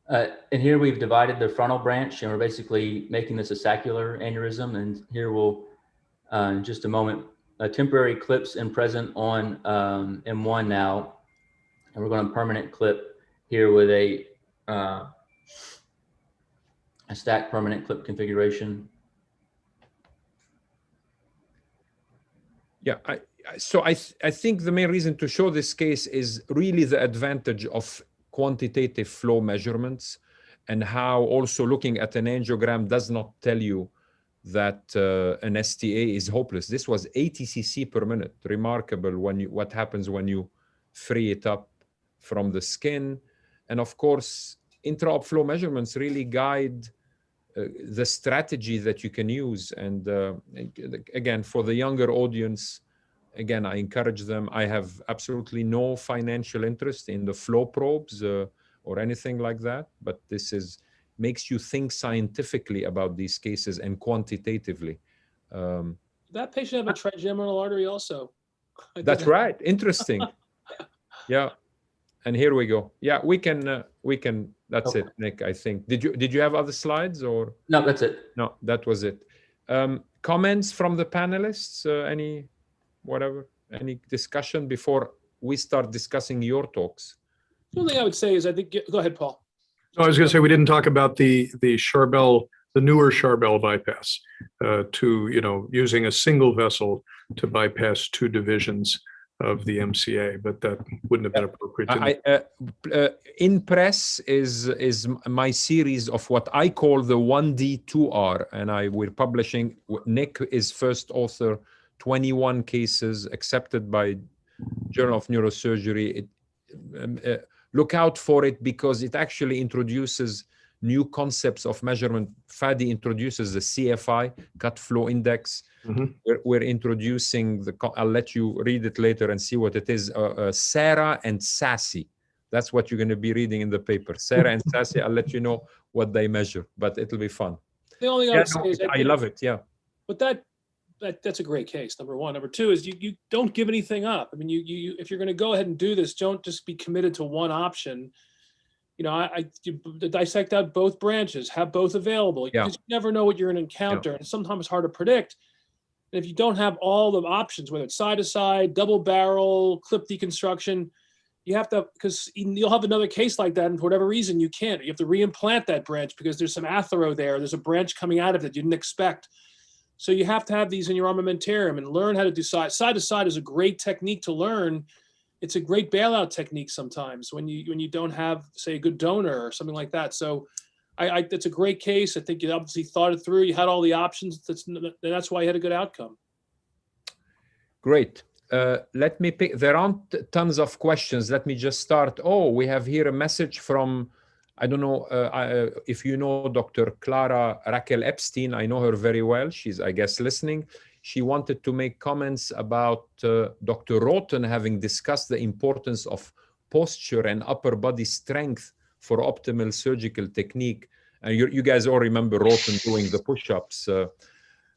And here we've divided the frontal branch, and we're basically making this a saccular aneurysm. And here we'll, in just a moment, temporary clips and present on M1 now. And we're going to permanent clip here with a stacked permanent clip configuration. Yeah, I think the main reason to show this case is really the advantage of quantitative flow measurements, and how also looking at an angiogram does not tell you that an STA is hopeless. This was 80 cc per minute. Remarkable what happens when you free it up from the skin. And of course, intra-op flow measurements really guide the strategy that you can use. And again, for the younger audience, again, I encourage them. I have absolutely no financial interest in the flow probes or anything like that, but this makes you think scientifically about these cases and quantitatively. That patient have a trigeminal artery also. That's right. Interesting. Yeah. And here we go. Yeah, we can, that's Okay. it, Nick, I think. Did you have other slides or? No, that's it. No, that was it. Comments from the panelists, any discussion before we start discussing your talks? The only thing I would say is, I think, go ahead, Paul. No, I was going to say, we didn't talk about the Charbel, the newer Charbel bypass, using a single vessel to bypass two divisions of the MCA, but that wouldn't have been appropriate. In press is my series of what I call the 1D 2R, and we're publishing. Nick is first author, 21 cases accepted by Journal of Neurosurgery. Look out for it, because it actually introduces new concepts of measurement. Fadi introduces the CFI, cut flow index. Mm-hmm. We're introducing I'll let you read it later and see what it is. Sarah and Sassy. That's what you're going to be reading in the paper. Sarah and Sassy, I'll let you know what they measure, but it'll be fun. The only thing I would say is, I love it, yeah. But that's a great case, number one. Number two is you don't give anything up. I mean, you if you're going to go ahead and do this, don't just be committed to one option. You dissect out both branches, have both available, because you never know what you're going to encounter, and sometimes it's hard to predict. And if you don't have all the options, whether it's side to side, double barrel, clip deconstruction, you have to, because you'll have another case like that, and for whatever reason you can't. You have to reimplant that branch because there's some athero there. There's a branch coming out of it that you didn't expect. So you have to have these in your armamentarium and learn how to do side to side is a great technique to learn. It's a great bailout technique sometimes when you don't have, say, a good donor or something like that. So that's a great case. I think you obviously thought it through. You had all the options. That's why you had a good outcome. Great. Let me pick. There aren't tons of questions. Let me just start. Oh, we have here a message from, I don't know if you know Dr. Clara Raquel Epstein. I know her very well. She's, I guess, listening. She wanted to make comments about Dr. Roten having discussed the importance of posture and upper body strength for optimal surgical technique. And you guys all remember Roten doing the push-ups.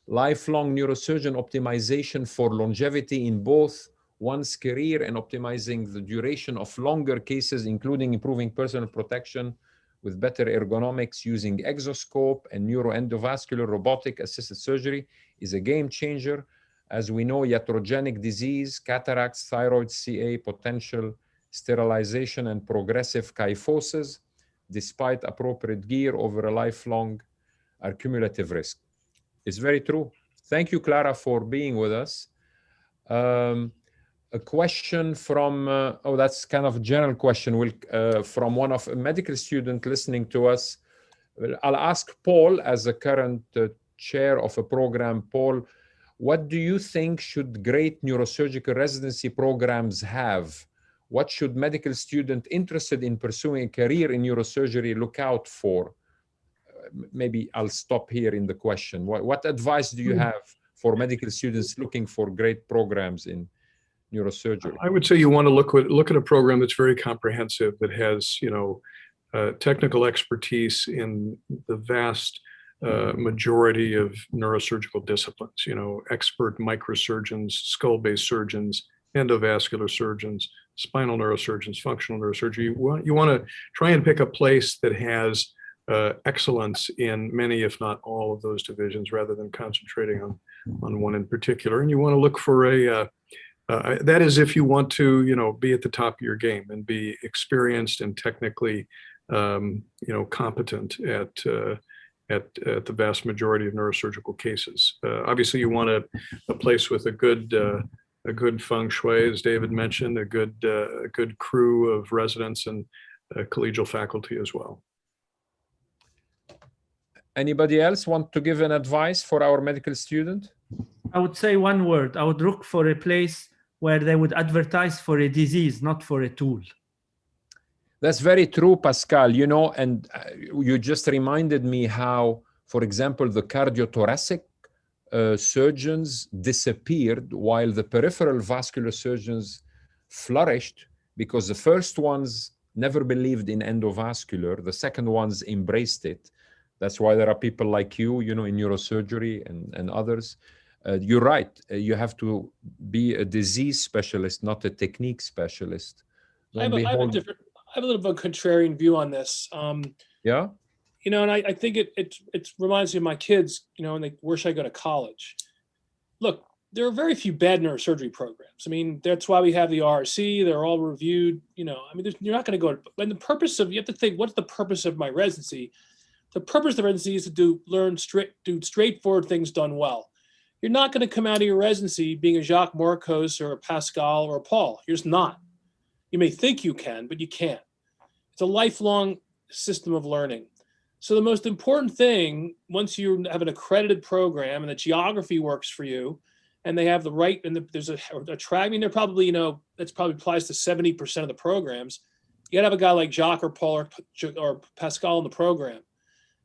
Lifelong neurosurgeon optimization for longevity in both one's career and optimizing the duration of longer cases, including improving personal protection with better ergonomics using exoscope and neuroendovascular robotic assisted surgery is a game changer. As we know, iatrogenic disease, cataracts, thyroid CA, potential sterilization and progressive kyphosis, despite appropriate gear over a lifelong, are cumulative risk. It's very true. Thank you, Clara, for being with us. A question from, that's kind of a general question, from one of a medical student listening to us. I'll ask Paul, as a current chair of a program. Paul, what do you think should great neurosurgical residency programs have? What should medical student interested in pursuing a career in neurosurgery look out for? Maybe I'll stop here in the question. What advice do you have for medical students looking for great programs in neurosurgery? I would say you want to look at a program that's very comprehensive, that has technical expertise in the vast majority of neurosurgical disciplines, expert microsurgeons, skull-based surgeons, endovascular surgeons, spinal neurosurgeons, functional neurosurgery. You want to try and pick a place that has excellence in many, if not all, of those divisions, rather than concentrating on one in particular. And you want to look for that is if you want to, be at the top of your game and be experienced and technically, competent at the vast majority of neurosurgical cases. Obviously, you want a place with a good feng shui, as David mentioned, a good crew of residents and collegial faculty as well. Anybody else want to give an advice for our medical student? I would say one word. I would look for a place where they would advertise for a disease, not for a tool. That's very true, Pascal, and you just reminded me how, for example, the cardiothoracic surgeons disappeared while the peripheral vascular surgeons flourished, because the first ones never believed in endovascular, the second ones embraced it. That's why there are people like you, in neurosurgery and others. You're right. You have to be a disease specialist, not a technique specialist. I have a little bit of a contrarian view on this. Yeah. And I think it reminds me of my kids, and where should I go to college? Look, there are very few bad neurosurgery programs. I mean, that's why we have the RC. They're all reviewed. You're not going to go. And the purpose of, you have to think, what's the purpose of my residency? The purpose of the residency is to do straightforward things done well. You're not going to come out of your residency being a Jacques Morcos or a Pascal or a Paul. You're just not. You may think you can, but you can't. It's a lifelong system of learning. So the most important thing, once you have an accredited program and the geography works for you, and they have the right, and there's a track, I mean, they're probably, that's probably applies to 70% of the programs. You got to have a guy like Jacques or Paul or Pascal in the program,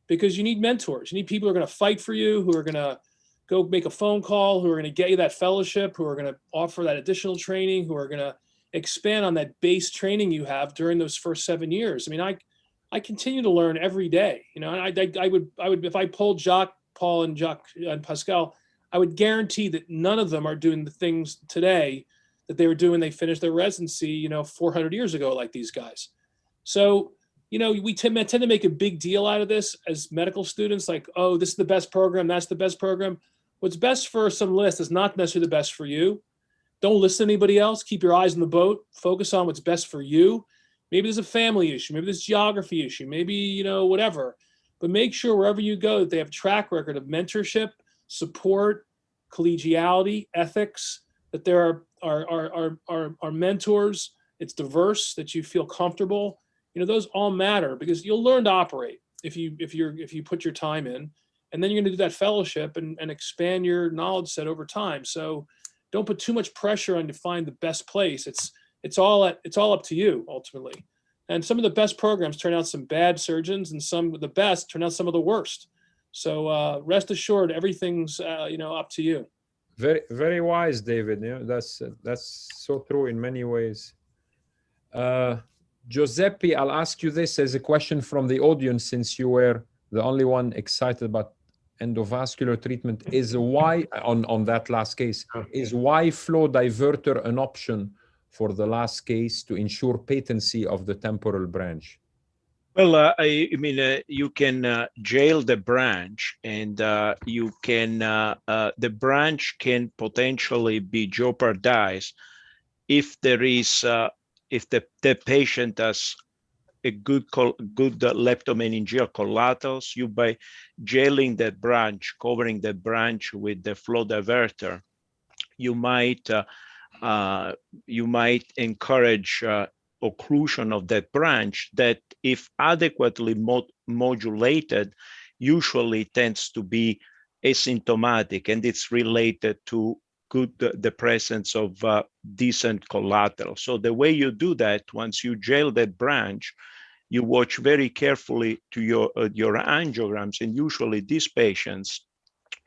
because you need mentors. You need people who are going to fight for you, who are going to go make a phone call, who are going to get you that fellowship, who are going to offer that additional training, who are going to expand on that base training you have during those first 7 years. I mean, I continue to learn every day, and I would, if I polled Jacques, Paul, and Pascal, I would guarantee that none of them are doing the things today that they were doing when they finished their residency, 400 years ago, like these guys. So, we tend to make a big deal out of this as medical students, like, oh, this is the best program, that's the best program. What's best for some list is not necessarily the best for you. Don't listen to anybody else. Keep your eyes on the boat. Focus on what's best for you. Maybe there's a family issue. Maybe there's a geography issue. Maybe, whatever. But make sure wherever you go that they have a track record of mentorship, support, collegiality, ethics, that there are mentors. It's diverse, that you feel comfortable. Those all matter, because you'll learn to operate if you put your time in, and then you're going to do that fellowship and expand your knowledge set over time. So don't put too much pressure on to find the best place. It's all up to you ultimately. And some of the best programs turn out some bad surgeons, and some of the best turn out some of the worst. So rest assured, everything's up to you. Very, very wise, David. That's so true in many ways. Giuseppe, I'll ask you this as a question from the audience, since you were the only one excited about endovascular treatment. Is why on that last case, is why flow diverter an option for the last case to ensure patency of the temporal branch? Well, you can jail the branch, and you can the branch can potentially be jeopardized if there is if the patient has a good leptomeningeal collaterals. You, by jailing that branch, covering the branch with the flow diverter, you might encourage occlusion of that branch that, if adequately modulated, usually tends to be asymptomatic, and it's related to the presence of decent collateral. So the way you do that, once you jail that branch, you watch very carefully to your angiograms, and usually these patients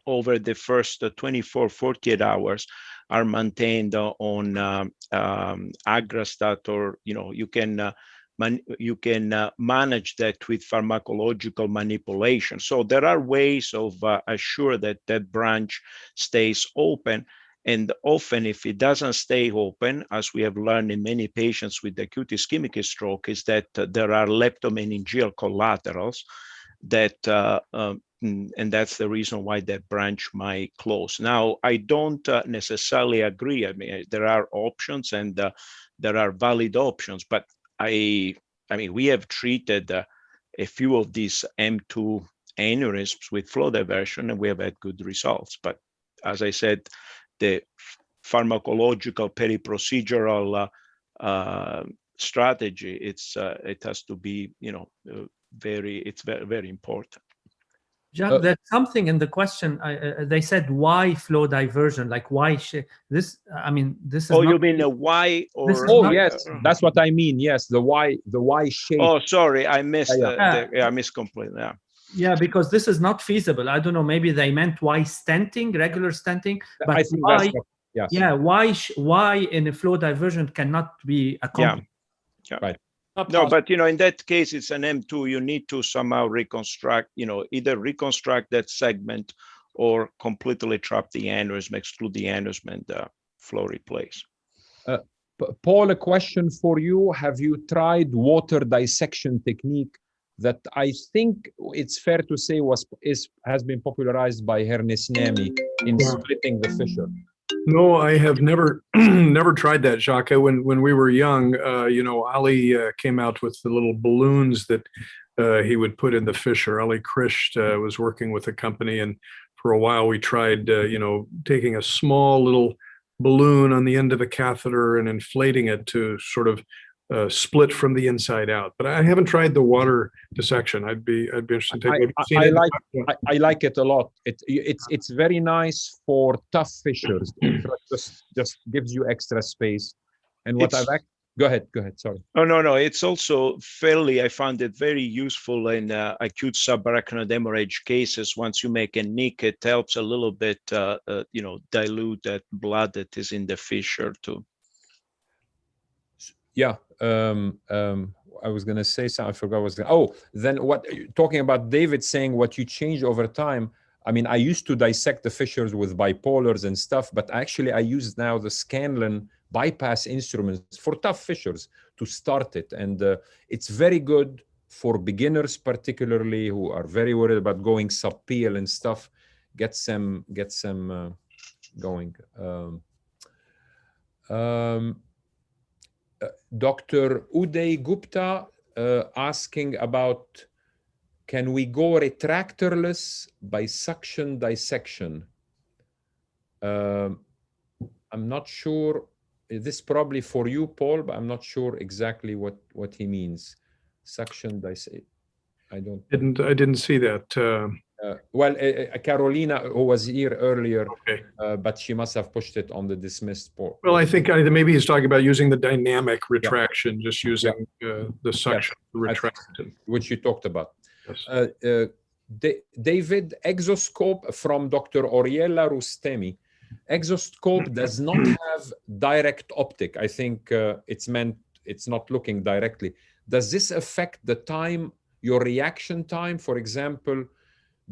over the first 24, 48 hours are maintained on Agrastat, or you can manage that with pharmacological manipulation. So there are ways of assure that that branch stays open. And often, if it doesn't stay open, as we have learned in many patients with acute ischemic stroke, is that there are leptomeningeal collaterals that, and that's the reason why that branch might close. Now, I don't necessarily agree. I mean, there are options and there are valid options, but I mean, we have treated a few of these M2 aneurysms with flow diversion, and we have had good results. But as I said, the pharmacological peri-procedural strategy, it has to be, it's very, very important. Jacques, there's something in the question. They said why flow diversion, like why this? I mean, this is. Oh, not, you mean a why or? Oh, yes, that's what I mean. Yes, the Y shape. Oh, sorry, I missed. I missed completely. Yeah. Yeah, because this is not feasible. I don't know. Maybe they meant why stenting, regular stenting, but I think why? that's what, yes. Yeah, why in a flow diversion cannot be accomplished? Yeah. Right. No, but in that case, it's an M2. You need to somehow reconstruct, either reconstruct that segment or completely trap the aneurysm, exclude the aneurysm, and flow replace. Paul, a question for you. Have you tried water dissection technique that I think it's fair to say has been popularized by Hernisnemi in splitting the fissure? No, I have never tried that, Jacques. When we were young, Ali came out with the little balloons that he would put in the fissure. Ali Krisht was working with a company, and for a while we tried, taking a small little balloon on the end of a catheter and inflating it to sort of split from the inside out. But I haven't tried the water dissection. I'd be interested to take it. I like it a lot. It's very nice for tough fissures. It just gives you extra space. And what go ahead. Sorry. Oh, no. It's also I found it very useful in acute subarachnoid hemorrhage cases. Once you make a nick, it helps a little bit, dilute that blood that is in the fissure too. Yeah. I was going to say something. I forgot then what, talking about David saying what you change over time. I mean, I used to dissect the fissures with bipolars and stuff, but actually I use now the Scanlon bypass instruments for tough fissures to start it. And it's very good for beginners, particularly who are very worried about going subpial and stuff. Gets them going. Dr. Uday Gupta asking about, can we go retractorless by suction dissection? I'm not sure. This is probably for you, Paul, but I'm not sure exactly what he means. Suction dissection. I didn't see that. Carolina, who was here earlier, but she must have pushed it on the dismissed port. Well, I think maybe he's talking about using the dynamic retraction, just using the suction to retract it. Which you talked about. Yes. David, exoscope from Dr. Oriella Rustemi. Exoscope does not have direct optic. I think it's not looking directly. Does this affect the time, your reaction time? For example,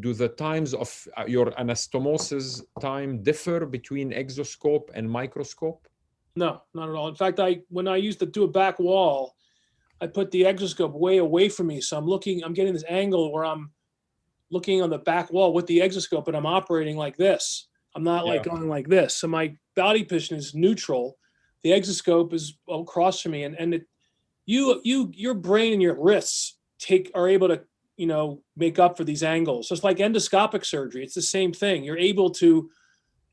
do the times of your anastomosis time differ between exoscope and microscope? No, not at all. In fact, when I used to do a back wall, I put the exoscope way away from me. So I'm getting this angle where I'm looking on the back wall with the exoscope, and I'm operating like this. I'm not like going like this. So my body position is neutral. The exoscope is across from me, and your brain and your wrists are able to make up for these angles. So it's like endoscopic surgery. It's the same thing. You're able to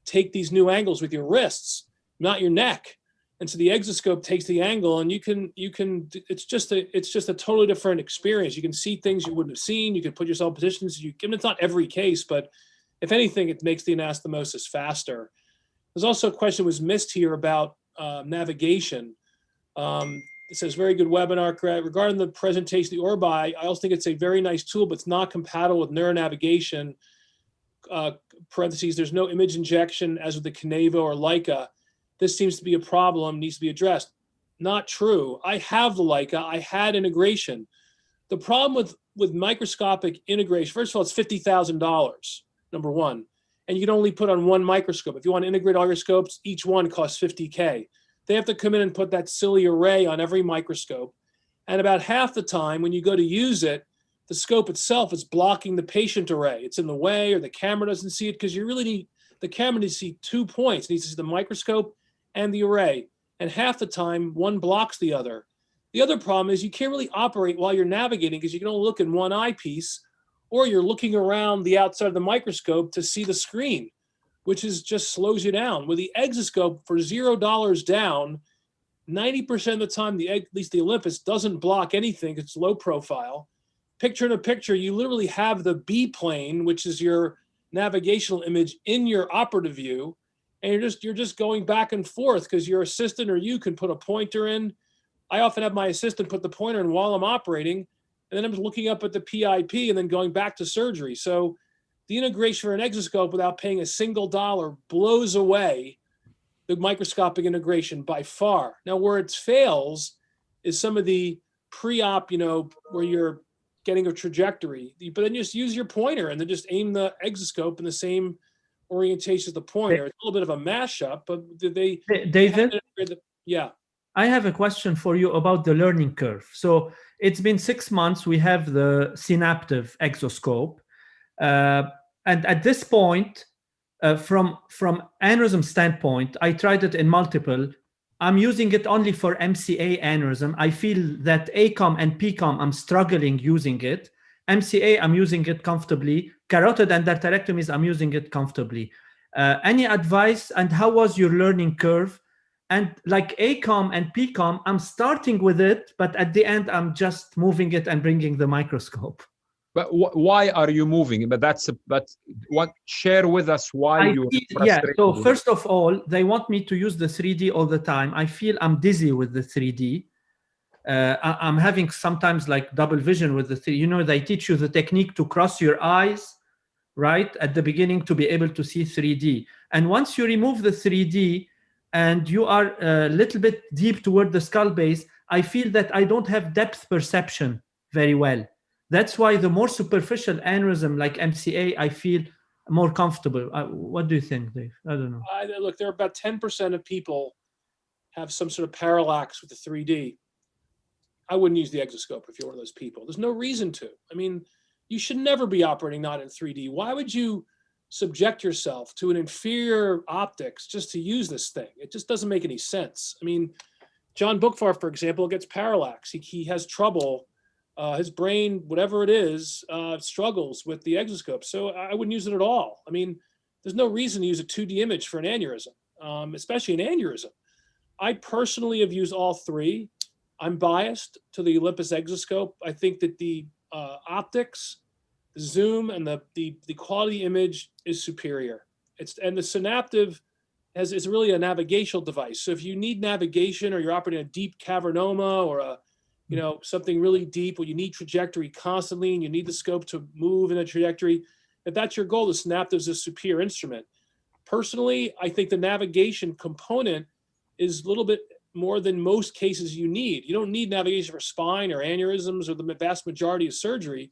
take these new angles with your wrists, not your neck. And so the exoscope takes the angle, and you can, it's just a totally different experience. You can see things you wouldn't have seen. You can put yourself in positions. It's not every case, but if anything, it makes the anastomosis faster. There's also a question was missed here about navigation. It says, very good webinar. Regarding the presentation of the Orbi, I also think it's a very nice tool, but it's not compatible with neuronavigation. Parentheses, there's no image injection as with the Kinevo or Leica. This seems to be a problem, needs to be addressed. Not true. I have the Leica. I had integration. The problem with microscopic integration, first of all, it's $50,000, number one. And you can only put on one microscope. If you want to integrate all your scopes, each one costs $50K. They have to come in and put that silly array on every microscope. And about half the time when you go to use it, the scope itself is blocking the patient array. It's in the way, or the camera doesn't see it, because you really need, the camera needs to see 2 points. It needs to see the microscope and the array. And half the time, one blocks the other. The other problem is you can't really operate while you're navigating because you can only look in one eyepiece, or you're looking around the outside of the microscope to see the screen, which is just slows you down. With the exoscope, for $0 down, 90% of the time, at least the Olympus doesn't block anything. It's low profile. Picture in a picture, you literally have the B plane, which is your navigational image, in your operative view, and you're just going back and forth because your assistant or you can put a pointer in. I often have my assistant put the pointer in while I'm operating, and then I'm looking up at the PIP and then going back to surgery. So the integration for an exoscope without paying a single dollar blows away the microscopic integration by far. Now, where it fails is some of the pre-op, where you're getting a trajectory, but then just use your pointer and then just aim the exoscope in the same orientation as the pointer. It's a little bit of a mashup, but David? Yeah. I have a question for you about the learning curve. So it's been 6 months. We have the Synaptive exoscope. And at this point, from aneurysm standpoint, I tried it in multiple. I'm using it only for MCA aneurysm. I feel that ACOM and PCOM, I'm struggling using it. MCA, I'm using it comfortably. Carotid endarterectomies, I'm using it comfortably. Any advice, and how was your learning curve? And like ACOM and PCOM, I'm starting with it, but at the end, I'm just moving it and bringing the microscope. But why are you moving? But what? Share with us why you're frustrated. So first of all, they want me to use the 3D all the time. I feel I'm dizzy with the 3D. I'm having sometimes like double vision with the 3D. They teach you the technique to cross your eyes, right, at the beginning to be able to see 3D. And once you remove the 3D and you are a little bit deep toward the skull base, I feel that I don't have depth perception very well. That's why the more superficial aneurysm like MCA, I feel more comfortable. What do you think, Dave? I don't know. Look, there are about 10% of people have some sort of parallax with the 3D. I wouldn't use the exoscope if you're one of those people. There's no reason to. I mean, you should never be operating not in 3D. Why would you subject yourself to an inferior optics just to use this thing? It just doesn't make any sense. I mean, John Bookvar, for example, gets parallax. He has trouble. His brain, whatever it is, struggles with the exoscope. So I wouldn't use it at all. I mean, there's no reason to use a 2D image for an aneurysm, especially an aneurysm. I personally have used all three. I'm biased to the Olympus exoscope. I think that the optics, the zoom, and the quality image is superior. And the Synaptive is really a navigational device. So if you need navigation, or you're operating a deep cavernoma, or something really deep where you need trajectory constantly and you need the scope to move in a trajectory, if that's your goal, the Synaptive is a superior instrument. Personally, I think the navigation component is a little bit more than most cases you need. You don't need navigation for spine or aneurysms or the vast majority of surgery.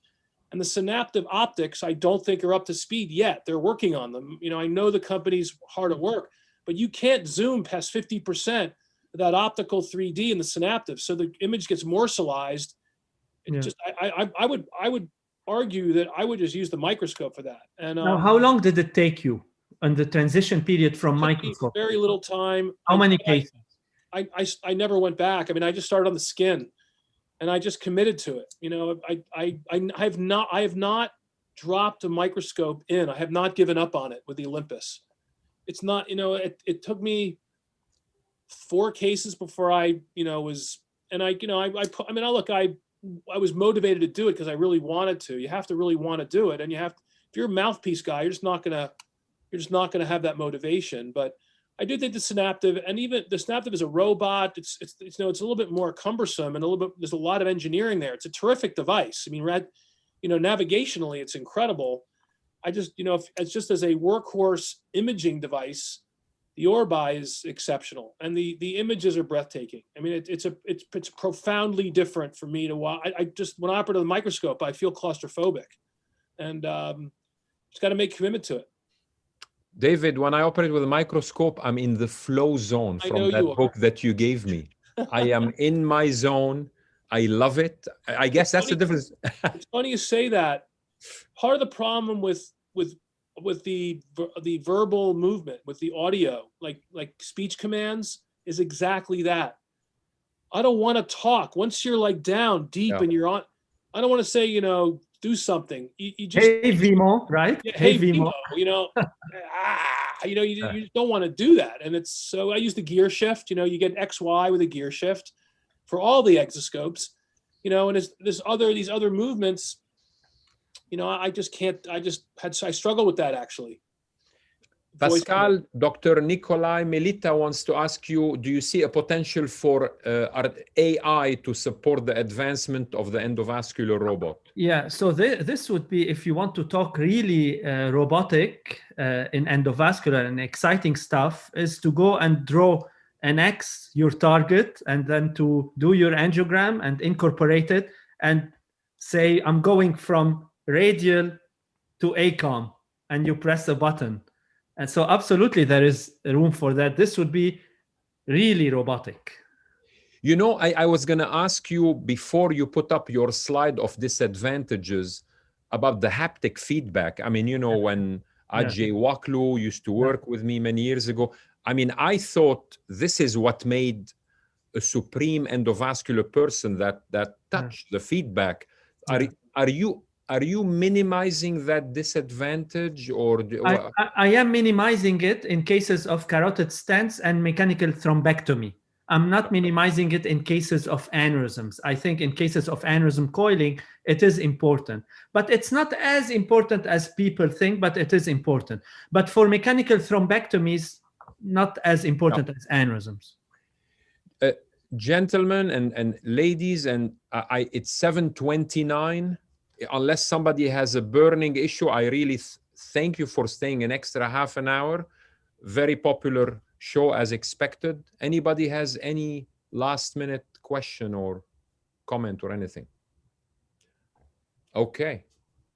And the Synaptive optics, I don't think are up to speed yet. They're working on them. I know the company's hard at work, but you can't zoom past 50% of that optical 3D in the Synaptive. So the image gets morselized. I would argue that I would just use the microscope for that. And now, how long did it take you on the transition period from microscope? Very little time. How many cases? I never went back. I mean, I just started on the skin, and I just committed to it. I have not dropped a microscope in. I have not given up on it with the Olympus. It's not, it took me 4 cases before I was, and I was motivated to do it because I really wanted to. You have to really want to do it, and if you're a mouthpiece guy, you're just not gonna have that motivation. But I do think the Synaptive, and even the Synaptive is a robot. It's a little bit more cumbersome, and there's a lot of engineering there. It's a terrific device. I mean, navigationally, it's incredible. I just, it's just as a workhorse imaging device, the Orbi is exceptional, and the images are breathtaking. I mean, it's profoundly different for me to watch. I just, when I operate with a microscope, I feel claustrophobic, and just got to make commitment to it. David, when I operate with a microscope, I'm in the flow zone from that book that you gave me. I am in my zone. I love it. I guess that's the difference. It's funny you say that. Part of the problem with the verbal movement, with the audio, like speech commands, is exactly that. I don't want to talk. Once you're like down deep and you're on, I don't want to say, do something. You just, hey Vimo, right? Yeah, hey Vimo, you just don't want to do that. And it's, so I use the gear shift, you get XY with a gear shift for all the exoscopes, and these other movements, I struggle with that actually. Pascal, Dr. Nikolai Melita wants to ask you, do you see a potential for AI to support the advancement of the endovascular robot? Yeah, so this would be, if you want to talk really robotic in endovascular and exciting stuff, is to go and draw an X, your target, and then to do your angiogram and incorporate it and say, I'm going from radial to ACOM, and you press a button. And so absolutely there is room for that. This would be really robotic. I was going to ask you before you put up your slide of disadvantages about the haptic feedback. I mean, when Ajay Waklu used to work with me many years ago, I mean, I thought this is what made a supreme endovascular person, that touch, the feedback. Are you minimizing that disadvantage, or? I am minimizing it in cases of carotid stents and mechanical thrombectomy. I'm not minimizing it in cases of aneurysms. I think in cases of aneurysm coiling, it is important, but it's not as important as people think, but it is important. But for mechanical thrombectomies, not as important as aneurysms. Gentlemen and ladies, and it's 7:29. Unless somebody has a burning issue, I really thank you for staying an extra half an hour. Very popular show as expected. Anybody has any last minute question or comment or anything? Okay.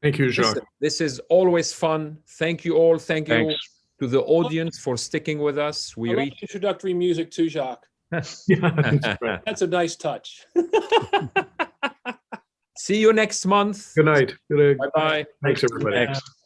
Thank you, Jacques. This is always fun. Thank you all. Thank you to the audience for sticking with us. I love introductory music too, Jacques. That's a nice touch. See you next month. Good night. Bye-bye. Thanks, everybody. Thanks.